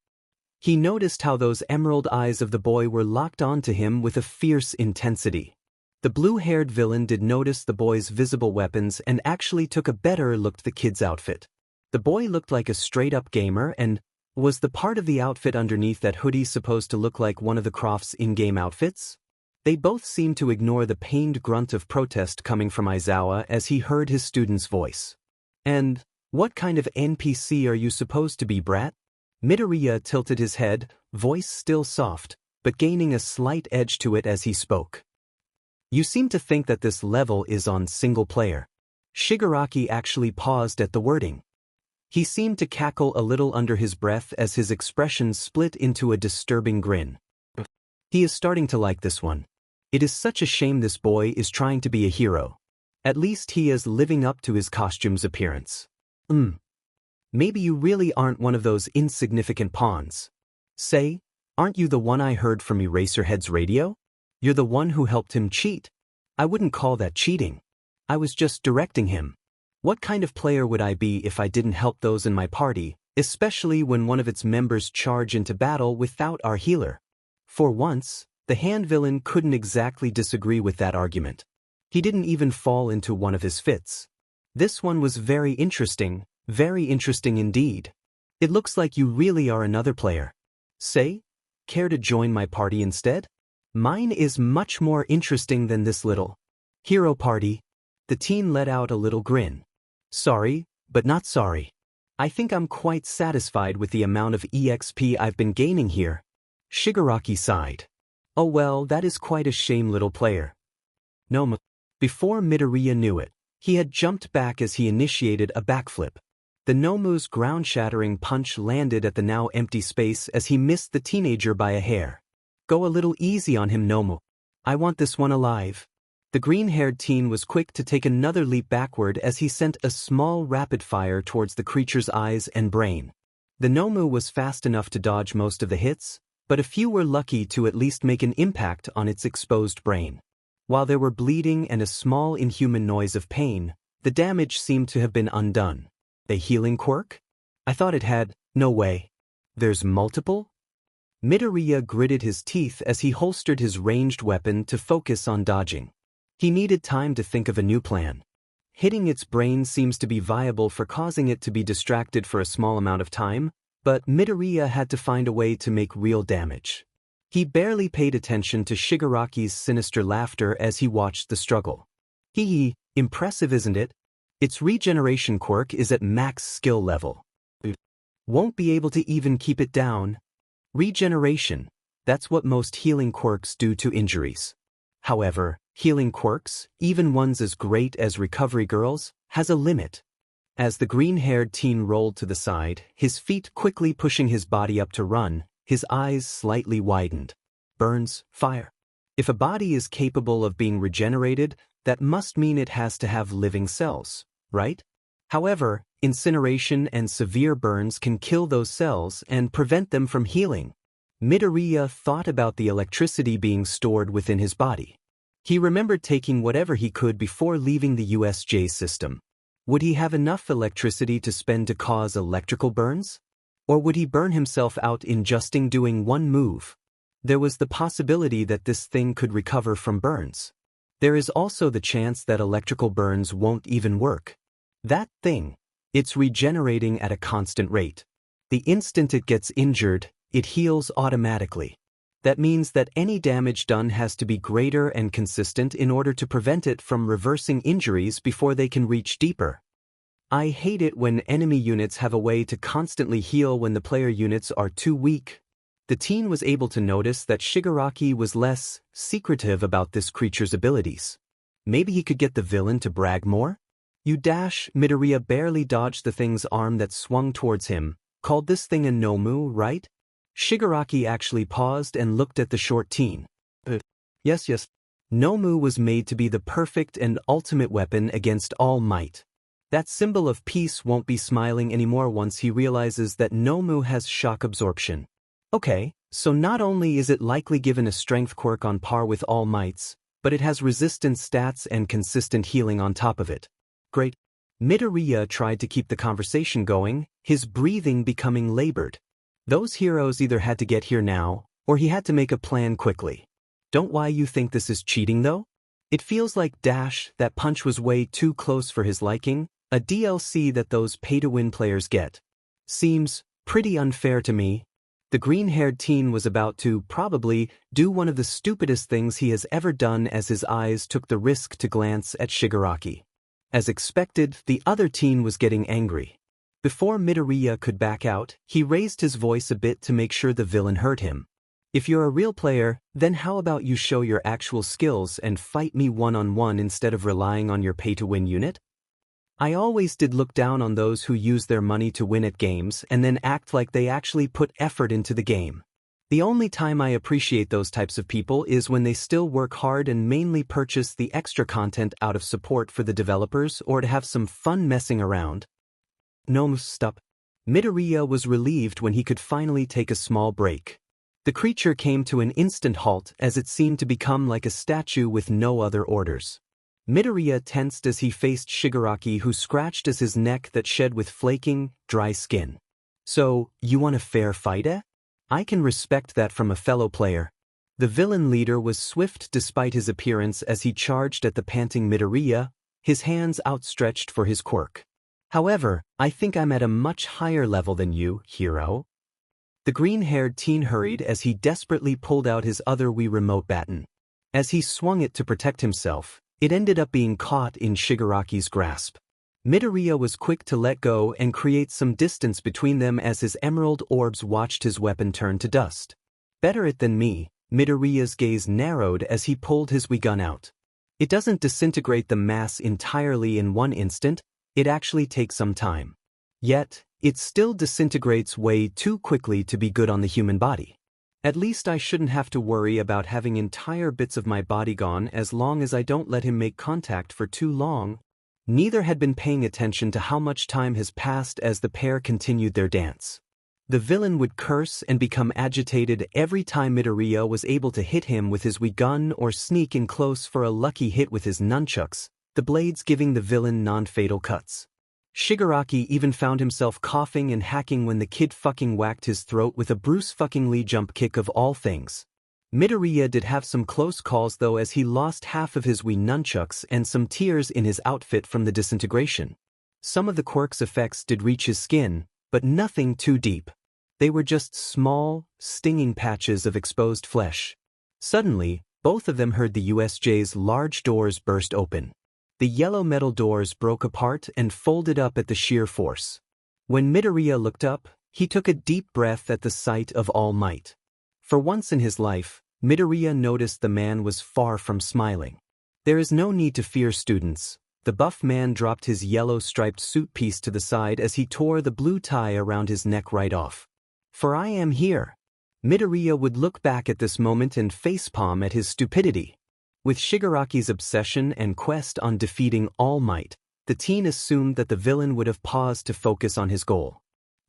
He noticed how those emerald eyes of the boy were locked onto him with a fierce intensity. The blue-haired villain did notice the boy's visible weapons and actually took a better look at the kid's outfit. The boy looked like a straight-up gamer and was the part of the outfit underneath that hoodie supposed to look like one of the Croft's in-game outfits? They both seemed to ignore the pained grunt of protest coming from Aizawa as he heard his student's voice. "And what kind of NPC are you supposed to be, brat?" Midoriya tilted his head, voice still soft, but gaining a slight edge to it as he spoke. "You seem to think that this level is on single player." Shigaraki actually paused at the wording. He seemed to cackle a little under his breath as his expression split into a disturbing grin. He is starting to like this one. It is such a shame this boy is trying to be a hero. At least he is living up to his costume's appearance. Maybe you really aren't one of those insignificant pawns. Say, aren't you the one I heard from Eraserhead's radio? You're the one who helped him cheat. I wouldn't call that cheating. I was just directing him. What kind of player would I be if I didn't help those in my party, especially when one of its members charge into battle without our healer. For once, the hand villain couldn't exactly disagree with that argument. He didn't even fall into one of his fits. This one was very interesting indeed. It looks like you really are another player. Say, care to join my party instead? Mine is much more interesting than this little hero party. The teen let out a little grin. Sorry, but not sorry. I think I'm quite satisfied with the amount of EXP I've been gaining here. Shigaraki sighed. Oh well, that is quite a shame, little player. No. Before Midoriya knew it, he had jumped back as he initiated a backflip. The Nomu's ground-shattering punch landed at the now empty space as he missed the teenager by a hair. Go a little easy on him, Nomu. I want this one alive. The green-haired teen was quick to take another leap backward as he sent a small rapid fire towards the creature's eyes and brain. The Nomu was fast enough to dodge most of the hits, but a few were lucky to at least make an impact on its exposed brain. While there were bleeding and a small inhuman noise of pain, the damage seemed to have been undone. A healing quirk? I thought it had. No way. There's multiple? Midoriya gritted his teeth as he holstered his ranged weapon to focus on dodging. He needed time to think of a new plan. Hitting its brain seems to be viable for causing it to be distracted for a small amount of time, but Midoriya had to find a way to make real damage. He barely paid attention to Shigaraki's sinister laughter as he watched the struggle. Hee, impressive isn't it? Its regeneration quirk is at max skill level. Won't be able to even keep it down. Regeneration, that's what most healing quirks do to injuries. However, healing quirks, even ones as great as Recovery Girls, has a limit. As the green-haired teen rolled to the side, his feet quickly pushing his body up to run, his eyes slightly widened. Burns, fire. If a body is capable of being regenerated, that must mean it has to have living cells, right? However, incineration and severe burns can kill those cells and prevent them from healing. Midoriya thought about the electricity being stored within his body. He remembered taking whatever he could before leaving the USJ system. Would he have enough electricity to spend to cause electrical burns? Or would he burn himself out in just doing one move? There was the possibility that this thing could recover from burns. There is also the chance that electrical burns won't even work. That thing, it's regenerating at a constant rate. The instant it gets injured, it heals automatically. That means that any damage done has to be greater and consistent in order to prevent it from reversing injuries before they can reach deeper. I hate it when enemy units have a way to constantly heal when the player units are too weak. The teen was able to notice that Shigaraki was less secretive about this creature's abilities. Maybe he could get the villain to brag more? Midoriya barely dodged the thing's arm that swung towards him. Called this thing a Nomu, right? Shigaraki actually paused and looked at the short teen. Yes. Nomu was made to be the perfect and ultimate weapon against all might. That symbol of peace won't be smiling anymore once he realizes that Nomu has shock absorption. Okay, so not only is it likely given a strength quirk on par with all mights, but it has resistance stats and consistent healing on top of it. Great. Midoriya tried to keep the conversation going, his breathing becoming labored. Those heroes either had to get here now, or he had to make a plan quickly. Don't why you think this is cheating though? It feels like that punch was way too close for his liking, a DLC that those pay-to-win players get. Seems pretty unfair to me. The green-haired teen was about to, probably, do one of the stupidest things he has ever done as his eyes took the risk to glance at Shigaraki. As expected, the other teen was getting angry. Before Midoriya could back out, he raised his voice a bit to make sure the villain heard him. If you're a real player, then how about you show your actual skills and fight me one-on-one instead of relying on your pay-to-win unit? I always did look down on those who use their money to win at games and then act like they actually put effort into the game. The only time I appreciate those types of people is when they still work hard and mainly purchase the extra content out of support for the developers or to have some fun messing around. No, stop. Midoriya was relieved when he could finally take a small break. The creature came to an instant halt as it seemed to become like a statue with no other orders. Midoriya tensed as he faced Shigaraki, who scratched his neck that shed with flaking, dry skin. So, you want a fair fight, eh? I can respect that from a fellow player. The villain leader was swift despite his appearance as he charged at the panting Midoriya, his hands outstretched for his quirk. However, I think I'm at a much higher level than you, hero. The green-haired teen hurried as he desperately pulled out his other Wii remote baton. As he swung it to protect himself, it ended up being caught in Shigaraki's grasp. Midoriya was quick to let go and create some distance between them as his emerald orbs watched his weapon turn to dust. Better it than me, Midoriya's gaze narrowed as he pulled his Wii gun out. It doesn't disintegrate the mass entirely in one instant, it actually takes some time. Yet, it still disintegrates way too quickly to be good on the human body. At least I shouldn't have to worry about having entire bits of my body gone as long as I don't let him make contact for too long. Neither had been paying attention to how much time has passed as the pair continued their dance. The villain would curse and become agitated every time Midoriya was able to hit him with his Wii gun or sneak in close for a lucky hit with his nunchucks, the blades giving the villain non-fatal cuts. Shigaraki even found himself coughing and hacking when the kid fucking whacked his throat with a Bruce fucking Lee jump kick of all things. Midoriya did have some close calls though as he lost half of his Wii nunchucks and some tears in his outfit from the disintegration. Some of the quirk's effects did reach his skin, but nothing too deep. They were just small, stinging patches of exposed flesh. Suddenly, both of them heard the USJ's large doors burst open. The yellow metal doors broke apart and folded up at the sheer force. When Midoriya looked up, he took a deep breath at the sight of All Might. For once in his life, Midoriya noticed the man was far from smiling. There is no need to fear, students. The buff man dropped his yellow striped suit piece to the side as he tore the blue tie around his neck right off. For I am here. Midoriya would look back at this moment and facepalm at his stupidity. With Shigaraki's obsession and quest on defeating All Might, the teen assumed that the villain would have paused to focus on his goal.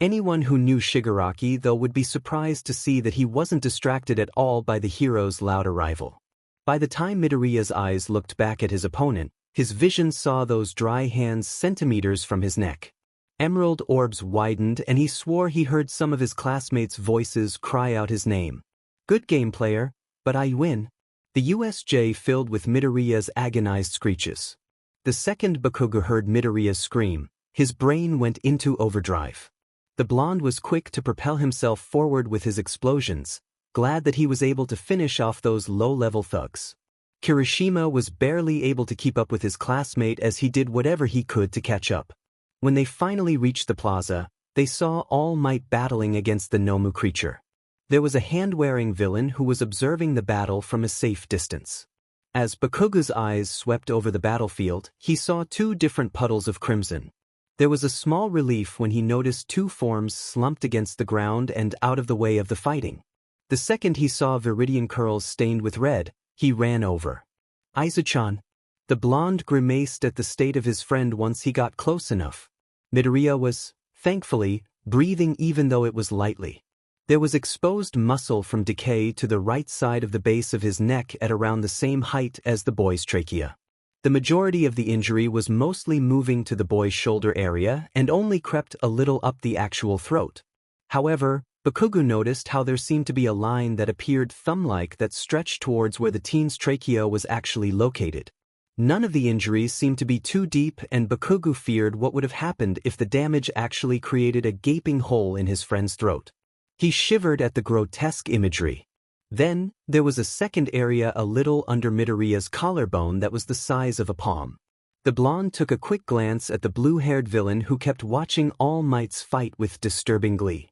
Anyone who knew Shigaraki though would be surprised to see that he wasn't distracted at all by the hero's loud arrival. By the time Midoriya's eyes looked back at his opponent, his vision saw those dry hands centimeters from his neck. Emerald orbs widened and he swore he heard some of his classmates' voices cry out his name. Good game, player, but I win. The USJ filled with Midoriya's agonized screeches. The second Bakugou heard Midoriya scream, his brain went into overdrive. The blonde was quick to propel himself forward with his explosions, glad that he was able to finish off those low-level thugs. Kirishima was barely able to keep up with his classmate as he did whatever he could to catch up. When they finally reached the plaza, they saw All Might battling against the Nomu creature. There was a hand-wearing villain who was observing the battle from a safe distance. As Bakugou's eyes swept over the battlefield, he saw two different puddles of crimson. There was a small relief when he noticed two forms slumped against the ground and out of the way of the fighting. The second he saw Viridian curls stained with red, he ran over. Izuchan. The blonde grimaced at the state of his friend once he got close enough. Midoriya was, thankfully, breathing even though it was lightly. There was exposed muscle from decay to the right side of the base of his neck at around the same height as the boy's trachea. The majority of the injury was mostly moving to the boy's shoulder area and only crept a little up the actual throat. However, Bakugou noticed how there seemed to be a line that appeared thumb-like that stretched towards where the teen's trachea was actually located. None of the injuries seemed to be too deep and Bakugou feared what would have happened if the damage actually created a gaping hole in his friend's throat. He shivered at the grotesque imagery. Then, there was a second area a little under Midoriya's collarbone that was the size of a palm. The blonde took a quick glance at the blue-haired villain who kept watching All Might's fight with disturbing glee.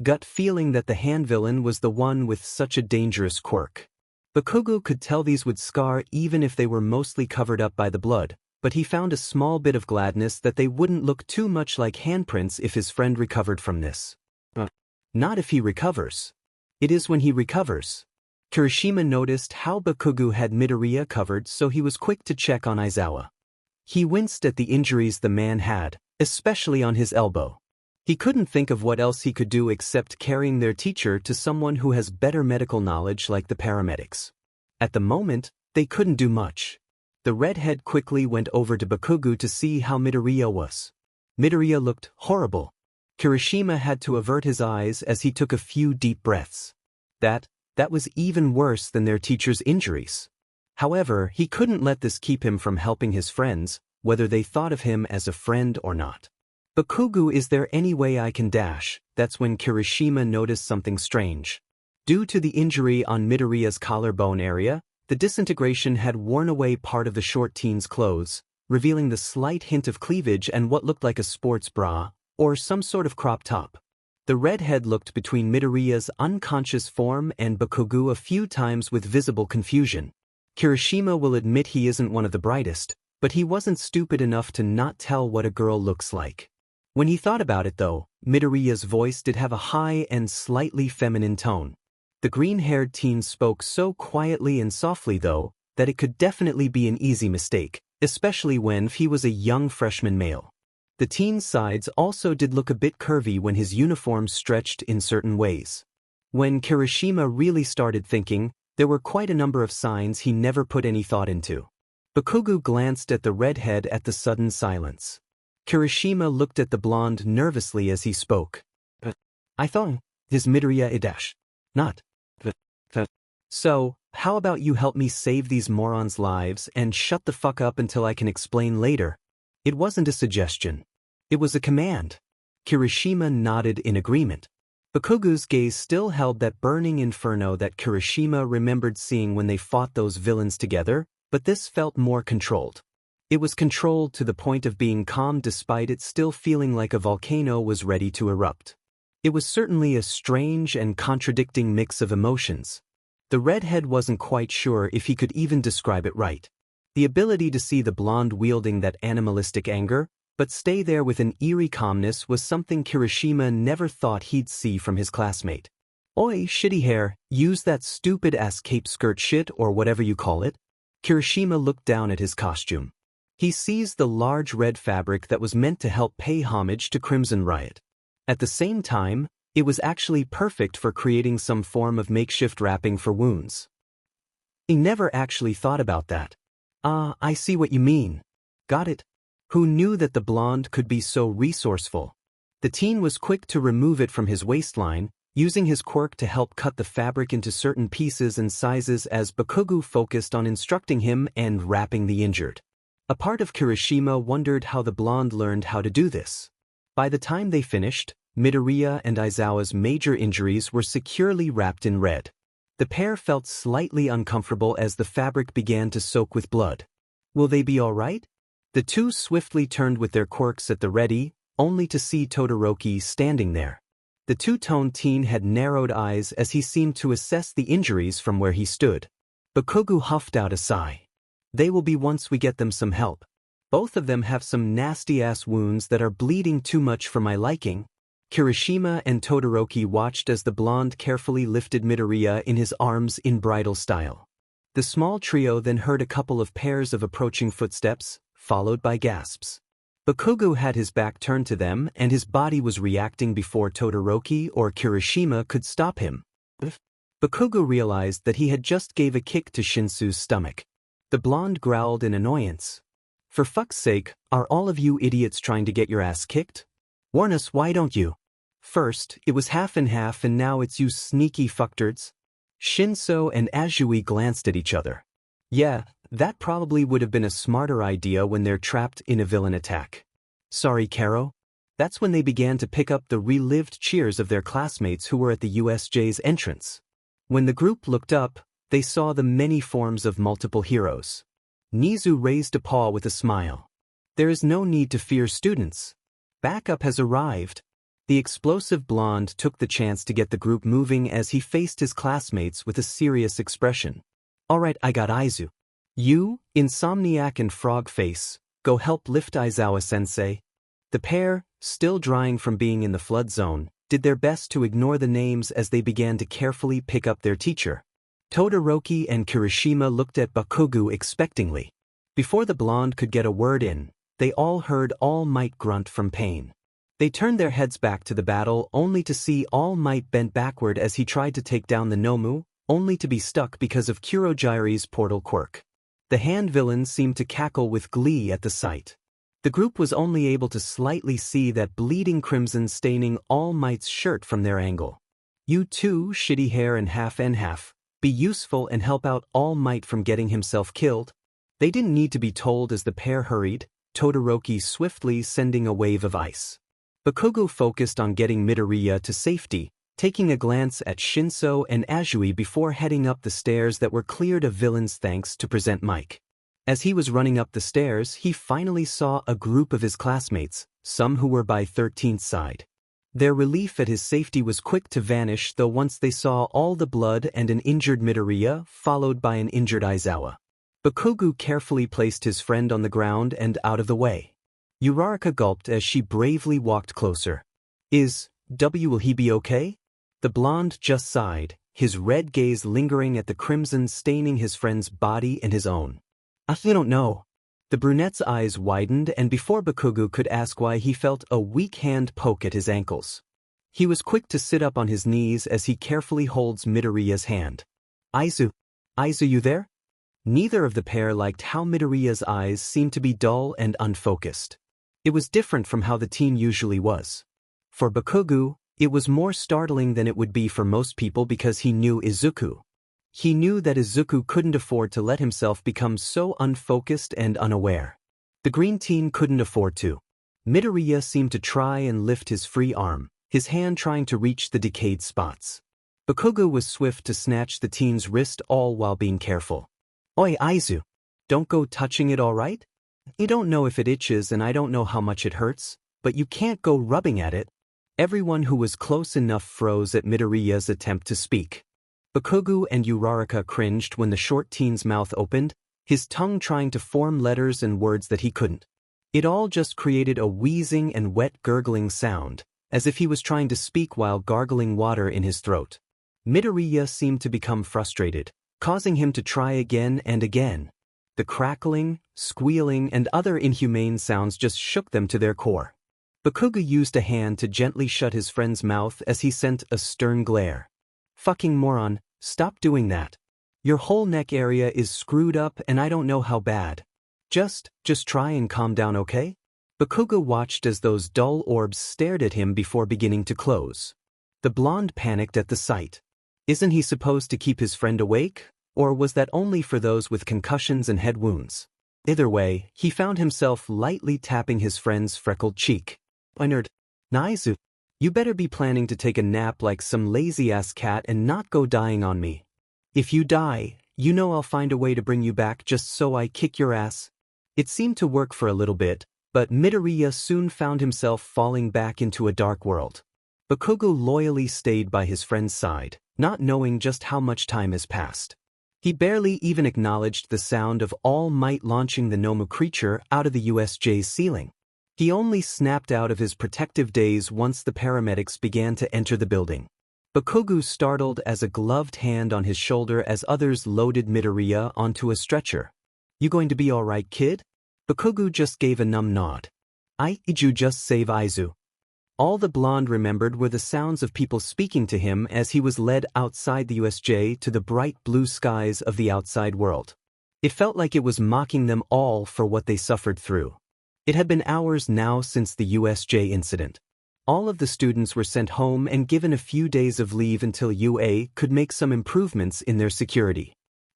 Gut feeling that the hand villain was the one with such a dangerous quirk. Bakugou could tell these would scar even if they were mostly covered up by the blood, but he found a small bit of gladness that they wouldn't look too much like handprints if his friend recovered from this. Not if he recovers. It is when he recovers. Kirishima noticed how Bakugou had Midoriya covered, so he was quick to check on Aizawa. He winced at the injuries the man had, especially on his elbow. He couldn't think of what else he could do except carrying their teacher to someone who has better medical knowledge like the paramedics. At the moment, they couldn't do much. The redhead quickly went over to Bakugou to see how Midoriya was. Midoriya looked horrible. Kirishima had to avert his eyes as he took a few deep breaths. That was even worse than their teacher's injuries. However, he couldn't let this keep him from helping his friends, whether they thought of him as a friend or not. Bakugou, is there any way I can dash? That's when Kirishima noticed something strange. Due to the injury on Midoriya's collarbone area, the disintegration had worn away part of the short teen's clothes, revealing the slight hint of cleavage and what looked like a sports bra, or some sort of crop top. The redhead looked between Midoriya's unconscious form and Bakugou a few times with visible confusion. Kirishima will admit he isn't one of the brightest, but he wasn't stupid enough to not tell what a girl looks like. When he thought about it though, Midoriya's voice did have a high and slightly feminine tone. The green-haired teen spoke so quietly and softly though, that it could definitely be an easy mistake, especially when he was a young freshman male. The teen's sides also did look a bit curvy when his uniform stretched in certain ways. When Kirishima really started thinking, there were quite a number of signs he never put any thought into. Bakugou glanced at the redhead at the sudden silence. Kirishima looked at the blonde nervously as he spoke. I thought, his Midoriya Idash. Not. So, how about you help me save these morons' lives and shut the fuck up until I can explain later? It wasn't a suggestion. It was a command. Kirishima nodded in agreement. Bakugou's gaze still held that burning inferno that Kirishima remembered seeing when they fought those villains together, but this felt more controlled. It was controlled to the point of being calm despite it still feeling like a volcano was ready to erupt. It was certainly a strange and contradicting mix of emotions. The redhead wasn't quite sure if he could even describe it right. The ability to see the blonde wielding that animalistic anger, but stay there with an eerie calmness was something Kirishima never thought he'd see from his classmate. Oi, shitty hair, use that stupid-ass cape skirt shit or whatever you call it. Kirishima looked down at his costume. He seized the large red fabric that was meant to help pay homage to Crimson Riot. At the same time, it was actually perfect for creating some form of makeshift wrapping for wounds. He never actually thought about that. Ah, I see what you mean. Got it. Who knew that the blonde could be so resourceful? The teen was quick to remove it from his waistline, using his quirk to help cut the fabric into certain pieces and sizes as Bakugou focused on instructing him and wrapping the injured. A part of Kirishima wondered how the blonde learned how to do this. By the time they finished, Midoriya and Aizawa's major injuries were securely wrapped in red. The pair felt slightly uncomfortable as the fabric began to soak with blood. Will they be all right? The two swiftly turned with their quirks at the ready, only to see Todoroki standing there. The two-toned teen had narrowed eyes as he seemed to assess the injuries from where he stood. Bakugou huffed out a sigh. They will be once we get them some help. Both of them have some nasty-ass wounds that are bleeding too much for my liking. Kirishima and Todoroki watched as the blonde carefully lifted Midoriya in his arms in bridal style. The small trio then heard a couple of pairs of approaching footsteps, followed by gasps. Bakugou had his back turned to them and his body was reacting before Todoroki or Kirishima could stop him. Bakugou realized that he had just gave a kick to Shinsu's stomach. The blonde growled in annoyance. For fuck's sake, are all of you idiots trying to get your ass kicked? Warn us, why don't you? First, it was half and half and now it's you sneaky fucktards. Shinso and Azui glanced at each other. Yeah, that probably would have been a smarter idea when they're trapped in a villain attack. Sorry, Karo? That's when they began to pick up the relived cheers of their classmates who were at the USJ's entrance. When the group looked up, they saw the many forms of multiple heroes. Nizu raised a paw with a smile. There is no need to fear, students. Backup has arrived. The explosive blonde took the chance to get the group moving as he faced his classmates with a serious expression. Alright, I got Aizu. You, Insomniac and Frog Face, go help lift Aizawa-sensei. The pair, still drying from being in the flood zone, did their best to ignore the names as they began to carefully pick up their teacher. Todoroki and Kirishima looked at Bakugou expectingly. Before the blonde could get a word in, they all heard All Might grunt from pain. They turned their heads back to the battle only to see All Might bent backward as he tried to take down the Nomu, only to be stuck because of Kurojire's portal quirk. The hand villain seemed to cackle with glee at the sight. The group was only able to slightly see that bleeding crimson staining All Might's shirt from their angle. You two, shitty hair and half, be useful and help out All Might from getting himself killed. They didn't need to be told as the pair hurried, Todoroki swiftly sending a wave of ice. Bakugou focused on getting Midoriya to safety, taking a glance at Shinso and Azui before heading up the stairs that were cleared of villains thanks to Present Mike. As he was running up the stairs, he finally saw a group of his classmates, some who were by 13th side. Their relief at his safety was quick to vanish though once they saw all the blood and an injured Midoriya, followed by an injured Aizawa. Bakugou carefully placed his friend on the ground and out of the way. Uraraka gulped as she bravely walked closer. Will he be okay? The blonde just sighed, his red gaze lingering at the crimson staining his friend's body and his own. I don't know. The brunette's eyes widened and before Bakugou could ask why he felt a weak hand poke at his ankles. He was quick to sit up on his knees as he carefully holds Midoriya's hand. Aizu, you there? Neither of the pair liked how Midoriya's eyes seemed to be dull and unfocused. It was different from how the teen usually was. For Bakugou, it was more startling than it would be for most people because he knew Izuku. He knew that Izuku couldn't afford to let himself become so unfocused and unaware. The green teen couldn't afford to. Midoriya seemed to try and lift his free arm, his hand trying to reach the decayed spots. Bakugou was swift to snatch the teen's wrist all while being careful. Oi, Aizu. Don't go touching it, all right? You don't know if it itches and I don't know how much it hurts, but you can't go rubbing at it. Everyone who was close enough froze at Midoriya's attempt to speak. Bakugou and Uraraka cringed when the short teen's mouth opened, his tongue trying to form letters and words that he couldn't. It all just created a wheezing and wet gurgling sound, as if he was trying to speak while gargling water in his throat. Midoriya seemed to become frustrated, causing him to try again and again. The crackling, squealing, and other inhumane sounds just shook them to their core. Bakugou used a hand to gently shut his friend's mouth as he sent a stern glare. Fucking moron, stop doing that. Your whole neck area is screwed up and I don't know how bad. Just try and calm down, okay? Bakugou watched as those dull orbs stared at him before beginning to close. The blonde panicked at the sight. Isn't he supposed to keep his friend awake? Or was that only for those with concussions and head wounds? Either way, he found himself lightly tapping his friend's freckled cheek. Nerd. Aizu, you better be planning to take a nap like some lazy-ass cat and not go dying on me. If you die, you know I'll find a way to bring you back just so I kick your ass. It seemed to work for a little bit, but Midoriya soon found himself falling back into a dark world. Bakugou loyally stayed by his friend's side, not knowing just how much time has passed. He barely even acknowledged the sound of All Might launching the Nomu creature out of the USJ's ceiling. He only snapped out of his protective daze once the paramedics began to enter the building. Bakugou startled as a gloved hand on his shoulder as others loaded Midoriya onto a stretcher. You going to be alright, kid? Bakugou just gave a numb nod. Did you just save Aizu? All the blonde remembered were the sounds of people speaking to him as he was led outside the USJ to the bright blue skies of the outside world. It felt like it was mocking them all for what they suffered through. It had been hours now since the USJ incident. All of the students were sent home and given a few days of leave until UA could make some improvements in their security.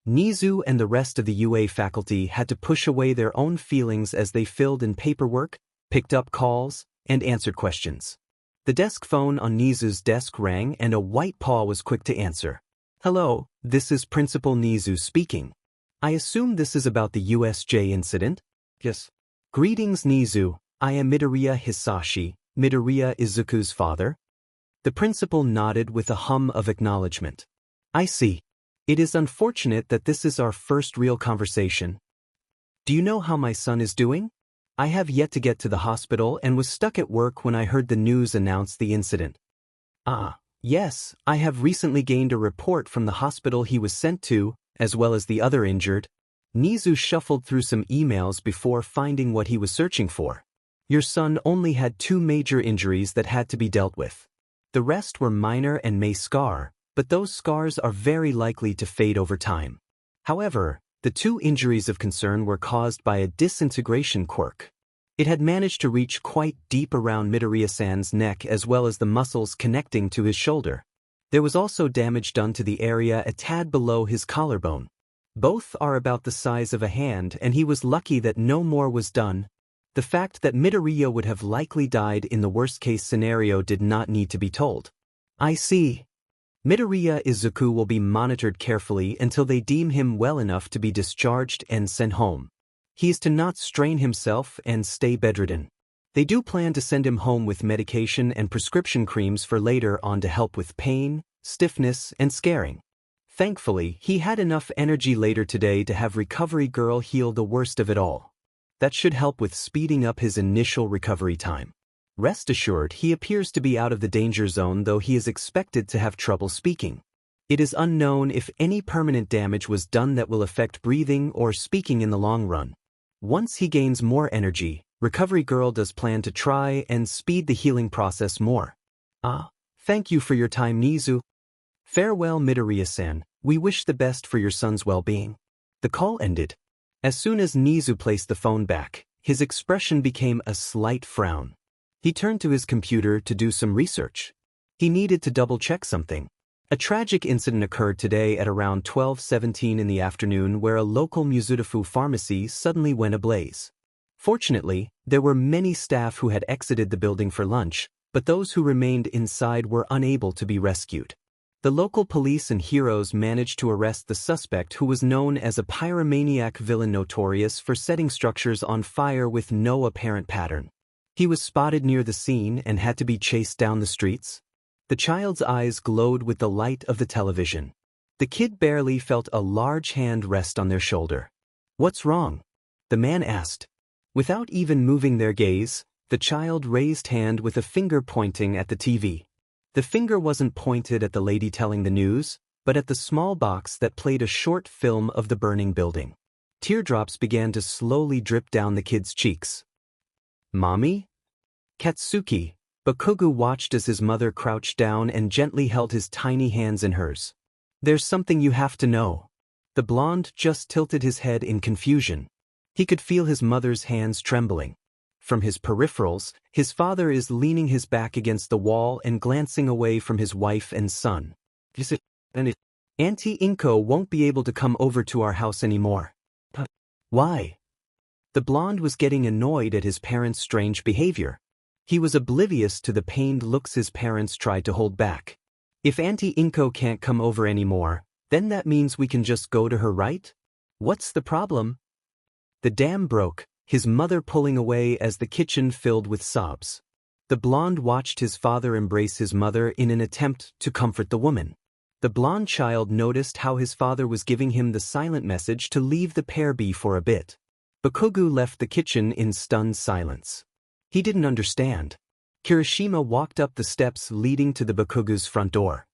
Nizu and the rest of the UA faculty had to push away their own feelings as they filled in paperwork, picked up calls, and answered questions. The desk phone on Nizu's desk rang and a white paw was quick to answer. Hello, this is Principal Nizu speaking. I assume this is about the USJ incident? Yes. Greetings, Nizu. I am Midoriya Hisashi, Midoriya Izuku's father. The principal nodded with a hum of acknowledgement. I see. It is unfortunate that this is our first real conversation. Do you know how my son is doing? I have yet to get to the hospital and was stuck at work when I heard the news announce the incident. Yes, I have recently gained a report from the hospital he was sent to, as well as the other injured. Nizu shuffled through some emails before finding what he was searching for. Your son only had 2 major injuries that had to be dealt with. The rest were minor and may scar, but those scars are very likely to fade over time. However, the 2 injuries of concern were caused by a disintegration quirk. It had managed to reach quite deep around Midoriya-san's neck as well as the muscles connecting to his shoulder. There was also damage done to the area a tad below his collarbone. Both are about the size of a hand, and he was lucky that no more was done. The fact that Midoriya would have likely died in the worst-case scenario did not need to be told. I see. Midoriya Izuku will be monitored carefully until they deem him well enough to be discharged and sent home. He is to not strain himself and stay bedridden. They do plan to send him home with medication and prescription creams for later on to help with pain, stiffness, and scarring. Thankfully, he had enough energy later today to have Recovery Girl heal the worst of it all. That should help with speeding up his initial recovery time. Rest assured, he appears to be out of the danger zone, though he is expected to have trouble speaking. It is unknown if any permanent damage was done that will affect breathing or speaking in the long run. Once he gains more energy, Recovery Girl does plan to try and speed the healing process more. Thank you for your time, Nizu. Farewell, Midoriya-san. We wish the best for your son's well-being. The call ended. As soon as Nizu placed the phone back, his expression became a slight frown. He turned to his computer to do some research. He needed to double-check something. A tragic incident occurred today at around 12:17 in the afternoon where a local Mizudafu pharmacy suddenly went ablaze. Fortunately, there were many staff who had exited the building for lunch, but those who remained inside were unable to be rescued. The local police and heroes managed to arrest the suspect, who was known as a pyromaniac villain notorious for setting structures on fire with no apparent pattern. He was spotted near the scene and had to be chased down the streets. The child's eyes glowed with the light of the television. The kid barely felt a large hand rest on their shoulder. "What's wrong?" the man asked. Without even moving their gaze, the child raised hand with a finger pointing at the TV. The finger wasn't pointed at the lady telling the news, but at the small box that played a short film of the burning building. Teardrops began to slowly drip down the kid's cheeks. "Mommy?" Katsuki, Bakugou watched as his mother crouched down and gently held his tiny hands in hers. "There's something you have to know." The blonde just tilted his head in confusion. He could feel his mother's hands trembling. From his peripherals, his father is leaning his back against the wall and glancing away from his wife and son. "Auntie Inko won't be able to come over to our house anymore." "Why?" The blonde was getting annoyed at his parents' strange behavior. He was oblivious to the pained looks his parents tried to hold back. "If Auntie Inko can't come over anymore, then that means we can just go to her, right? What's the problem?" The dam broke, his mother pulling away as the kitchen filled with sobs. The blonde watched his father embrace his mother in an attempt to comfort the woman. The blonde child noticed how his father was giving him the silent message to leave the pair be for a bit. Bakugou left the kitchen in stunned silence. He didn't understand. Kirishima walked up the steps leading to the Bakugou's front door.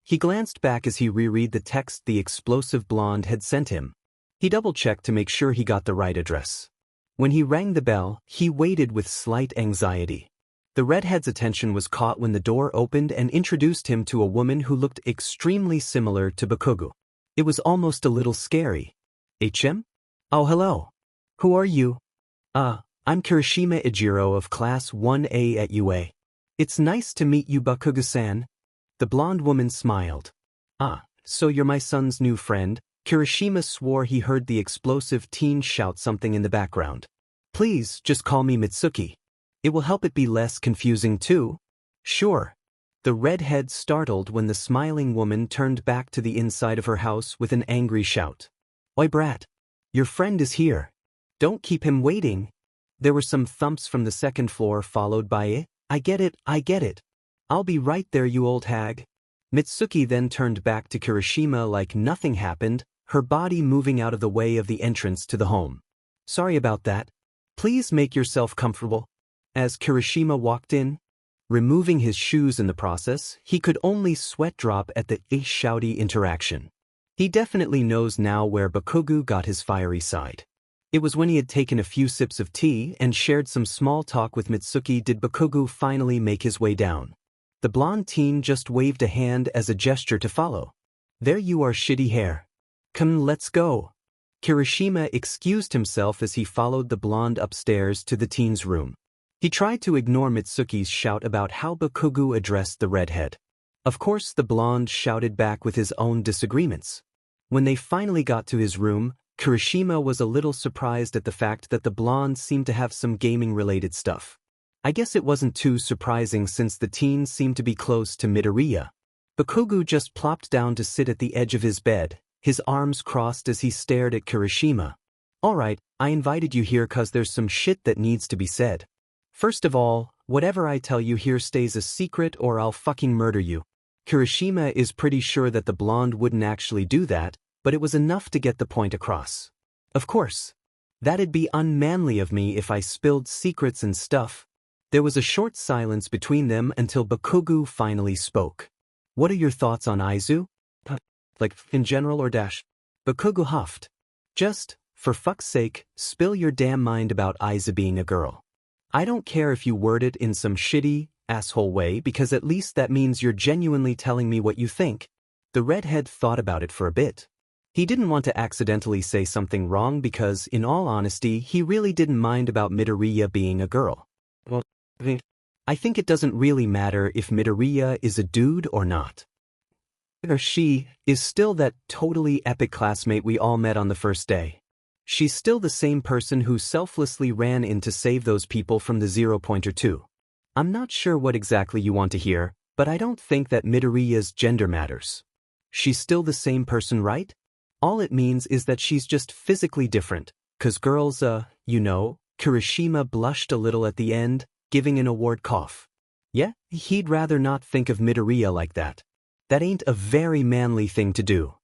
He glanced back as he reread the text the explosive blonde had sent him. He double-checked to make sure he got the right address. When he rang the bell, he waited with slight anxiety. The redhead's attention was caught when the door opened and introduced him to a woman who looked extremely similar to Bakugou. It was almost a little scary. "HM? Oh, hello. Who are you?" I'm Kirishima Ijiro of Class 1A at UA. "It's nice to meet you, Bakugou-san." The blonde woman smiled. So you're my son's new friend?" Kirishima swore he heard the explosive teen shout something in the background. "Please, just call me Mitsuki. It will help it be less confusing too." "Sure." The redhead startled when the smiling woman turned back to the inside of her house with an angry shout. "Oi brat! Your friend is here. Don't keep him waiting." There were some thumps from the second floor followed by I get it. I'll be right there, you old hag." Mitsuki then turned back to Kirishima like nothing happened, her body moving out of the way of the entrance to the home. "Sorry about that. Please make yourself comfortable." As Kirishima walked in, removing his shoes in the process, he could only sweat drop at the shouty interaction. He definitely knows now where Bakugou got his fiery side. It was when he had taken a few sips of tea and shared some small talk with Mitsuki did Bakugou finally make his way down. The blonde teen just waved a hand as a gesture to follow. "There you are, shitty hair. Come, let's go." Kirishima excused himself as he followed the blonde upstairs to the teen's room. He tried to ignore Mitsuki's shout about how Bakugou addressed the redhead. Of course, the blonde shouted back with his own disagreements. When they finally got to his room, Kirishima was a little surprised at the fact that the blonde seemed to have some gaming-related stuff. I guess it wasn't too surprising since the teen seemed to be close to Midoriya. Bakugou just plopped down to sit at the edge of his bed, his arms crossed as he stared at Kirishima. "Alright, I invited you here 'cause there's some shit that needs to be said. First of all, whatever I tell you here stays a secret or I'll fucking murder you." Kirishima is pretty sure that the blonde wouldn't actually do that, but it was enough to get the point across. Of course. That'd be unmanly of me if I spilled secrets and stuff. There was a short silence between them until Bakugou finally spoke. "What are your thoughts on Izu? Like, in general or dash?" Bakugou huffed. "Just, for fuck's sake, spill your damn mind about Izu being a girl. I don't care if you word it in some shitty, asshole way because at least that means you're genuinely telling me what you think." The redhead thought about it for a bit. He didn't want to accidentally say something wrong because, in all honesty, he really didn't mind about Midoriya being a girl. "Well, I think it doesn't really matter if Midoriya is a dude or not. Or she is still that totally epic classmate we all met on the first day. She's still the same person who selflessly ran in to save those people from the 0-pointer too. I'm not sure what exactly you want to hear, but I don't think that Midoriya's gender matters. She's still the same person, right? All it means is that she's just physically different, 'cause girls, you know." Kirishima blushed a little at the end, giving an awkward cough. Yeah, he'd rather not think of Midoriya like that. That ain't a very manly thing to do.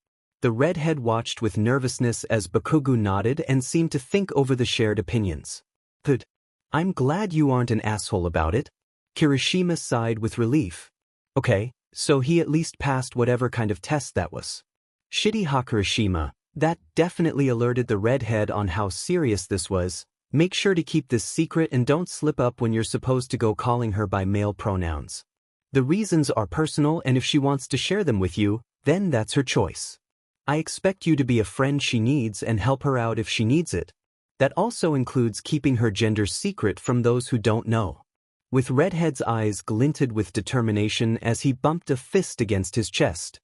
The redhead watched with nervousness as Bakugou nodded and seemed to think over the shared opinions. "Good. I'm glad you aren't an asshole about it." Kirishima sighed with relief. "Okay, so he at least passed whatever kind of test that was." Shitty Kirishima, that definitely alerted the redhead on how serious this was. "Make sure to keep this secret and don't slip up when you're supposed to go calling her by male pronouns. The reasons are personal and if she wants to share them with you, then that's her choice. I expect you to be a friend she needs and help her out if she needs it. That also includes keeping her gender secret from those who don't know." With Redhead's eyes glinted with determination as he bumped a fist against his chest.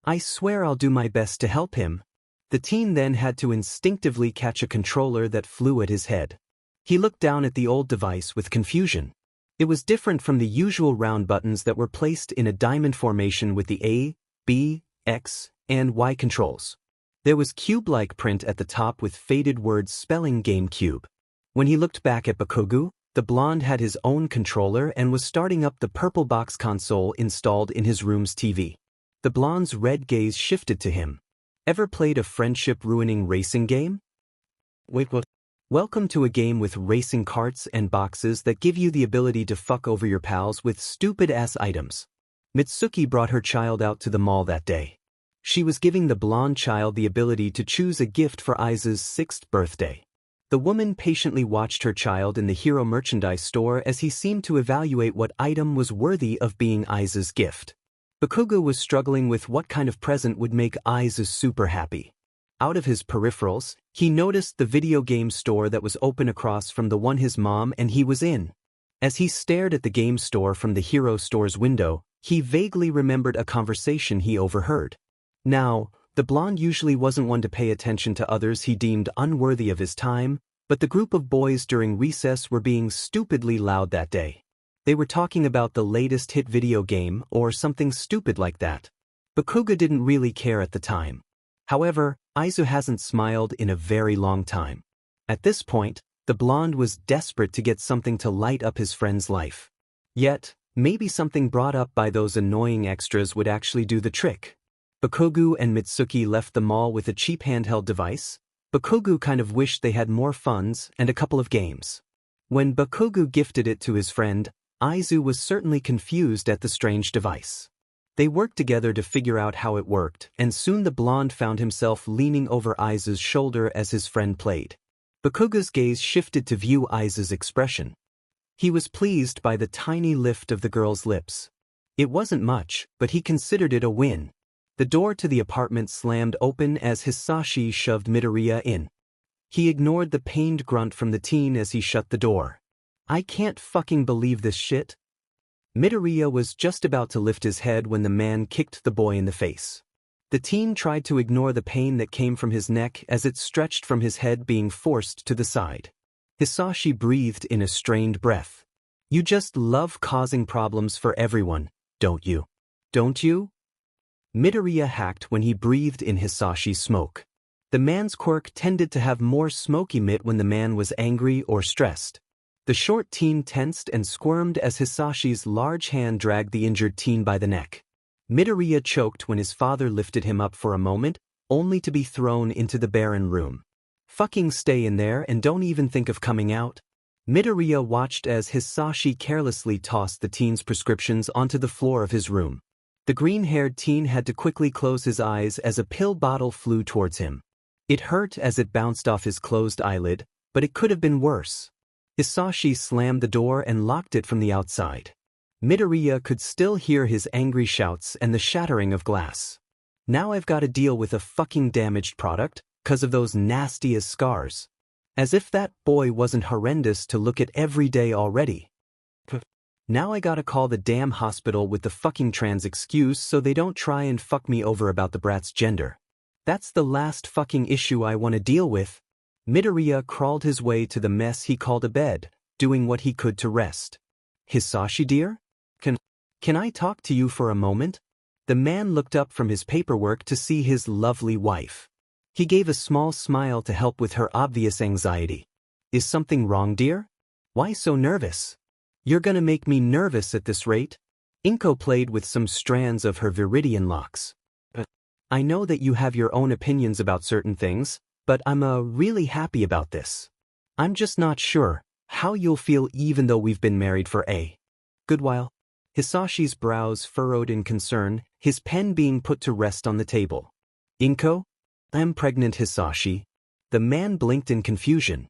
"I swear I'll do my best to help him." The teen then had to instinctively catch a controller that flew at his head. He looked down at the old device with confusion. It was different from the usual round buttons that were placed in a diamond formation with the A, B, X, and Y controls. There was cube-like print at the top with faded words spelling GameCube. When he looked back at Bakugou, the blonde had his own controller and was starting up the purple box console installed in his room's TV. The blonde's red gaze shifted to him. "Ever played a friendship-ruining racing game? Wait, what? Welcome to a game with racing carts and boxes that give you the ability to fuck over your pals with stupid-ass items." Mitsuki brought her child out to the mall that day. She was giving the blonde child the ability to choose a gift for Aiza's 6th birthday. The woman patiently watched her child in the hero merchandise store as he seemed to evaluate what item was worthy of being Aiza's gift. Bakugou was struggling with what kind of present would make Aiza super happy. Out of his peripherals, he noticed the video game store that was open across from the one his mom and he was in. As he stared at the game store from the hero store's window, he vaguely remembered a conversation he overheard. Now, the blonde usually wasn't one to pay attention to others he deemed unworthy of his time, but the group of boys during recess were being stupidly loud that day. They were talking about the latest hit video game or something stupid like that. Bakugou didn't really care at the time. However, Aizu hasn't smiled in a very long time. At this point, the blonde was desperate to get something to light up his friend's life. Yet, maybe something brought up by those annoying extras would actually do the trick. Bakugou and Mitsuki left the mall with a cheap handheld device. Bakugou kind of wished they had more funds and a couple of games. When Bakugou gifted it to his friend, Aizu was certainly confused at the strange device. They worked together to figure out how it worked, and soon the blonde found himself leaning over Aizu's shoulder as his friend played. Bakugou's gaze shifted to view Aizu's expression. He was pleased by the tiny lift of the girl's lips. It wasn't much, but he considered it a win. The door to the apartment slammed open as Hisashi shoved Midoriya in. He ignored the pained grunt from the teen as he shut the door. I can't fucking believe this shit. Midoriya was just about to lift his head when the man kicked the boy in the face. The teen tried to ignore the pain that came from his neck as it stretched from his head being forced to the side. Hisashi breathed in a strained breath. You just love causing problems for everyone, don't you? Don't you? Midoriya hacked when he breathed in Hisashi's smoke. The man's quirk tended to have more smoke emit when the man was angry or stressed. The short teen tensed and squirmed as Hisashi's large hand dragged the injured teen by the neck. Midoriya choked when his father lifted him up for a moment, only to be thrown into the barren room. Fucking stay in there and don't even think of coming out. Midoriya watched as Hisashi carelessly tossed the teen's prescriptions onto the floor of his room. The green-haired teen had to quickly close his eyes as a pill bottle flew towards him. It hurt as it bounced off his closed eyelid, but it could have been worse. Hisashi slammed the door and locked it from the outside. Midoriya could still hear his angry shouts and the shattering of glass. Now I've got to deal with a fucking damaged product, 'cause of those nasty-as scars. As if that boy wasn't horrendous to look at every day already. Now I gotta call the damn hospital with the fucking trans excuse so they don't try and fuck me over about the brat's gender. That's the last fucking issue I want to deal with. Midoriya crawled his way to the mess he called a bed, doing what he could to rest. Hisashi dear? Can I talk to you for a moment? The man looked up from his paperwork to see his lovely wife. He gave a small smile to help with her obvious anxiety. Is something wrong, dear? Why so nervous? You're gonna make me nervous at this rate. Inko played with some strands of her viridian locks. I know that you have your own opinions about certain things, but I'm really happy about this. I'm just not sure how you'll feel even though we've been married for a good while. Hisashi's brows furrowed in concern, his pen being put to rest on the table. Inko? I'm pregnant, Hisashi. The man blinked in confusion.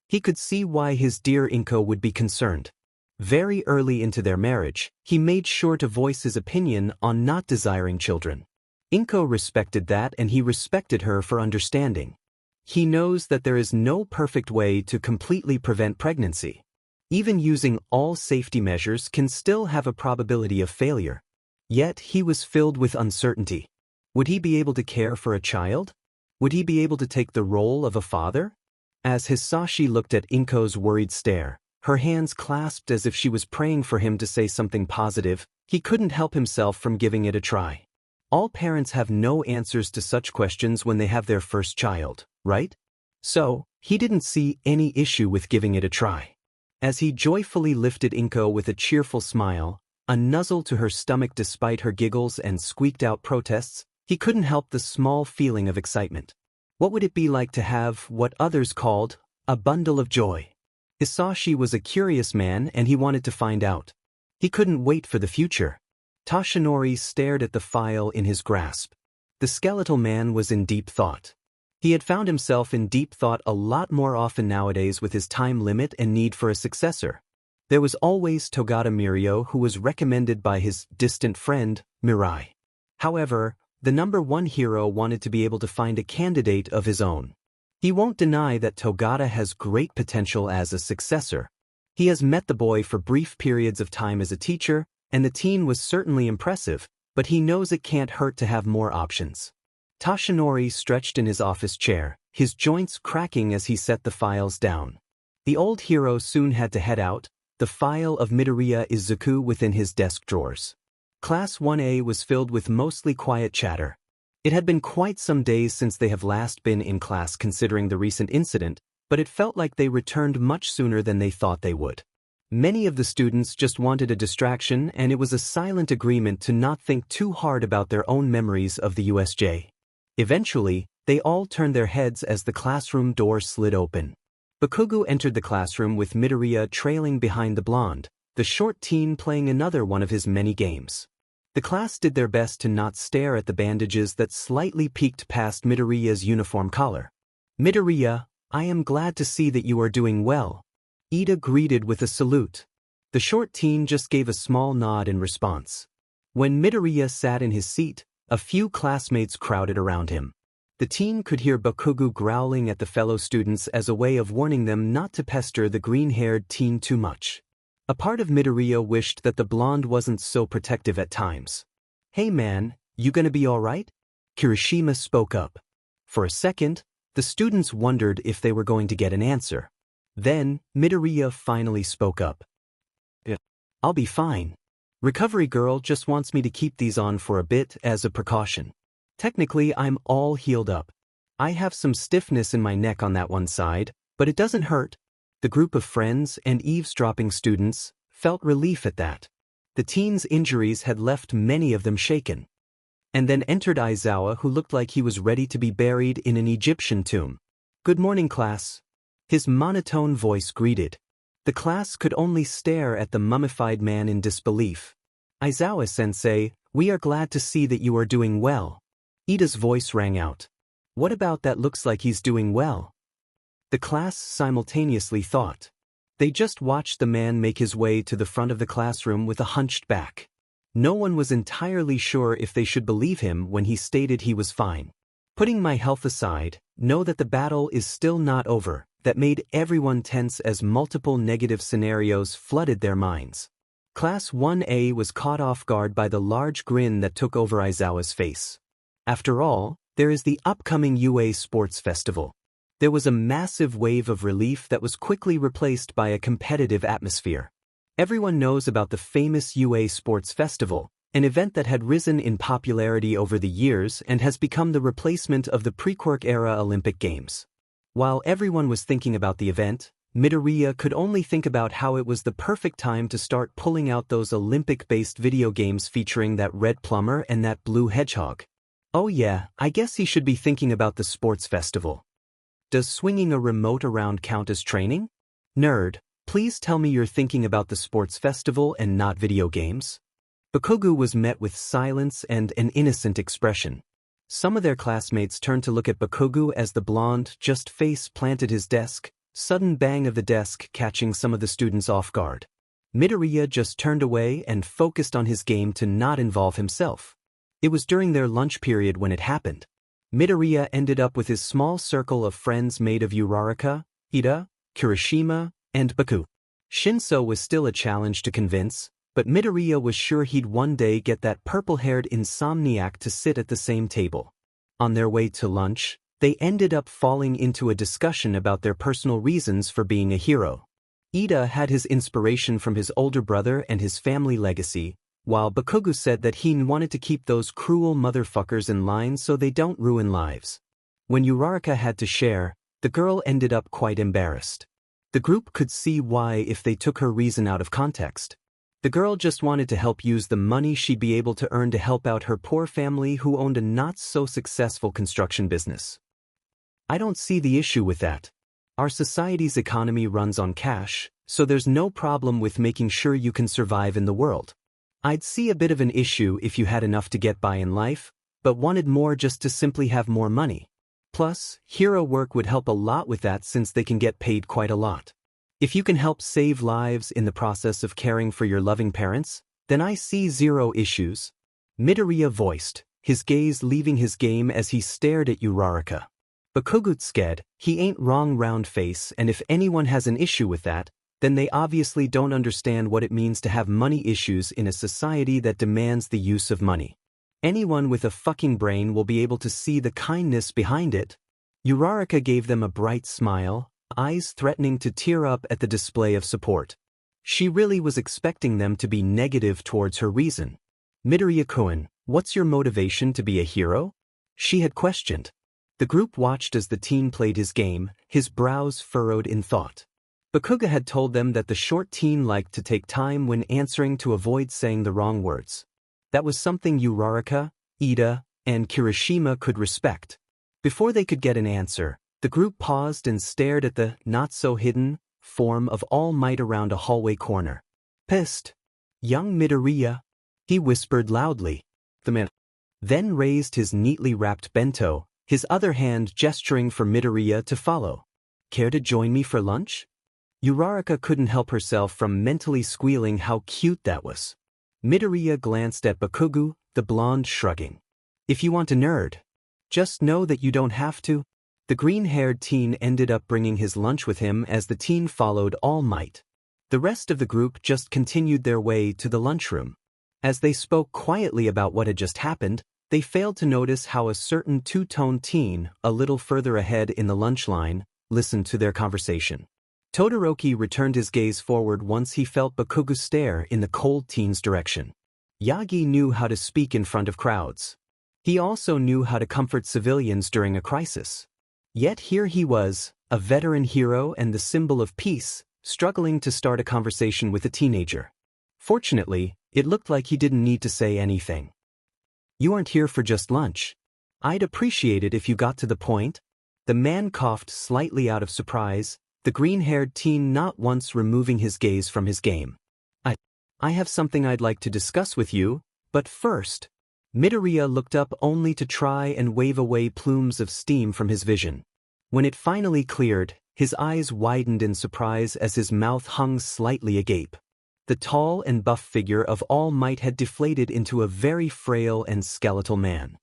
He could see why his dear Inko would be concerned. Very early into their marriage, he made sure to voice his opinion on not desiring children. Inko respected that and he respected her for understanding. He knows that there is no perfect way to completely prevent pregnancy. Even using all safety measures can still have a probability of failure. Yet he was filled with uncertainty. Would he be able to care for a child? Would he be able to take the role of a father? As Hisashi looked at Inko's worried stare, her hands clasped as if she was praying for him to say something positive, he couldn't help himself from giving it a try. All parents have no answers to such questions when they have their first child, right? So, he didn't see any issue with giving it a try. As he joyfully lifted Inko with a cheerful smile, a nuzzle to her stomach despite her giggles and squeaked-out protests, he couldn't help the small feeling of excitement. What would it be like to have what others called a bundle of joy? Hisashi was a curious man and he wanted to find out. He couldn't wait for the future. Toshinori stared at the file in his grasp. The skeletal man was in deep thought. He had found himself in deep thought a lot more often nowadays with his time limit and need for a successor. There was always Togata Mirio, who was recommended by his distant friend, Mirai. However, the #1 hero wanted to be able to find a candidate of his own. He won't deny that Togata has great potential as a successor. He has met the boy for brief periods of time as a teacher, and the teen was certainly impressive, but he knows it can't hurt to have more options. Toshinori stretched in his office chair, his joints cracking as he set the files down. The old hero soon had to head out, the file of Midoriya Izuku within his desk drawers. Class 1A was filled with mostly quiet chatter. It had been quite some days since they have last been in class considering the recent incident, but it felt like they returned much sooner than they thought they would. Many of the students just wanted a distraction and it was a silent agreement to not think too hard about their own memories of the USJ. Eventually, they all turned their heads as the classroom door slid open. Bakugou entered the classroom with Midoriya trailing behind the blonde, the short teen playing another one of his many games. The class did their best to not stare at the bandages that slightly peeked past Midoriya's uniform collar. Midoriya, I am glad to see that you are doing well. Ida greeted with a salute. The short teen just gave a small nod in response. When Midoriya sat in his seat, a few classmates crowded around him. The teen could hear Bakugou growling at the fellow students as a way of warning them not to pester the green-haired teen too much. A part of Midoriya wished that the blonde wasn't so protective at times. "Hey man, you gonna be alright?" Kirishima spoke up. For a second, the students wondered if they were going to get an answer. Then, Midoriya finally spoke up. "Yeah, I'll be fine. Recovery girl just wants me to keep these on for a bit as a precaution. Technically, I'm all healed up. I have some stiffness in my neck on that one side, but it doesn't hurt." The group of friends and eavesdropping students felt relief at that. The teen's injuries had left many of them shaken. And then entered Aizawa, who looked like he was ready to be buried in an Egyptian tomb. "Good morning, class." His monotone voice greeted. The class could only stare at the mummified man in disbelief. "Aizawa-sensei, we are glad to see that you are doing well." Ida's voice rang out. "What about that looks like he's doing well?" The class simultaneously thought. They just watched the man make his way to the front of the classroom with a hunched back. No one was entirely sure if they should believe him when he stated he was fine. "Putting my health aside, know that the battle is still not over." That made everyone tense as multiple negative scenarios flooded their minds. Class 1A was caught off guard by the large grin that took over Aizawa's face. After all, there is the upcoming UA Sports Festival. There was a massive wave of relief that was quickly replaced by a competitive atmosphere. Everyone knows about the famous UA Sports Festival, an event that had risen in popularity over the years and has become the replacement of the pre-Quirk era Olympic Games. While everyone was thinking about the event, Midoriya could only think about how it was the perfect time to start pulling out those Olympic-based video games featuring that red plumber and that blue hedgehog. Oh yeah, I guess he should be thinking about the sports festival. Does swinging a remote around count as training? Nerd, please tell me you're thinking about the sports festival and not video games. Bakugou was met with silence and an innocent expression. Some of their classmates turned to look at Bakugou as the blonde just face planted his desk, sudden bang of the desk catching some of the students off guard. Midoriya just turned away and focused on his game to not involve himself. It was during their lunch period when it happened. Midoriya ended up with his small circle of friends made of Uraraka, Ida, Kirishima, and Baku. Shinso was still a challenge to convince, but Midoriya was sure he'd one day get that purple-haired insomniac to sit at the same table. On their way to lunch, they ended up falling into a discussion about their personal reasons for being a hero. Ida had his inspiration from his older brother and his family legacy, while Bakugou said that he wanted to keep those cruel motherfuckers in line so they don't ruin lives. When Uraraka had to share, the girl ended up quite embarrassed. The group could see why if they took her reason out of context. The girl just wanted to help use the money she'd be able to earn to help out her poor family who owned a not-so-successful construction business. I don't see the issue with that. Our society's economy runs on cash, so there's no problem with making sure you can survive in the world. I'd see a bit of an issue if you had enough to get by in life, but wanted more just to simply have more money. Plus, hero work would help a lot with that since they can get paid quite a lot. If you can help save lives in the process of caring for your loving parents, then I see zero issues. Midoriya voiced, his gaze leaving his game as he stared at Uraraka. Bakugou said, he ain't wrong round face, and if anyone has an issue with that, then they obviously don't understand what it means to have money issues in a society that demands the use of money. Anyone with a fucking brain will be able to see the kindness behind it. Uraraka gave them a bright smile, eyes threatening to tear up at the display of support. She really was expecting them to be negative towards her reason. Midoriya-kun, what's your motivation to be a hero? She had questioned. The group watched as the teen played his game, his brows furrowed in thought. Bakugou had told them that the short teen liked to take time when answering to avoid saying the wrong words. That was something Uraraka, Ida, and Kirishima could respect. Before they could get an answer, the group paused and stared at the not-so-hidden form of All Might around a hallway corner. Pissed. Young Midoriya, he whispered loudly. The man then raised his neatly wrapped bento, his other hand gesturing for Midoriya to follow. Care to join me for lunch? Uraraka couldn't help herself from mentally squealing how cute that was. Midoriya glanced at Bakugou, the blonde shrugging. If you want a nerd, just know that you don't have to. The green-haired teen ended up bringing his lunch with him as the teen followed All Might. The rest of the group just continued their way to the lunchroom. As they spoke quietly about what had just happened, they failed to notice how a certain two-tone teen, a little further ahead in the lunch line, listened to their conversation. Todoroki returned his gaze forward once he felt Bakugou stare in the cold teen's direction. Yagi knew how to speak in front of crowds. He also knew how to comfort civilians during a crisis. Yet here he was, a veteran hero and the symbol of peace, struggling to start a conversation with a teenager. Fortunately, it looked like he didn't need to say anything. You aren't here for just lunch. I'd appreciate it if you got to the point. The man coughed slightly out of surprise, the green-haired teen not once removing his gaze from his game. I have something I'd like to discuss with you, but first. Midoriya looked up only to try and wave away plumes of steam from his vision. When it finally cleared, his eyes widened in surprise as his mouth hung slightly agape. The tall and buff figure of All Might had deflated into a very frail and skeletal man.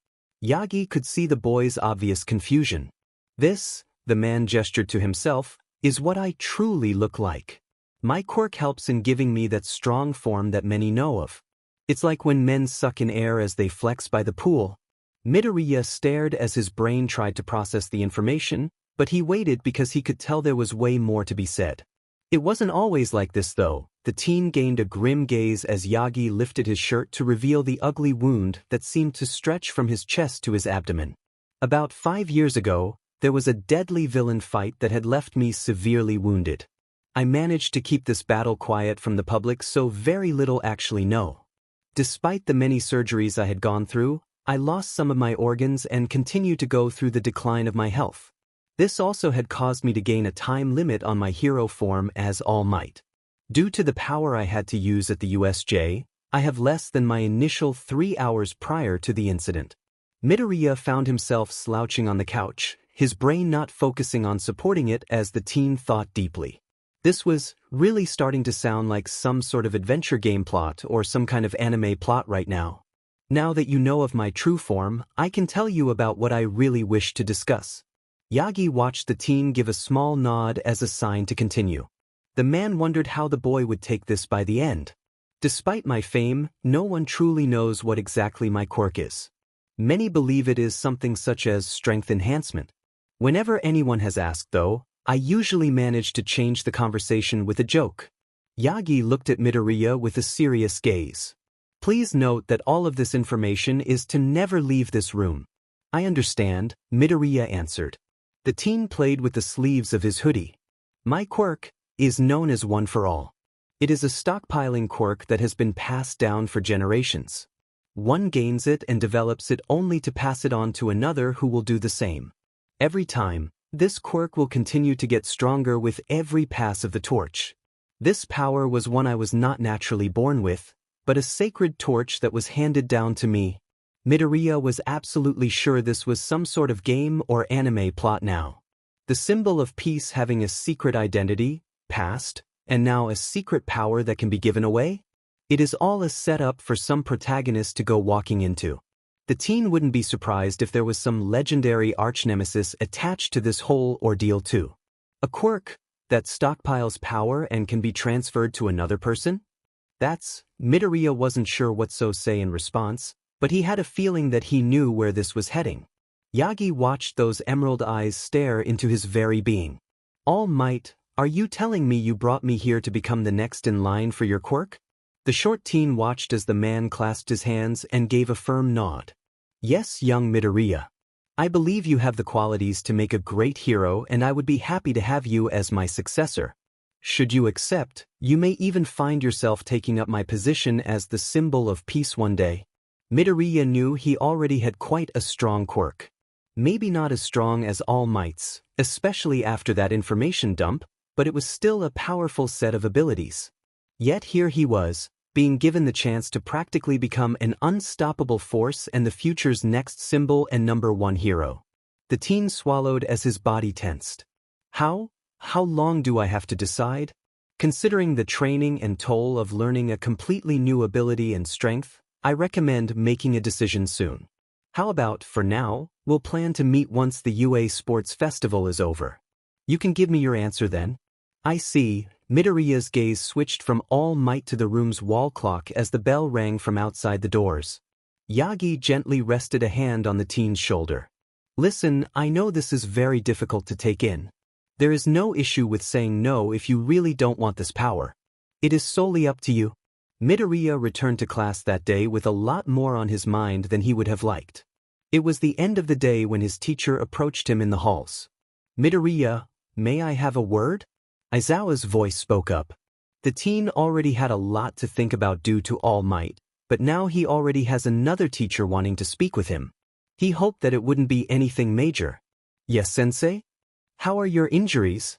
Yagi could see the boy's obvious confusion. This, the man gestured to himself, is what I truly look like. My quirk helps in giving me that strong form that many know of. It's like when men suck in air as they flex by the pool. Midoriya stared as his brain tried to process the information, but he waited because he could tell there was way more to be said. It wasn't always like this though. The teen gained a grim gaze as Yagi lifted his shirt to reveal the ugly wound that seemed to stretch from his chest to his abdomen. About 5 years ago, there was a deadly villain fight that had left me severely wounded. I managed to keep this battle quiet from the public so very little actually know. Despite the many surgeries I had gone through, I lost some of my organs and continued to go through the decline of my health. This also had caused me to gain a time limit on my hero form as All Might. Due to the power I had to use at the USJ, I have less than my initial 3 hours prior to the incident. Midoriya found himself slouching on the couch, his brain not focusing on supporting it as the teen thought deeply. This was really starting to sound like some sort of adventure game plot or some kind of anime plot right now. Now that you know of my true form, I can tell you about what I really wish to discuss. Yagi watched the teen give a small nod as a sign to continue. The man wondered how the boy would take this by the end. Despite my fame, no one truly knows what exactly my quirk is. Many believe it is something such as strength enhancement. Whenever anyone has asked though, I usually manage to change the conversation with a joke. Yagi looked at Midoriya with a serious gaze. Please note that all of this information is to never leave this room. I understand, Midoriya answered. The teen played with the sleeves of his hoodie. My quirk is known as One for All. It is a stockpiling quirk that has been passed down for generations. One gains it and develops it only to pass it on to another who will do the same. Every time, this quirk will continue to get stronger with every pass of the torch. This power was one I was not naturally born with, but a sacred torch that was handed down to me. Midoriya was absolutely sure this was some sort of game or anime plot now. The symbol of peace having a secret identity, past, and now a secret power that can be given away? It is all a setup for some protagonist to go walking into. The teen wouldn't be surprised if there was some legendary arch-nemesis attached to this whole ordeal too. A quirk that stockpiles power and can be transferred to another person? Midoriya wasn't sure what to say in response, but he had a feeling that he knew where this was heading. Yagi watched those emerald eyes stare into his very being. All Might, are you telling me you brought me here to become the next in line for your quirk? The short teen watched as the man clasped his hands and gave a firm nod. Yes, young Midoriya. I believe you have the qualities to make a great hero and I would be happy to have you as my successor. Should you accept, you may even find yourself taking up my position as the symbol of peace one day. Midoriya knew he already had quite a strong quirk. Maybe not as strong as All Might's, especially after that information dump, but it was still a powerful set of abilities. Yet here he was, being given the chance to practically become an unstoppable force and the future's next symbol and #1 hero. The teen swallowed as his body tensed. How long do I have to decide? Considering the training and toll of learning a completely new ability and strength, I recommend making a decision soon. How about, for now, we'll plan to meet once the UA Sports Festival is over. You can give me your answer then. I see. Midoriya's gaze switched from All Might to the room's wall clock as the bell rang from outside the doors. Yagi gently rested a hand on the teen's shoulder. Listen, I know this is very difficult to take in. There is no issue with saying no if you really don't want this power. It is solely up to you. Midoriya returned to class that day with a lot more on his mind than he would have liked. It was the end of the day when his teacher approached him in the halls. Midoriya, may I have a word? Aizawa's voice spoke up. The teen already had a lot to think about due to All Might, but now he already has another teacher wanting to speak with him. He hoped that it wouldn't be anything major. Yes, sensei? How are your injuries?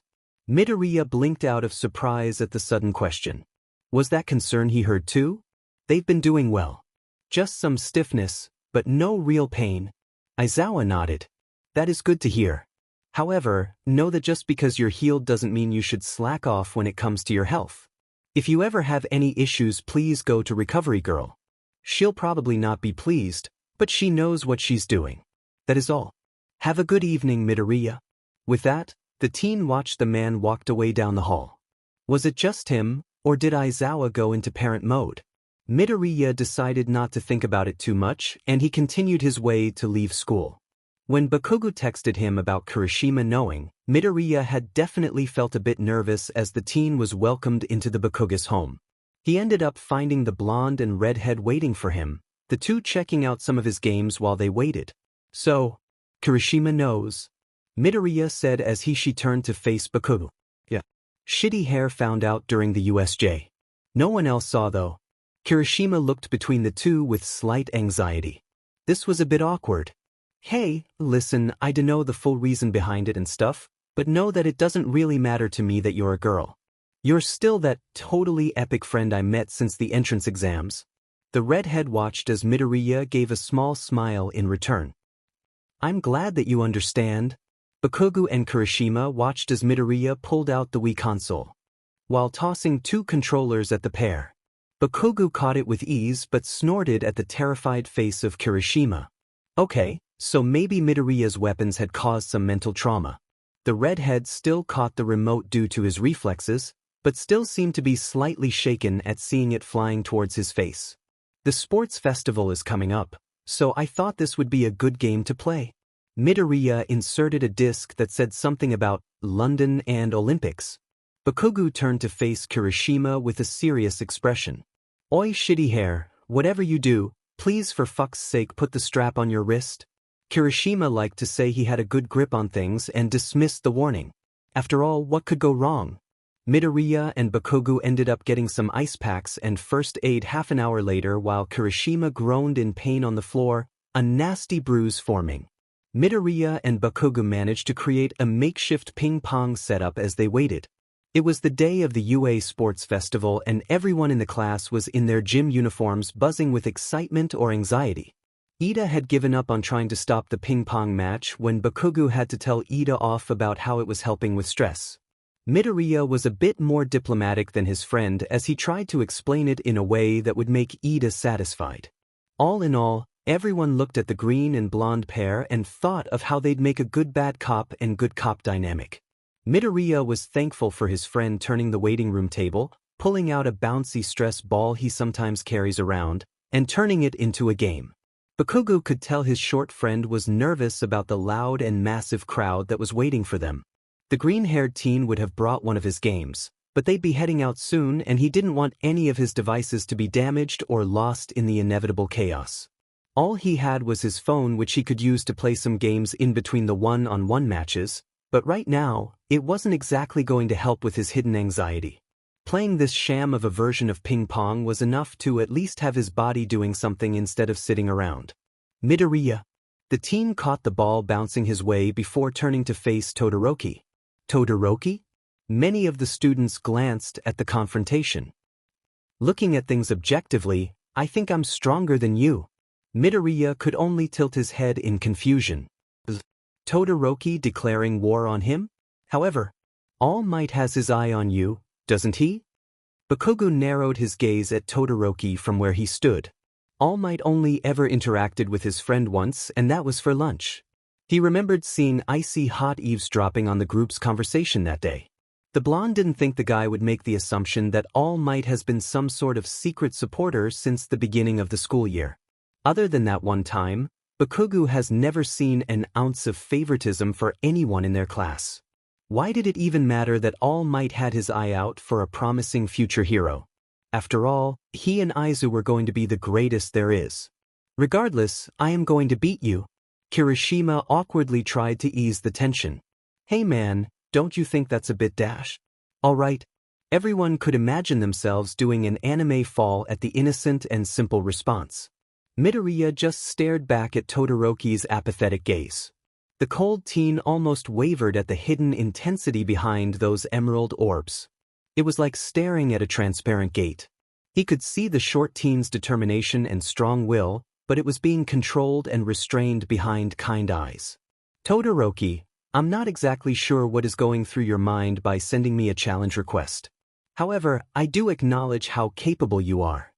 Midoriya blinked out of surprise at the sudden question. Was that concern he heard too? They've been doing well. Just some stiffness, but no real pain. Aizawa nodded. That is good to hear. However, know that just because you're healed doesn't mean you should slack off when it comes to your health. If you ever have any issues, please go to Recovery Girl. She'll probably not be pleased, but she knows what she's doing. That is all. Have a good evening, Midoriya. With that, the teen watched the man walk away down the hall. Was it just him, or did Aizawa go into parent mode? Midoriya decided not to think about it too much, and he continued his way to leave school. When Bakugou texted him about Kirishima knowing, Midoriya had definitely felt a bit nervous as the teen was welcomed into the Bakugou's home. He ended up finding the blonde and redhead waiting for him, the two checking out some of his games while they waited. So, Kirishima knows, Midoriya said as she turned to face Bakugou. Yeah. Shitty hair found out during the USJ. No one else saw though. Kirishima looked between the two with slight anxiety. This was a bit awkward. Hey, listen, I don't know the full reason behind it and stuff, but know that it doesn't really matter to me that you're a girl. You're still that totally epic friend I met since the entrance exams. The redhead watched as Midoriya gave a small smile in return. I'm glad that you understand. Bakugou and Kirishima watched as Midoriya pulled out the Wii console. While tossing two controllers at the pair, Bakugou caught it with ease but snorted at the terrified face of Kirishima. Okay. So maybe Midoriya's weapons had caused some mental trauma. The redhead still caught the remote due to his reflexes, but still seemed to be slightly shaken at seeing it flying towards his face. The sports festival is coming up, so I thought this would be a good game to play. Midoriya inserted a disc that said something about London and Olympics. Bakugou turned to face Kirishima with a serious expression. Oi, shitty hair, whatever you do, please for fuck's sake put the strap on your wrist. Kirishima liked to say he had a good grip on things and dismissed the warning. After all, what could go wrong? Midoriya and Bakugou ended up getting some ice packs and first aid half an hour later while Kirishima groaned in pain on the floor, a nasty bruise forming. Midoriya and Bakugou managed to create a makeshift ping-pong setup as they waited. It was the day of the UA Sports Festival and everyone in the class was in their gym uniforms buzzing with excitement or anxiety. Ida had given up on trying to stop the ping-pong match when Bakugou had to tell Ida off about how it was helping with stress. Midoriya was a bit more diplomatic than his friend as he tried to explain it in a way that would make Ida satisfied. All in all, everyone looked at the green and blonde pair and thought of how they'd make a good bad cop and good cop dynamic. Midoriya was thankful for his friend turning the waiting room table, pulling out a bouncy stress ball he sometimes carries around, and turning it into a game. Bakugou could tell his short friend was nervous about the loud and massive crowd that was waiting for them. The green-haired teen would have brought one of his games, but they'd be heading out soon and he didn't want any of his devices to be damaged or lost in the inevitable chaos. All he had was his phone which he could use to play some games in between the one-on-one matches, but right now, it wasn't exactly going to help with his hidden anxiety. Playing this sham of a version of ping-pong was enough to at least have his body doing something instead of sitting around. Midoriya. The teen caught the ball bouncing his way before turning to face Todoroki. Todoroki? Many of the students glanced at the confrontation. Looking at things objectively, I think I'm stronger than you. Midoriya could only tilt his head in confusion. Todoroki declaring war on him? However, All Might has his eye on you, doesn't he? Bakugou narrowed his gaze at Todoroki from where he stood. All Might only ever interacted with his friend once, and that was for lunch. He remembered seeing icy hot eavesdropping on the group's conversation that day. The blonde didn't think the guy would make the assumption that All Might has been some sort of secret supporter since the beginning of the school year. Other than that one time, Bakugou has never seen an ounce of favoritism for anyone in their class. Why did it even matter that All Might had his eye out for a promising future hero? After all, he and Aizu were going to be the greatest there is. Regardless, I am going to beat you. Kirishima awkwardly tried to ease the tension. Hey man, don't you think that's a bit dash? Alright. Everyone could imagine themselves doing an anime fall at the innocent and simple response. Midoriya just stared back at Todoroki's apathetic gaze. The cold teen almost wavered at the hidden intensity behind those emerald orbs. It was like staring at a transparent gate. He could see the short teen's determination and strong will, but it was being controlled and restrained behind kind eyes. Todoroki, I'm not exactly sure what is going through your mind by sending me a challenge request. However, I do acknowledge how capable you are.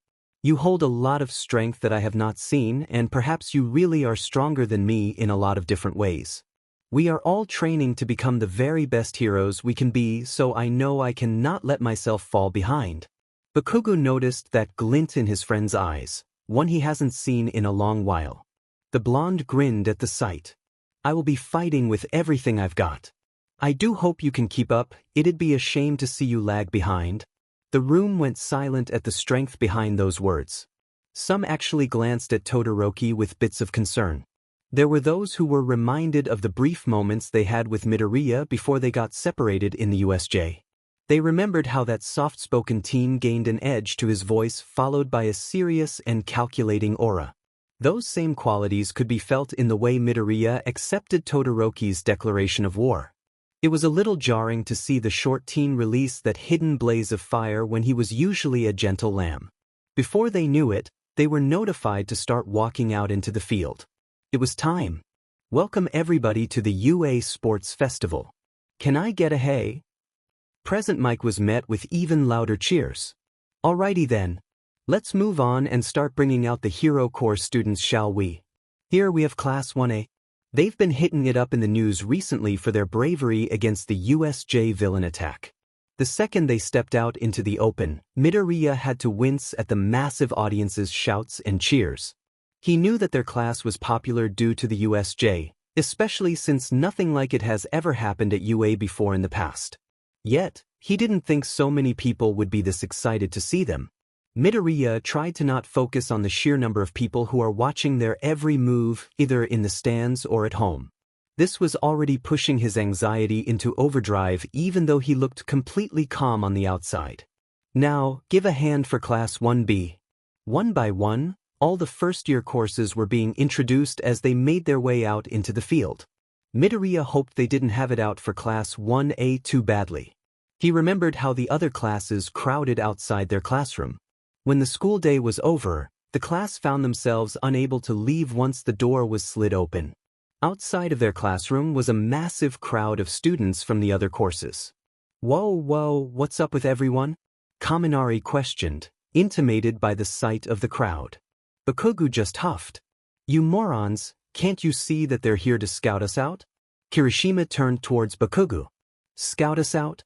You hold a lot of strength that I have not seen, and perhaps you really are stronger than me in a lot of different ways. We are all training to become the very best heroes we can be, so I know I cannot let myself fall behind. Bakugou noticed that glint in his friend's eyes, one he hasn't seen in a long while. The blonde grinned at the sight. I will be fighting with everything I've got. I do hope you can keep up, it'd be a shame to see you lag behind. The room went silent at the strength behind those words. Some actually glanced at Todoroki with bits of concern. There were those who were reminded of the brief moments they had with Midoriya before they got separated in the USJ. They remembered how that soft-spoken teen gained an edge to his voice followed by a serious and calculating aura. Those same qualities could be felt in the way Midoriya accepted Todoroki's declaration of war. It was a little jarring to see the short teen release that hidden blaze of fire when he was usually a gentle lamb. Before they knew it, they were notified to start walking out into the field. It was time. Welcome everybody to the UA Sports Festival. Can I get a hey? Present mic was met with even louder cheers. Alrighty then. Let's move on and start bringing out the Hero Corps students, shall we? Here we have Class 1A. They've been hitting it up in the news recently for their bravery against the USJ villain attack. The second they stepped out into the open, Midoriya had to wince at the massive audience's shouts and cheers. He knew that their class was popular due to the USJ, especially since nothing like it has ever happened at UA before in the past. Yet, he didn't think so many people would be this excited to see them. Midoriya tried to not focus on the sheer number of people who are watching their every move, either in the stands or at home. This was already pushing his anxiety into overdrive even though he looked completely calm on the outside. Now, give a hand for Class 1B. One by one, all the first-year courses were being introduced as they made their way out into the field. Midoriya hoped they didn't have it out for Class 1A too badly. He remembered how the other classes crowded outside their classroom. When the school day was over, the class found themselves unable to leave once the door was slid open. Outside of their classroom was a massive crowd of students from the other courses. Whoa, what's up with everyone? Kaminari questioned, intimated by the sight of the crowd. Bakugou just huffed. You morons, can't you see that they're here to scout us out? Kirishima turned towards Bakugou. Scout us out?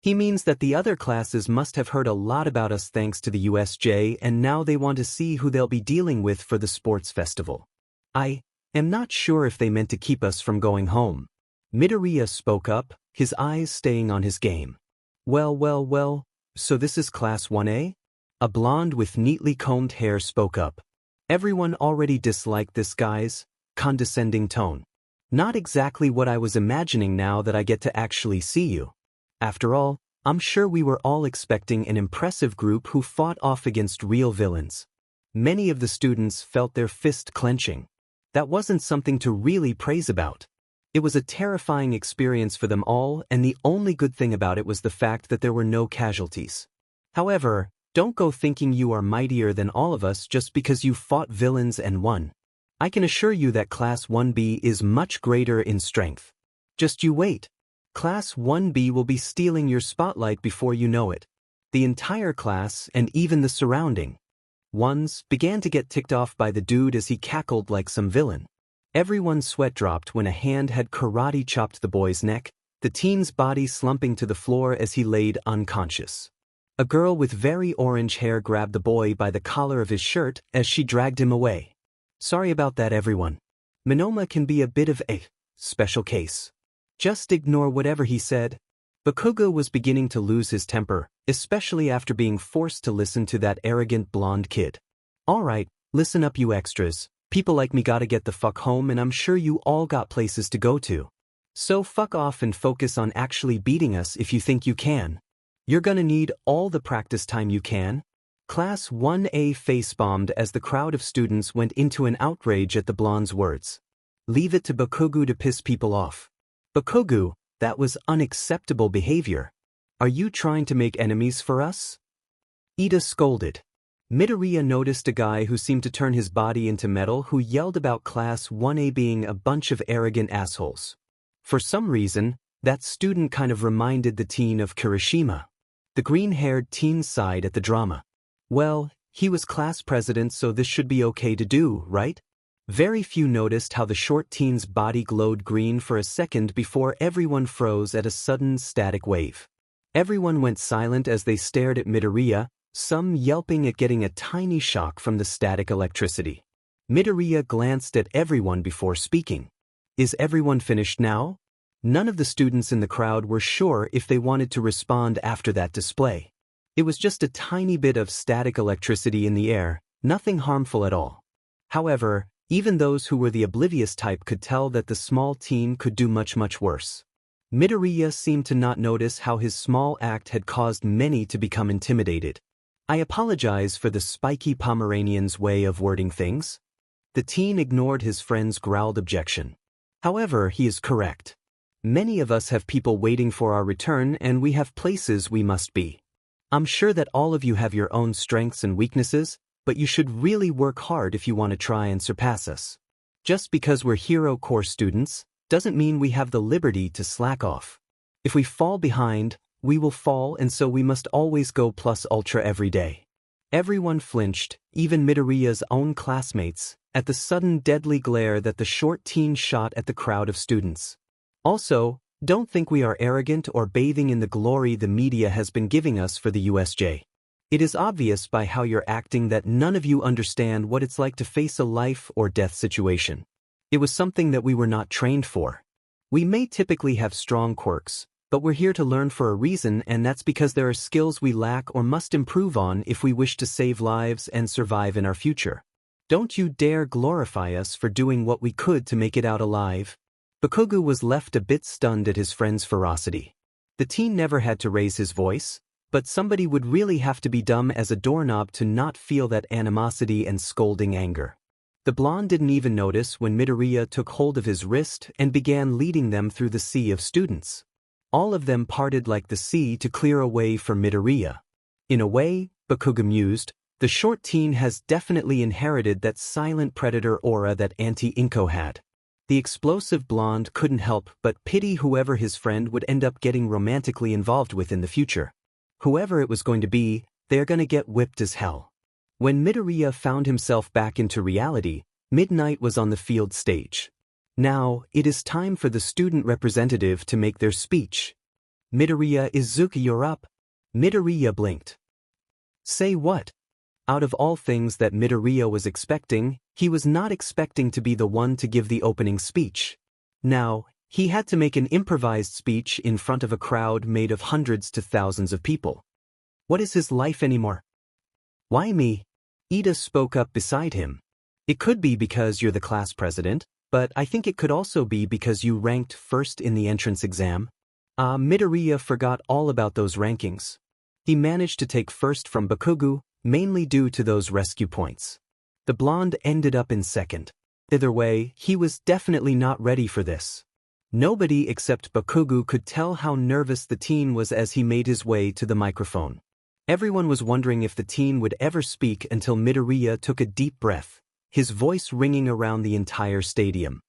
He means that the other classes must have heard a lot about us thanks to the USJ and now they want to see who they'll be dealing with for the sports festival. I am not sure if they meant to keep us from going home. Midoriya spoke up, his eyes staying on his game. Well, so this is Class 1A? A blonde with neatly combed hair spoke up. Everyone already disliked this guy's condescending tone. Not exactly what I was imagining now that I get to actually see you. After all, I'm sure we were all expecting an impressive group who fought off against real villains. Many of the students felt their fist clenching. That wasn't something to really praise about. It was a terrifying experience for them all, and the only good thing about it was the fact that there were no casualties. However, don't go thinking you are mightier than all of us just because you fought villains and won. I can assure you that Class 1B is much greater in strength. Just you wait. Class 1B will be stealing your spotlight before you know it. The entire class, and even the surrounding ones, began to get ticked off by the dude as he cackled like some villain. Everyone's sweat dropped when a hand had karate chopped the boy's neck, the teen's body slumping to the floor as he laid unconscious. A girl with very orange hair grabbed the boy by the collar of his shirt as she dragged him away. Sorry about that, everyone. Monoma can be a bit of a special case. Just ignore whatever he said. Bakugou was beginning to lose his temper, especially after being forced to listen to that arrogant blonde kid. Alright, listen up you extras. People like me gotta get the fuck home, and I'm sure you all got places to go to. So fuck off and focus on actually beating us if you think you can. You're gonna need all the practice time you can. Class 1A face-bombed as the crowd of students went into an outrage at the blonde's words. Leave it to Bakugou to piss people off. Bakugou, that was unacceptable behavior. Are you trying to make enemies for us? Ida scolded. Midoriya noticed a guy who seemed to turn his body into metal who yelled about Class 1A being a bunch of arrogant assholes. For some reason, that student kind of reminded the teen of Kirishima. The green-haired teen sighed at the drama. Well, he was class president, so this should be okay to do, right? Very few noticed how the short teen's body glowed green for a second before everyone froze at a sudden static wave. Everyone went silent as they stared at Midoriya, some yelping at getting a tiny shock from the static electricity. Midoriya glanced at everyone before speaking. Is everyone finished now? None of the students in the crowd were sure if they wanted to respond after that display. It was just a tiny bit of static electricity in the air, nothing harmful at all. However, even those who were the oblivious type could tell that the small teen could do much worse. Midoriya seemed to not notice how his small act had caused many to become intimidated. I apologize for the spiky Pomeranian's way of wording things. The teen ignored his friend's growled objection. However, he is correct. Many of us have people waiting for our return, and we have places we must be. I'm sure that all of you have your own strengths and weaknesses, but you should really work hard if you want to try and surpass us. Just because we're Hero Corps students doesn't mean we have the liberty to slack off. If we fall behind, we will fall, and so we must always go plus ultra every day. Everyone flinched, even Midoriya's own classmates, at the sudden deadly glare that the short teen shot at the crowd of students. Also, don't think we are arrogant or bathing in the glory the media has been giving us for the USJ. It is obvious by how you're acting that none of you understand what it's like to face a life or death situation. It was something that we were not trained for. We may typically have strong quirks, but we're here to learn for a reason, and that's because there are skills we lack or must improve on if we wish to save lives and survive in our future. Don't you dare glorify us for doing what we could to make it out alive. Bakugou was left a bit stunned at his friend's ferocity. The teen never had to raise his voice, but somebody would really have to be dumb as a doorknob to not feel that animosity and scolding anger. The blonde didn't even notice when Midoriya took hold of his wrist and began leading them through the sea of students. All of them parted like the sea to clear a way for Midoriya. In a way, Bakugou mused, the short teen has definitely inherited that silent predator aura that Auntie Inko had. The explosive blonde couldn't help but pity whoever his friend would end up getting romantically involved with in the future. Whoever it was going to be, they're gonna get whipped as hell. When Midoriya found himself back into reality, Midnight was on the field stage. Now, it is time for the student representative to make their speech. Midoriya Izuku, you're up. Midoriya blinked. Say what? Out of all things that Midoriya was expecting, he was not expecting to be the one to give the opening speech. Now, he had to make an improvised speech in front of a crowd made of hundreds to thousands of people. What is his life anymore? Why me? Ida spoke up beside him. It could be because you're the class president, but I think it could also be because you ranked first in the entrance exam. Midoriya forgot all about those rankings. He managed to take first from Bakugou, mainly due to those rescue points. The blonde ended up in second. Either way, he was definitely not ready for this. Nobody except Bakugou could tell how nervous the teen was as he made his way to the microphone. Everyone was wondering if the teen would ever speak until Midoriya took a deep breath, his voice ringing around the entire stadium.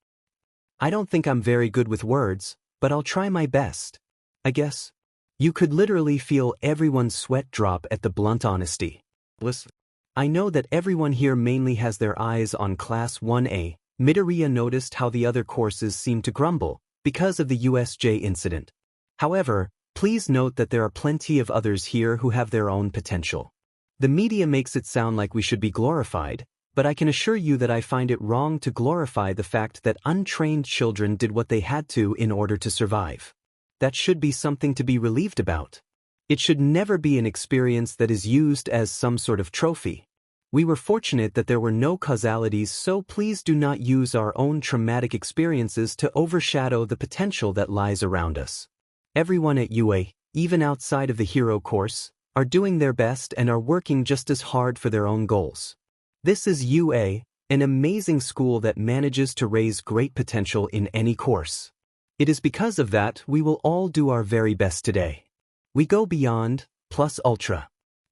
I don't think I'm very good with words, but I'll try my best. I guess. You could literally feel everyone's sweat drop at the blunt honesty. Listen. I know that everyone here mainly has their eyes on Class 1A. Midoriya noticed how the other courses seemed to grumble because of the USJ incident. However, please note that there are plenty of others here who have their own potential. The media makes it sound like we should be glorified, but I can assure you that I find it wrong to glorify the fact that untrained children did what they had to in order to survive. That should be something to be relieved about. It should never be an experience that is used as some sort of trophy. We were fortunate that there were no causalities, so please do not use our own traumatic experiences to overshadow the potential that lies around us. Everyone at UA, even outside of the hero course, are doing their best and are working just as hard for their own goals. This is UA, an amazing school that manages to raise great potential in any course. It is because of that we will all do our very best today. We go beyond, plus ultra.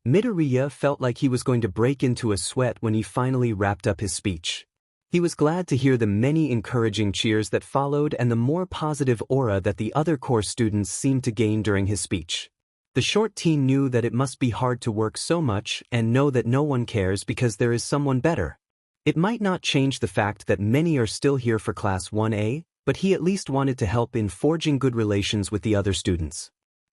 Midoriya felt like he was going to break into a sweat when he finally wrapped up his speech. He was glad to hear the many encouraging cheers that followed and the more positive aura that the other course students seemed to gain during his speech. The short teen knew that it must be hard to work so much and know that no one cares because there is someone better. It might not change the fact that many are still here for Class 1A, but he at least wanted to help in forging good relations with the other students.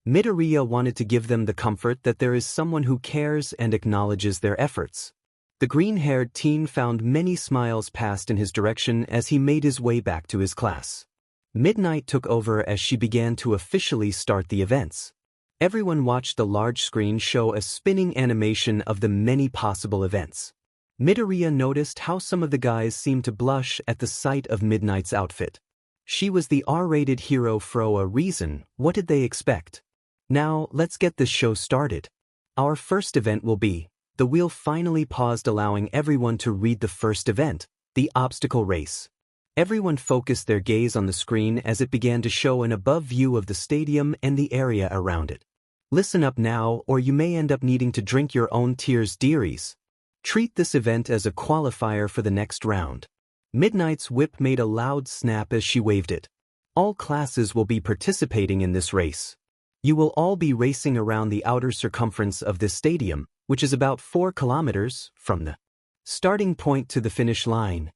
Midoriya wanted to give them the comfort that there is someone who cares and acknowledges their efforts. The green-haired teen found many smiles passed in his direction as he made his way back to his class. Midnight took over as she began to officially start the events. Everyone watched the large screen show a spinning animation of the many possible events. Midoriya noticed how some of the guys seemed to blush at the sight of Midnight's outfit. She was the R-rated hero for a reason. What did they expect? Now, let's get this show started. Our first event will be... The wheel finally paused, allowing everyone to read the first event, the obstacle race. Everyone focused their gaze on the screen as it began to show an above view of the stadium and the area around it. Listen up now, or you may end up needing to drink your own tears, dearies. Treat this event as a qualifier for the next round. Midnight's whip made a loud snap as she waved it. All classes will be participating in this race. You will all be racing around the outer circumference of this stadium, which is about 4 kilometers from the starting point to the finish line.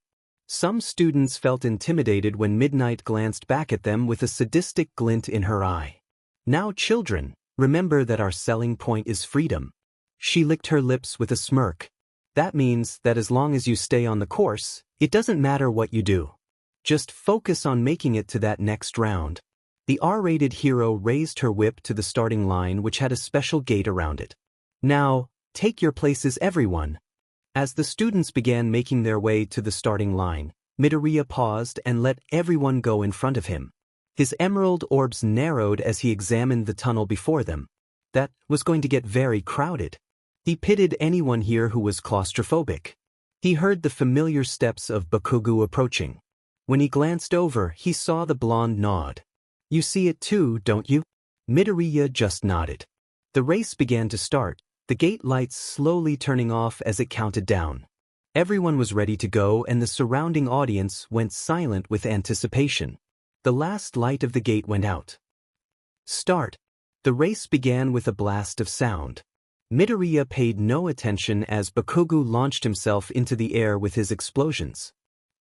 Some students felt intimidated when Midnight glanced back at them with a sadistic glint in her eye. Now, children, remember that our selling point is freedom. She licked her lips with a smirk. That means that as long as you stay on the course, it doesn't matter what you do. Just focus on making it to that next round. The R-rated hero raised her whip to the starting line, which had a special gate around it. Now, take your places, everyone. As the students began making their way to the starting line, Midoriya paused and let everyone go in front of him. His emerald orbs narrowed as he examined the tunnel before them. That was going to get very crowded. He pitied anyone here who was claustrophobic. He heard the familiar steps of Bakugou approaching. When he glanced over, he saw the blonde nod. You see it too, don't you? Midoriya just nodded. The race began to start, the gate lights slowly turning off as it counted down. Everyone was ready to go and the surrounding audience went silent with anticipation. The last light of the gate went out. Start. The race began with a blast of sound. Midoriya paid no attention as Bakugou launched himself into the air with his explosions.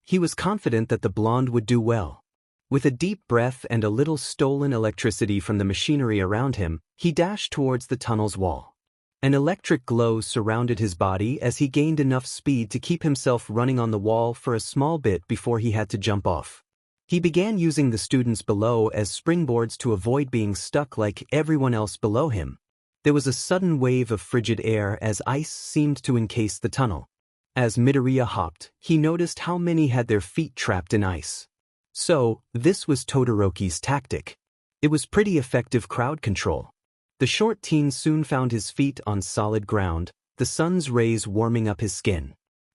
He was confident that the blonde would do well. With a deep breath and a little stolen electricity from the machinery around him, he dashed towards the tunnel's wall. An electric glow surrounded his body as he gained enough speed to keep himself running on the wall for a small bit before he had to jump off. He began using the students below as springboards to avoid being stuck like everyone else below him. There was a sudden wave of frigid air as ice seemed to encase the tunnel. As Midoriya hopped, he noticed how many had their feet trapped in ice. So, this was Todoroki's tactic. It was pretty effective crowd control. The short teen soon found his feet on solid ground, the sun's rays warming up his skin.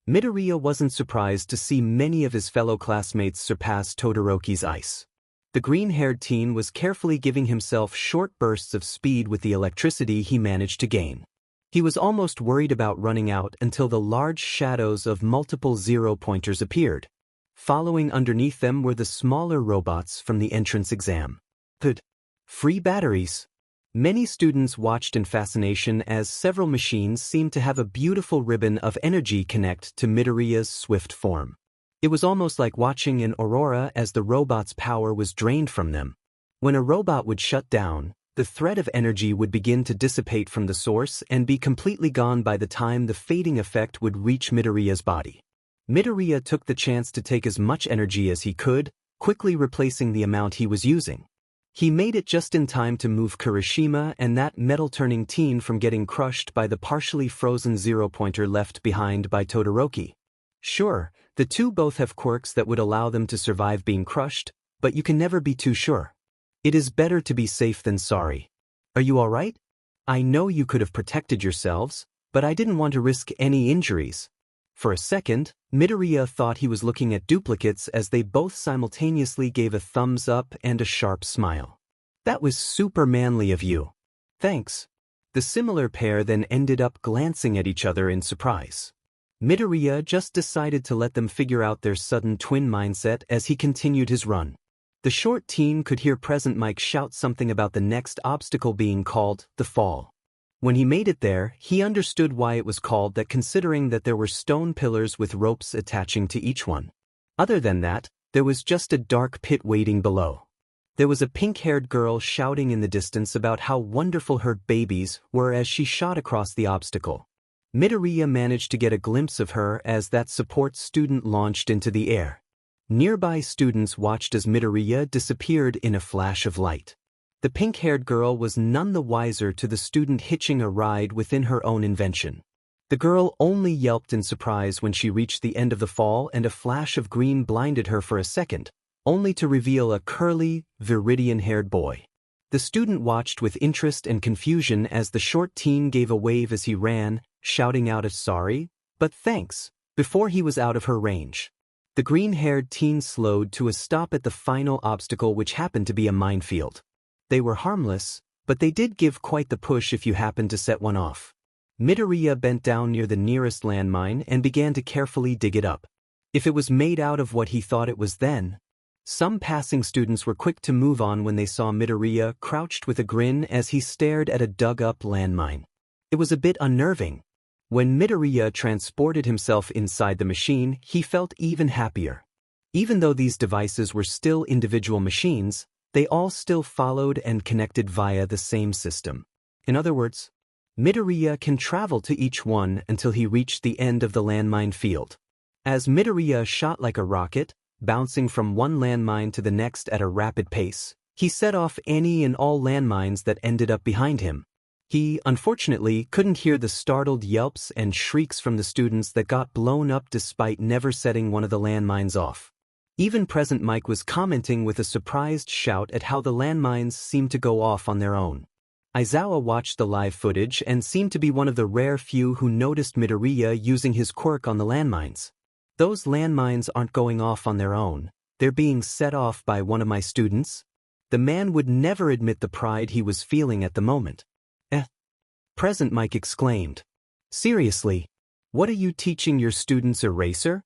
Midoriya wasn't surprised to see many of his fellow classmates surpass Todoroki's ice. The green-haired teen was carefully giving himself short bursts of speed with the electricity he managed to gain. He was almost worried about running out until the large shadows of multiple zero-pointers appeared. Following underneath them were the smaller robots from the entrance exam. Third, free batteries. Many students watched in fascination as several machines seemed to have a beautiful ribbon of energy connect to Midoriya's swift form. It was almost like watching an aurora as the robot's power was drained from them. When a robot would shut down, the thread of energy would begin to dissipate from the source and be completely gone by the time the fading effect would reach Midoriya's body. Midoriya took the chance to take as much energy as he could, quickly replacing the amount he was using. He made it just in time to move Kirishima and that metal-turning teen from getting crushed by the partially frozen zero-pointer left behind by Todoroki. Sure, the two both have quirks that would allow them to survive being crushed, but you can never be too sure. It is better to be safe than sorry. Are you all right? I know you could have protected yourselves, but I didn't want to risk any injuries. For a second, Midoriya thought he was looking at duplicates as they both simultaneously gave a thumbs up and a sharp smile. That was super manly of you. Thanks. The similar pair then ended up glancing at each other in surprise. Midoriya just decided to let them figure out their sudden twin mindset as he continued his run. The short teen could hear Present Mike shout something about the next obstacle being called the fall. When he made it there, he understood why it was called that, considering that there were stone pillars with ropes attaching to each one. Other than that, there was just a dark pit waiting below. There was a pink-haired girl shouting in the distance about how wonderful her babies were as she shot across the obstacle. Midoriya managed to get a glimpse of her as that support student launched into the air. Nearby students watched as Midoriya disappeared in a flash of light. The pink-haired girl was none the wiser to the student hitching a ride within her own invention. The girl only yelped in surprise when she reached the end of the fall and a flash of green blinded her for a second, only to reveal a curly, viridian-haired boy. The student watched with interest and confusion as the short teen gave a wave as he ran, shouting out a sorry, but thanks, before he was out of her range. The green-haired teen slowed to a stop at the final obstacle, which happened to be a minefield. They were harmless, but they did give quite the push if you happened to set one off. Midoriya bent down near the nearest landmine and began to carefully dig it up. If it was made out of what he thought it was then. Some passing students were quick to move on when they saw Midoriya crouched with a grin as he stared at a dug-up landmine. It was a bit unnerving. When Midoriya transported himself inside the machine, he felt even happier. Even though these devices were still individual machines, they all still followed and connected via the same system. In other words, Midoriya can travel to each one until he reached the end of the landmine field. As Midoriya shot like a rocket, bouncing from one landmine to the next at a rapid pace, he set off any and all landmines that ended up behind him. He, unfortunately, couldn't hear the startled yelps and shrieks from the students that got blown up despite never setting one of the landmines off. Even Present Mike was commenting with a surprised shout at how the landmines seemed to go off on their own. Aizawa watched the live footage and seemed to be one of the rare few who noticed Midoriya using his quirk on the landmines. Those landmines aren't going off on their own, they're being set off by one of my students. The man would never admit the pride he was feeling at the moment. Present Mike exclaimed. Seriously? What are you teaching your students, Eraser?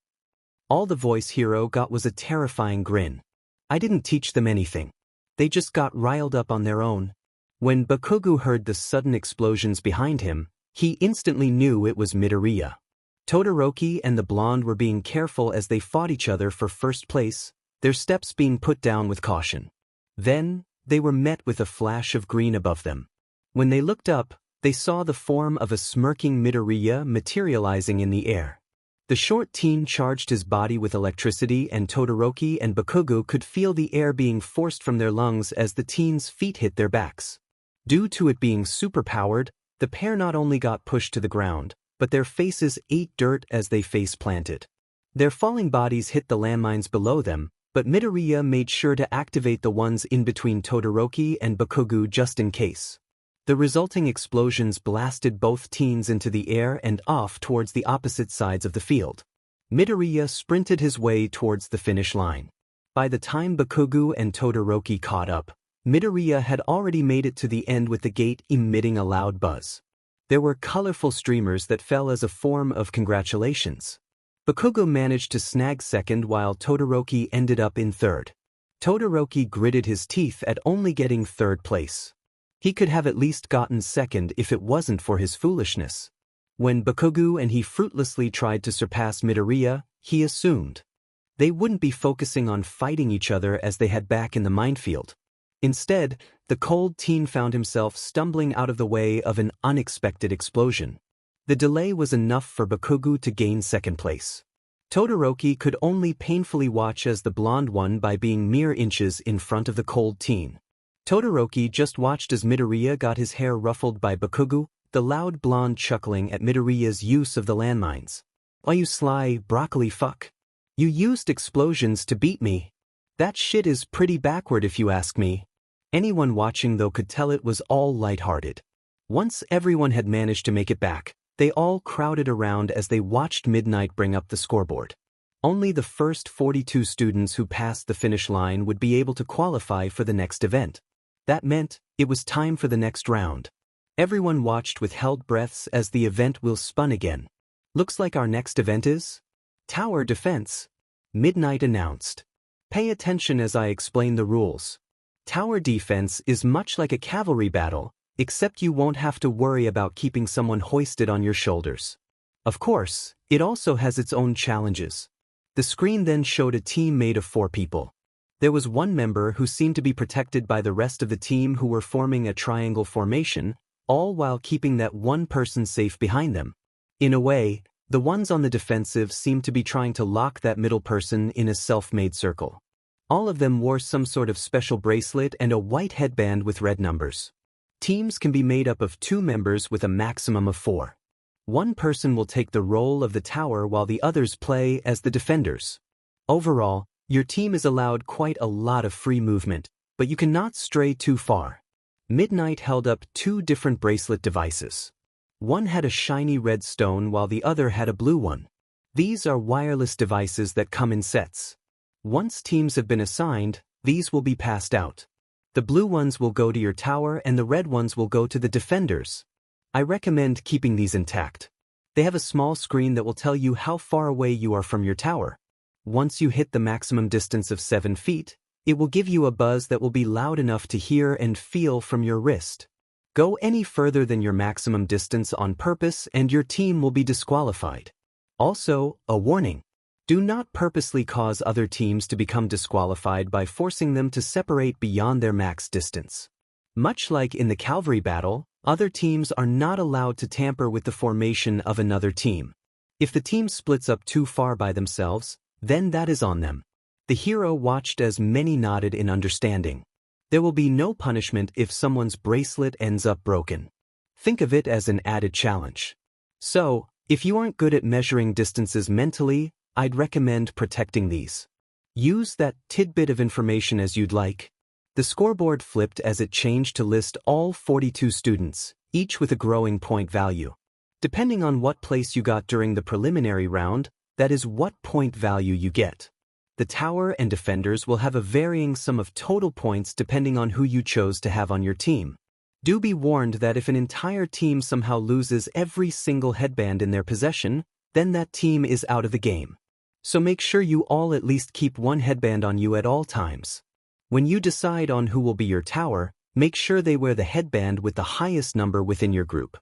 All the voice hero got was a terrifying grin. I didn't teach them anything. They just got riled up on their own. When Bakugou heard the sudden explosions behind him, he instantly knew it was Midoriya. Todoroki and the blonde were being careful as they fought each other for first place, their steps being put down with caution. Then, they were met with a flash of green above them. When they looked up, they saw the form of a smirking Midoriya materializing in the air. The short teen charged his body with electricity, and Todoroki and Bakugou could feel the air being forced from their lungs as the teen's feet hit their backs. Due to it being superpowered, the pair not only got pushed to the ground, but their faces ate dirt as they face-planted. Their falling bodies hit the landmines below them, but Midoriya made sure to activate the ones in between Todoroki and Bakugou just in case. The resulting explosions blasted both teens into the air and off towards the opposite sides of the field. Midoriya sprinted his way towards the finish line. By the time Bakugou and Todoroki caught up, Midoriya had already made it to the end with the gate emitting a loud buzz. There were colorful streamers that fell as a form of congratulations. Bakugou managed to snag second while Todoroki ended up in third. Todoroki gritted his teeth at only getting third place. He could have at least gotten second if it wasn't for his foolishness. When Bakugou and he fruitlessly tried to surpass Midoriya, he assumed they wouldn't be focusing on fighting each other as they had back in the minefield. Instead, the cold teen found himself stumbling out of the way of an unexpected explosion. The delay was enough for Bakugou to gain second place. Todoroki could only painfully watch as the blonde won by being mere inches in front of the cold teen. Todoroki just watched as Midoriya got his hair ruffled by Bakugou, the loud blonde chuckling at Midoriya's use of the landmines. "Why you sly broccoli fuck? You used explosions to beat me. That shit is pretty backward if you ask me." Anyone watching though could tell it was all lighthearted. Once everyone had managed to make it back, they all crowded around as they watched Midnight bring up the scoreboard. Only the first 42 students who passed the finish line would be able to qualify for the next event. That meant it was time for the next round. Everyone watched with held breaths as the event will spun again. "Looks like our next event is Tower Defense," Midnight announced. "Pay attention as I explain the rules. Tower defense is much like a cavalry battle, except you won't have to worry about keeping someone hoisted on your shoulders. Of course, it also has its own challenges." The screen then showed a team made of 4 people. There was one member who seemed to be protected by the rest of the team who were forming a triangle formation, all while keeping that one person safe behind them. In a way, the ones on the defensive seemed to be trying to lock that middle person in a self-made circle. All of them wore some sort of special bracelet and a white headband with red numbers. Teams can be made up of 2 members with a maximum of 4. One person will take the role of the tower while the others play as the defenders. Overall, your team is allowed quite a lot of free movement, but you cannot stray too far. Midnight held up 2 different bracelet devices. One had a shiny red stone while the other had a blue one. These are wireless devices that come in sets. Once teams have been assigned, these will be passed out. The blue ones will go to your tower and the red ones will go to the defenders. I recommend keeping these intact. They have a small screen that will tell you how far away you are from your tower. Once you hit the maximum distance of 7 feet, it will give you a buzz that will be loud enough to hear and feel from your wrist. Go any further than your maximum distance on purpose and your team will be disqualified. Also, a warning. Do not purposely cause other teams to become disqualified by forcing them to separate beyond their max distance. Much like in the cavalry battle, other teams are not allowed to tamper with the formation of another team. If the team splits up too far by themselves, then that is on them. The hero watched as many nodded in understanding. There will be no punishment if someone's bracelet ends up broken. Think of it as an added challenge. So, if you aren't good at measuring distances mentally, I'd recommend protecting these. Use that tidbit of information as you'd like. The scoreboard flipped as it changed to list all 42 students, each with a growing point value. Depending on what place you got during the preliminary round, that is what point value you get. The tower and defenders will have a varying sum of total points depending on who you chose to have on your team. Do be warned that if an entire team somehow loses every single headband in their possession, then that team is out of the game. So make sure you all at least keep one headband on you at all times. When you decide on who will be your tower, make sure they wear the headband with the highest number within your group.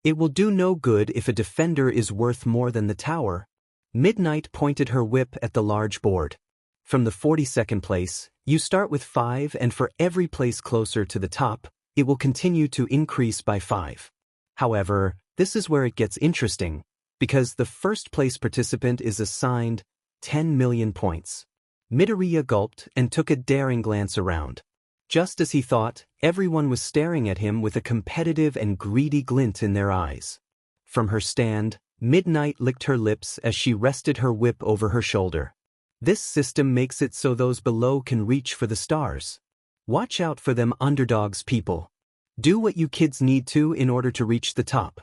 It will do no good if a defender is worth more than the tower. Midnight pointed her whip at the large board. From the 42nd place, you start with 5 and for every place closer to the top, it will continue to increase by 5. However, this is where it gets interesting, because the first place participant is assigned 10 million points. Midoriya gulped and took a daring glance around. Just as he thought, everyone was staring at him with a competitive and greedy glint in their eyes. From her stand, Midnight licked her lips as she rested her whip over her shoulder. This system makes it so those below can reach for the stars. Watch out for them underdogs, people. Do what you kids need to in order to reach the top.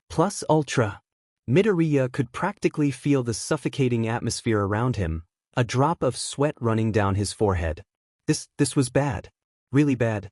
Plus ultra. Midoriya could practically feel the suffocating atmosphere around him, a drop of sweat running down his forehead. This was bad. Really bad.